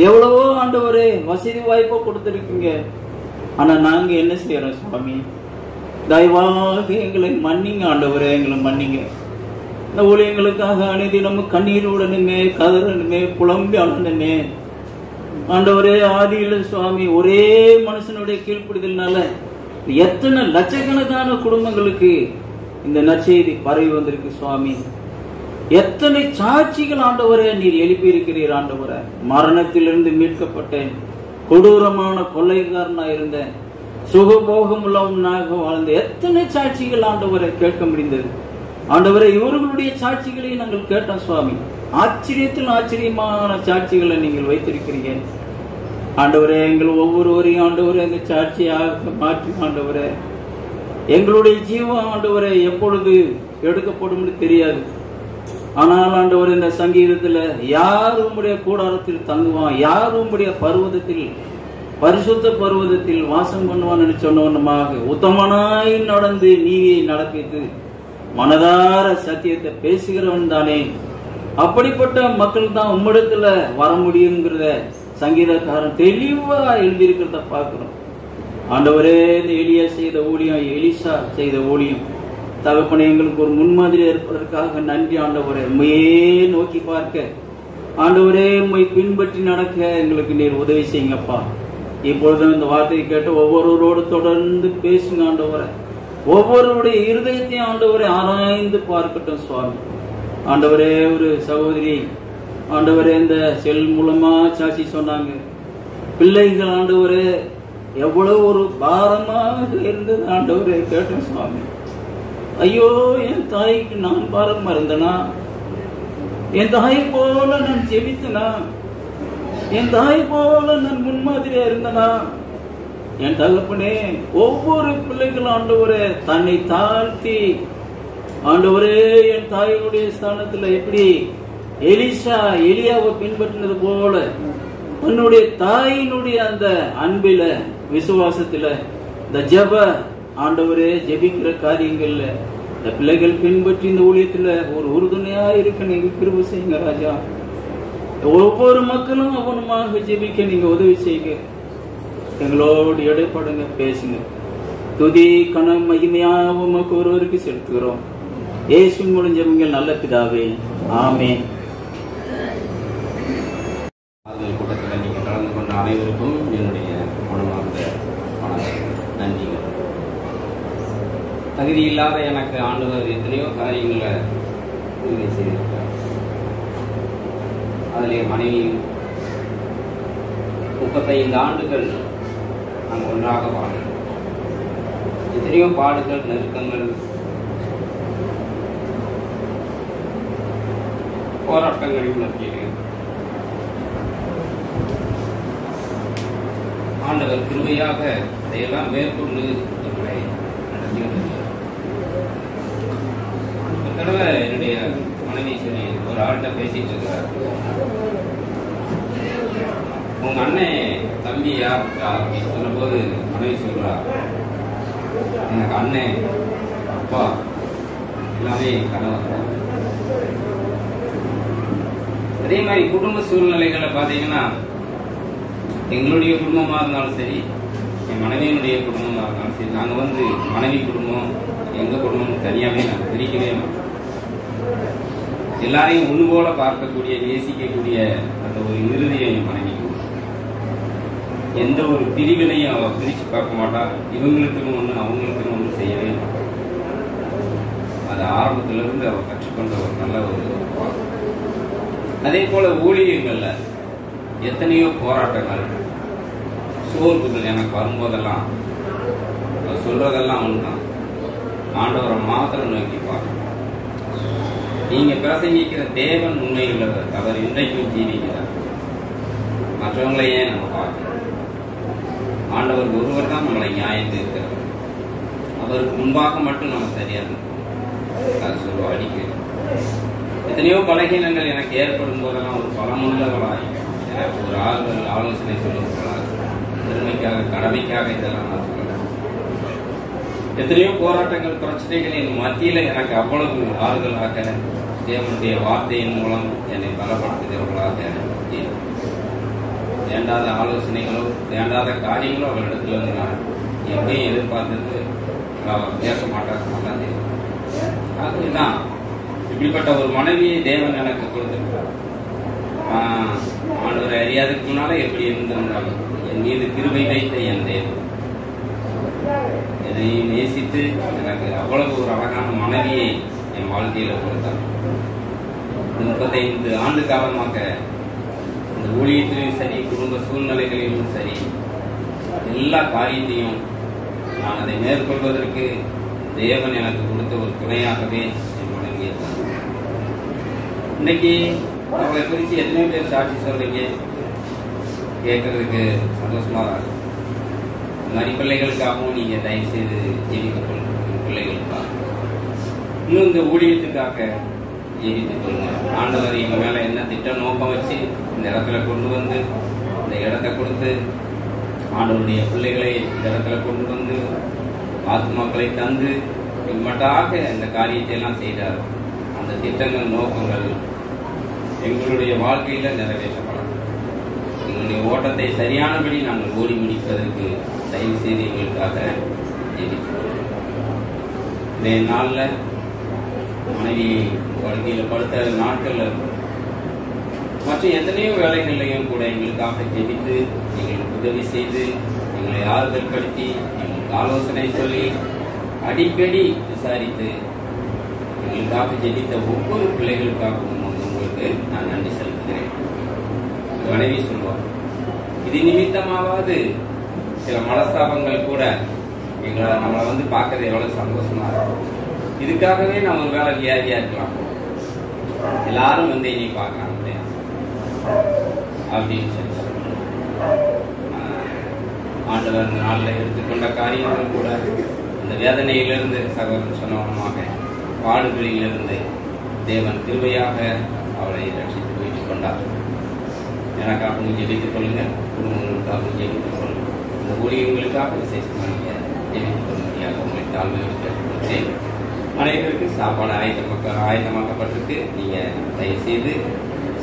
எவ்வளவோ ஆண்டவரே வசதி வாய்ப்பை கொடுத்திருக்கீங்க. ஆனா நாங்க என்ன செய்யறோம் சுவாமி? தயவாக எங்களை மன்னிங்க ஆண்டவரே, எங்களை மன்னிங்க. இந்த ஊழியங்களுக்காக அனைத்து நம்ம கண்ணீர் உடனுமே, கதறனுமே, புலம்பி அழுந்தமே ஆண்டவரே. ஆதியில சுவாமி ஒரே மனுஷனுடைய கீழ்ப்பிடிதல்னால எத்தனை லட்சக்கணக்கான குடும்பங்களுக்கு இந்த நற்செய்தி பரவி வந்திருக்கு சுவாமி. எத்தனை சாட்சிகள் ஆண்டவரே நீர் எழுப்பி இருக்கிறீர் ஆண்டவரே. மரணத்திலிருந்து மீட்கப்பட்டேன், கொடூரமான கொள்ளைக்காரனா இருந்தேன், சுகபோகம் உள்ளவனாக வாழ்ந்த எத்தனை சாட்சிகள் ஆண்டவரை கேட்க முடிந்தது ஆண்டவரை. இவர்களுடைய சாட்சிகளை நாங்கள் கேட்டோம் சுவாமி. ஆச்சரியத்தில் ஆச்சரியமான சாட்சிகளை நீங்கள் வைத்திருக்கிறீங்க ஆண்டவரே. எங்கள் ஒவ்வொருவரையும் ஆண்டவரே அந்த சாட்சியாக மாற்றி ஆண்டவரே. எங்களுடைய ஜீவம் ஆண்டவரே எப்பொழுது எடுக்கப்படும் தெரியாது. ஆனால் ஆண்டவரே, இந்த சங்கீதத்துல யார் உம்முடைய கூடாரத்தில் தங்குவான், யார் உம்முடைய பர்வதத்தில், பரிசுத்த பர்வதத்தில் வாசம் பண்ணுவான்னு சொன்னவனமாக உத்தமனாய் நடந்து நீதியை நடப்பித்து மனதார சத்தியத்தை பேசுகிறவன் தானே. அப்படிப்பட்ட மக்கள் தான் உம்மிடத்துல வர முடியுங்கிறத சங்கீதக்காரன் தெளிவா எழுதியிருக்கிறத பார்க்கிறோம் ஆண்டவரே. இந்த எலியா செய்த ஊழியம், எலிசா செய்த ஊழியம் தகப்பனை எங்களுக்கு ஒரு முன்மாதிரி இருப்பதற்காக நன்றி ஆண்டவரே. உண்மையே நோக்கி பார்க்க ஆண்டவரே, உண்மை பின்பற்றி நடக்க எங்களுக்கு நீர் உதவி செய்யுங்கப்பா. இப்பொழுதும் இந்த வார்த்தையை கேட்டு ஒவ்வொருவரோடு தொடர்ந்து பேசுங்க ஆண்டவரே. ஒவ்வொருவருடைய இருதயத்தையும் ஆண்டவரை ஆராய்ந்து பார்க்கட்டும் சுவாமி. ஆண்டவரே, ஒரு சகோதரி ஆண்டவரே இந்த செல் மூலமா சாட்சி சொன்னாங்க. பிள்ளைகள் ஆண்டவரே எவ்வளவு ஒரு பாரமாக இருந்தது ஆண்டவரே கேட்டேன் சுவாமி. ஐயோ, என் தாய்க்கு நான் பாரமா இருந்தனா? என் தாய் போல நான் ஜெபித்தனா? என் தாய் போல நான் முன்மாதிரியா இருந்தனா? என் தகப்பனே, ஒவ்வொரு பிள்ளைகள் ஆண்டவரே தன்னை தாழ்த்தி ஆண்டவரே என் தாயினுடைய ஸ்தானத்துல எப்படி எலியாவை பின்பற்றினது போல உன்னுடைய தாயினுடைய அந்த அன்பில விசுவாசத்துல இந்த ஜெப ஆண்டவரே ஜெபிக்கிற காரியங்கள்ல இந்த பிள்ளைகள் பின்பற்றி இந்த ஊழியத்துல ஒரு உறுதுணையா இருக்க நீங்க கிருபை செய்யுங்க ராஜா. ஒவ்வொரு மக்களும் அவனுமாக ஜெபிக்க நீங்க உதவி செய்யுங்க. எங்களோடு இடைப்படுங்க, பேசுங்க. துதி கணம் மகிமையாக உமக்கு ஒருவருக்கு செலுத்துகிறோம். இயேசுவின் மூலம் ஜெபங்கள் நல்ல பிதாவே, ஆமென். கூட்டத்தில் நீங்கள் கலந்து கொண்ட அனைவருக்கும் என்னுடைய மனமார்ந்த நன்றிகள். தகுதி இல்லாத எனக்கு ஆண்டவர் எத்தனையோ காரியங்களை உதவி செய்திருக்கிறார். அதிலே மனைவி 35 ஆண்டுகள் நாங்கள் ஒன்றாக வாழ்ந்தோம். எத்தனையோ பாடுகள், நெருக்கங்கள், போராட்டங்களின் மத்தியிலே ஆண்டவர் கிருபையாக அதையெல்லாம் மேற்கொண்டு எங்களை நடத்தி வந்தார். ஒரு தடவை என்னுடைய மனைவி சரி ஒரு ஆள்கிட்ட பேசிட்டு இருக்கிறார். உங்க அண்ணன் தம்பி யாருக்கா அப்படின்னு சொன்னபோது மனைவி சொல்றா, எனக்கு அண்ணன் அப்பா எல்லாமே கனவு. அதே மாதிரி குடும்ப சூழ்நிலைகளை பார்த்தீங்கன்னா எங்களுடைய குடும்பமா இருந்தாலும் சரி, என் மனைவியினுடைய குடும்பமா இருந்தாலும் சரி, நாங்க மனைவி குடும்பம் எங்க குடும்பம் தனியாவே நாங்கள் பிரிக்கவே மாட்டோம். எல்லாரையும் ஒண்ணு போல பார்க்கக்கூடிய, நேசிக்கக்கூடிய அந்த ஒரு இறுதியை என் மனைவி எந்த ஒரு பிரிவினையும் அவ பிரிச்சு பார்க்க மாட்டா. இவங்களுக்குன்னு ஒண்ணு அவங்களுக்குன்னு ஒண்ணு செய்யவே மாட்டான். அது ஆரம்பத்திலிருந்து அவ கற்றுக்கொண்ட ஒரு நல்ல ஒரு. அதே போல ஊழியங்கள்ல எத்தனையோ போராட்டங்கள், சோர்வுகள் எனக்கு வரும்போதெல்லாம் சொல்றதெல்லாம் ஒண்ணுதான், ஆண்டவரை மாத்திரம் நோக்கி பார்க்கணும். நீங்க பிரசங்கிக்கிற தேவன் உண்மையுள்ளவர், அவர் இன்றைக்கும் ஜீவிக்கிறார். மற்றவங்களை ஏன் நம்ம பார்க்கணும்? ஆண்டவர் ஒருவர் தான் நம்மளை நியாயம் தீர்க்கிறார். அவருக்கு முன்பாக மட்டும் நம்ம சரியா இருக்கணும். அது சொல்லுவோம் அடிக்கடி. எத்தனையோ பலகீனங்கள் எனக்கு ஏற்படும் போதெல்லாம் ஒரு பலமுள்ளவர்களாக எனக்கு ஒரு ஆலோசனை சொல்லுவாங்க. பெருமைக்காக, கடமைக்காக இதெல்லாம் நான் சொல்லுவேன். எத்தனையோ போராட்டங்கள், பிரச்சனைகளின் மத்தியில எனக்கு அவ்வளவு ஆறுதலாக தேவனுடைய வார்த்தையின் மூலம் என்னை பலப்படுத்துகிறவர்களாக வேண்டாத ஆலோசனைகளோ வேண்டாத காரியங்களோ அவரிடத்துல இருந்து நான் எப்பயும் எதிர்பார்த்தது அவர் பேச மாட்டார். ஆகவேதான் இப்படிப்பட்ட ஒரு மனைவியை தேவன் எனக்கு கொடுத்திருக்கிறார். ஆண்டவரை அறியாததுக்கு முன்னால எப்படி இருந்திருந்தாலும் என் மீது கிருபை வைத்த என் தேவன் என்னை நேசித்து எனக்கு அவ்வளவு ஒரு அழகான மனைவியை என் வாழ்க்கையில கொடுத்தார். 35 ஆண்டு காலமாக இந்த ஊழியத்திலும் சரி, குடும்ப சூழ்நிலைகளிலும் சரி, எல்லா காரியத்தையும் நான் அதை மேற்கொள்வதற்கு தேவன் எனக்கு கொடுத்த ஒரு துணையாகவே என் மனைவியை தான். இன்னைக்கு அவங்களை குறித்து எத்தனையோ பேர் சாட்சி சொல்றீங்க, கேட்கறதுக்கு சந்தோஷமா இருக்கு. இந்த மாதிரி பிள்ளைகளுக்காகவும் நீங்க தயவு செய்து ஜெபித்துக் கொள்ளுங்க. பிள்ளைகளுக்காக இன்னும் இந்த ஊழியத்துக்காக ஜெபித்துக் கொள்ளுங்க. ஆண்டவர் எங்க மேல என்ன திட்ட நோக்கம் வச்சு இந்த இடத்துல கொண்டு வந்து இந்த இடத்தை கொடுத்து ஆண்டவருடைய பிள்ளைகளை இந்த இடத்துல கொண்டு வந்து ஆத்மாக்களை தந்து இம்மட்டாக இந்த காரியத்தை எல்லாம் செய்தார். அந்த திட்டங்கள், நோக்கங்கள் எங்களுடைய வாழ்க்கையில நிறைவேற்றப்படும். எங்களுடைய ஓட்டத்தை சரியானபடி நாங்கள் ஓடி முடிப்பதற்கு தயவு செய்து எங்களுக்காக ஜெபிக்கிறோம். இந்த நாள்ல மனைவி வாழ்க்கையில படுத்த நாட்கள்ல மற்ற எத்தனையோ வேலைகள்லையும் கூட எங்களுக்காக ஜெபித்து எங்களுக்கு உதவி செய்து எங்களை ஆறுதல் படுத்தி எங்களுக்கு ஆலோசனை சொல்லி அடிக்கடி விசாரித்து எங்களுக்காக ஜெபித்த ஒவ்வொரு பிள்ளைகளுக்காகவும் உங்களுக்கு நான் நன்றி செலுத்துகிறேன். மனைவி சொல்வார், இது நிமித்தமாவது சில மனஸ்தாபங்கள் கூட எங்களை நம்மளை பார்க்கறது எவ்வளவு சந்தோஷமா இருக்கும். இதுக்காகவே நம்ம ஒரு வேலை வியாதியா இருக்கலாம், எல்லாரும் என்னை பார்க்கறாங்க அப்படின்னு சொல்லி ஆண்டவர் இந்த நாளில் எடுத்துக்கொண்ட காரியங்கள் கூட இந்த வேதனையிலிருந்து சகோதரன் சொன்னவனமாக பாடுகளிலிருந்து தேவன் கிருபையாக அவளை ரட்சித்து மீட்டுக் கொண்டார். எனக்காக ஜெபித்துக் கொள்ளுங்க, குடும்பங்களுக்காக ஜெபித்துக் கொள்ளுங்க, இந்த ஊழியர்களுக்காக விசேஷமாக நீங்கள் ஜெபித்துக் கொள்ளும்படியாக உங்களை தாழ்மையோடு கேட்டுக்கொள்கிறேன். அனைவருக்கு சாப்பாடு ஆயத்தமாக்கப்பட்டிருக்கு. நீங்கள் தயவுசெய்து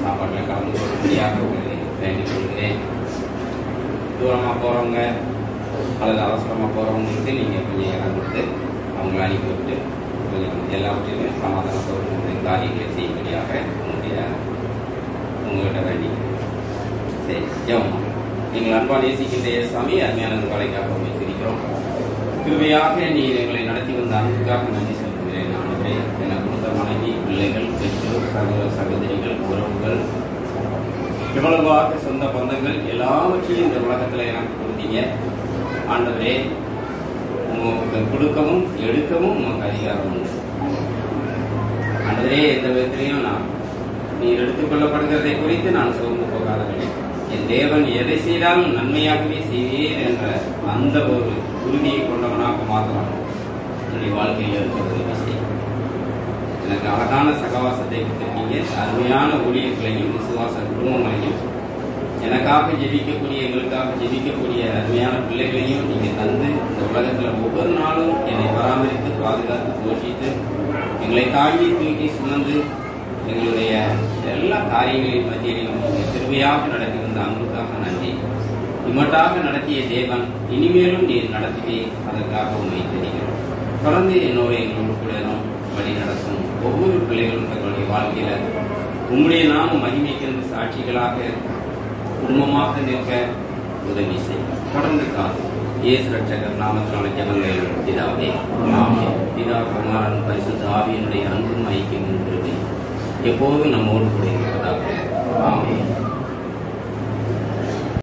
சாப்பாட்டில் கலந்து கொள்ளும்படியாக உங்களை வேண்டிக் கொள்கிறேன். தூரமாக போகிறவங்க அல்லது அவசரமாக போகிறவங்களுக்கு நீங்கள் கொஞ்சம் இடம் கொடுத்து அவங்கள அனுப்பி விட்டு கொஞ்சம் எல்லாவற்றையுமே சமாதானத்தோடு காரியங்களை செய்யும்படியாக உங்கள்கிட்ட வேண்டிக்கிறேன். சரி, ஜெபம். நீங்கள் அன்பா நேசிக்கின்ற சாமி, அருமையான வேலைக்காக வைத்திருக்கிறோம். கிருபையாக நீர் எங்களை நடத்தி வந்த அன்புக்காக நன்றி செலுத்துகிறேன். ஆண்டவரே, எனக்கு கொடுத்த மனைவி, பிள்ளைகள், பெற்றோர், சகோதர சகோதரிகள், உறவுகள், இவ்வளவாக சொந்த பந்தங்கள் எல்லாவற்றையும் இந்த உலகத்தில் எனக்கு கொடுத்தீங்க. ஆண்டவரே, உங்களுக்கு கொடுக்கவும் எடுக்கவும் உங்களுக்கு அதிகாரம் உண்டு. ஆண்டவரே, எந்த விதத்திலையும் நான் நீர் எடுத்துக்கொள்ளப்படுகிறதை குறித்து நான் சோர்ந்து போகாதவனே. என் தேவன் எதை செய்தாலும் நன்மையாகவே செய்வீர் என்ற அந்த ஒரு உறுதியை கொண்டவனாக மாத்திரம் என்னுடைய வாழ்க்கையில் இருக்கிறது விஷயம். எனக்கு அழகான சகவாசத்தை கொடுத்திருக்கீங்க. அருமையான ஊழியர்களையும் விசுவாச குடும்பங்களையும் எனக்காக ஜெபிக்கக்கூடிய, எங்களுக்காக ஜெபிக்கக்கூடிய அருமையான பிள்ளைகளையும் நீங்கள் தந்து இந்த உலகத்தில் ஒவ்வொரு நாளும் என்னை பராமரித்து பாதுகாத்து போஷித்து எங்களை தாங்கி தூக்கி சுமந்து எங்களுடைய எல்லா காரியங்களின் மத்தியிலையும் திருவையாக நடத்தி வந்த அன்புக்காக நன்றி. இம்மட்டாக நடத்திய தேவன் இனிமேலும் நீர் நடத்தியே அதற்காக உண்மை தெரிகிறோம். தொடர்ந்து என்னோட எங்களோடு கூட வழி நடத்தும் ஒவ்வொரு பிள்ளைகளும் தங்களுடைய வாழ்க்கையில உம்முடைய நாம மகிமைக்கின்ற சாட்சிகளாக குடும்பமாக நிற்க உதவி செய்யும். தொடர்ந்து காணும். இயேசு ரட்சகர் நாமத்தினால ஜெபங்கள் பிதாவே. ஆமென். பிதா, குமாரன், பரிசுத்த ஆவியினுடைய அன்பும் ஐக்கியமும் கிருபையும் எப்போதும் நம்மோடு கூட இருப்பதாக. ஆமென்.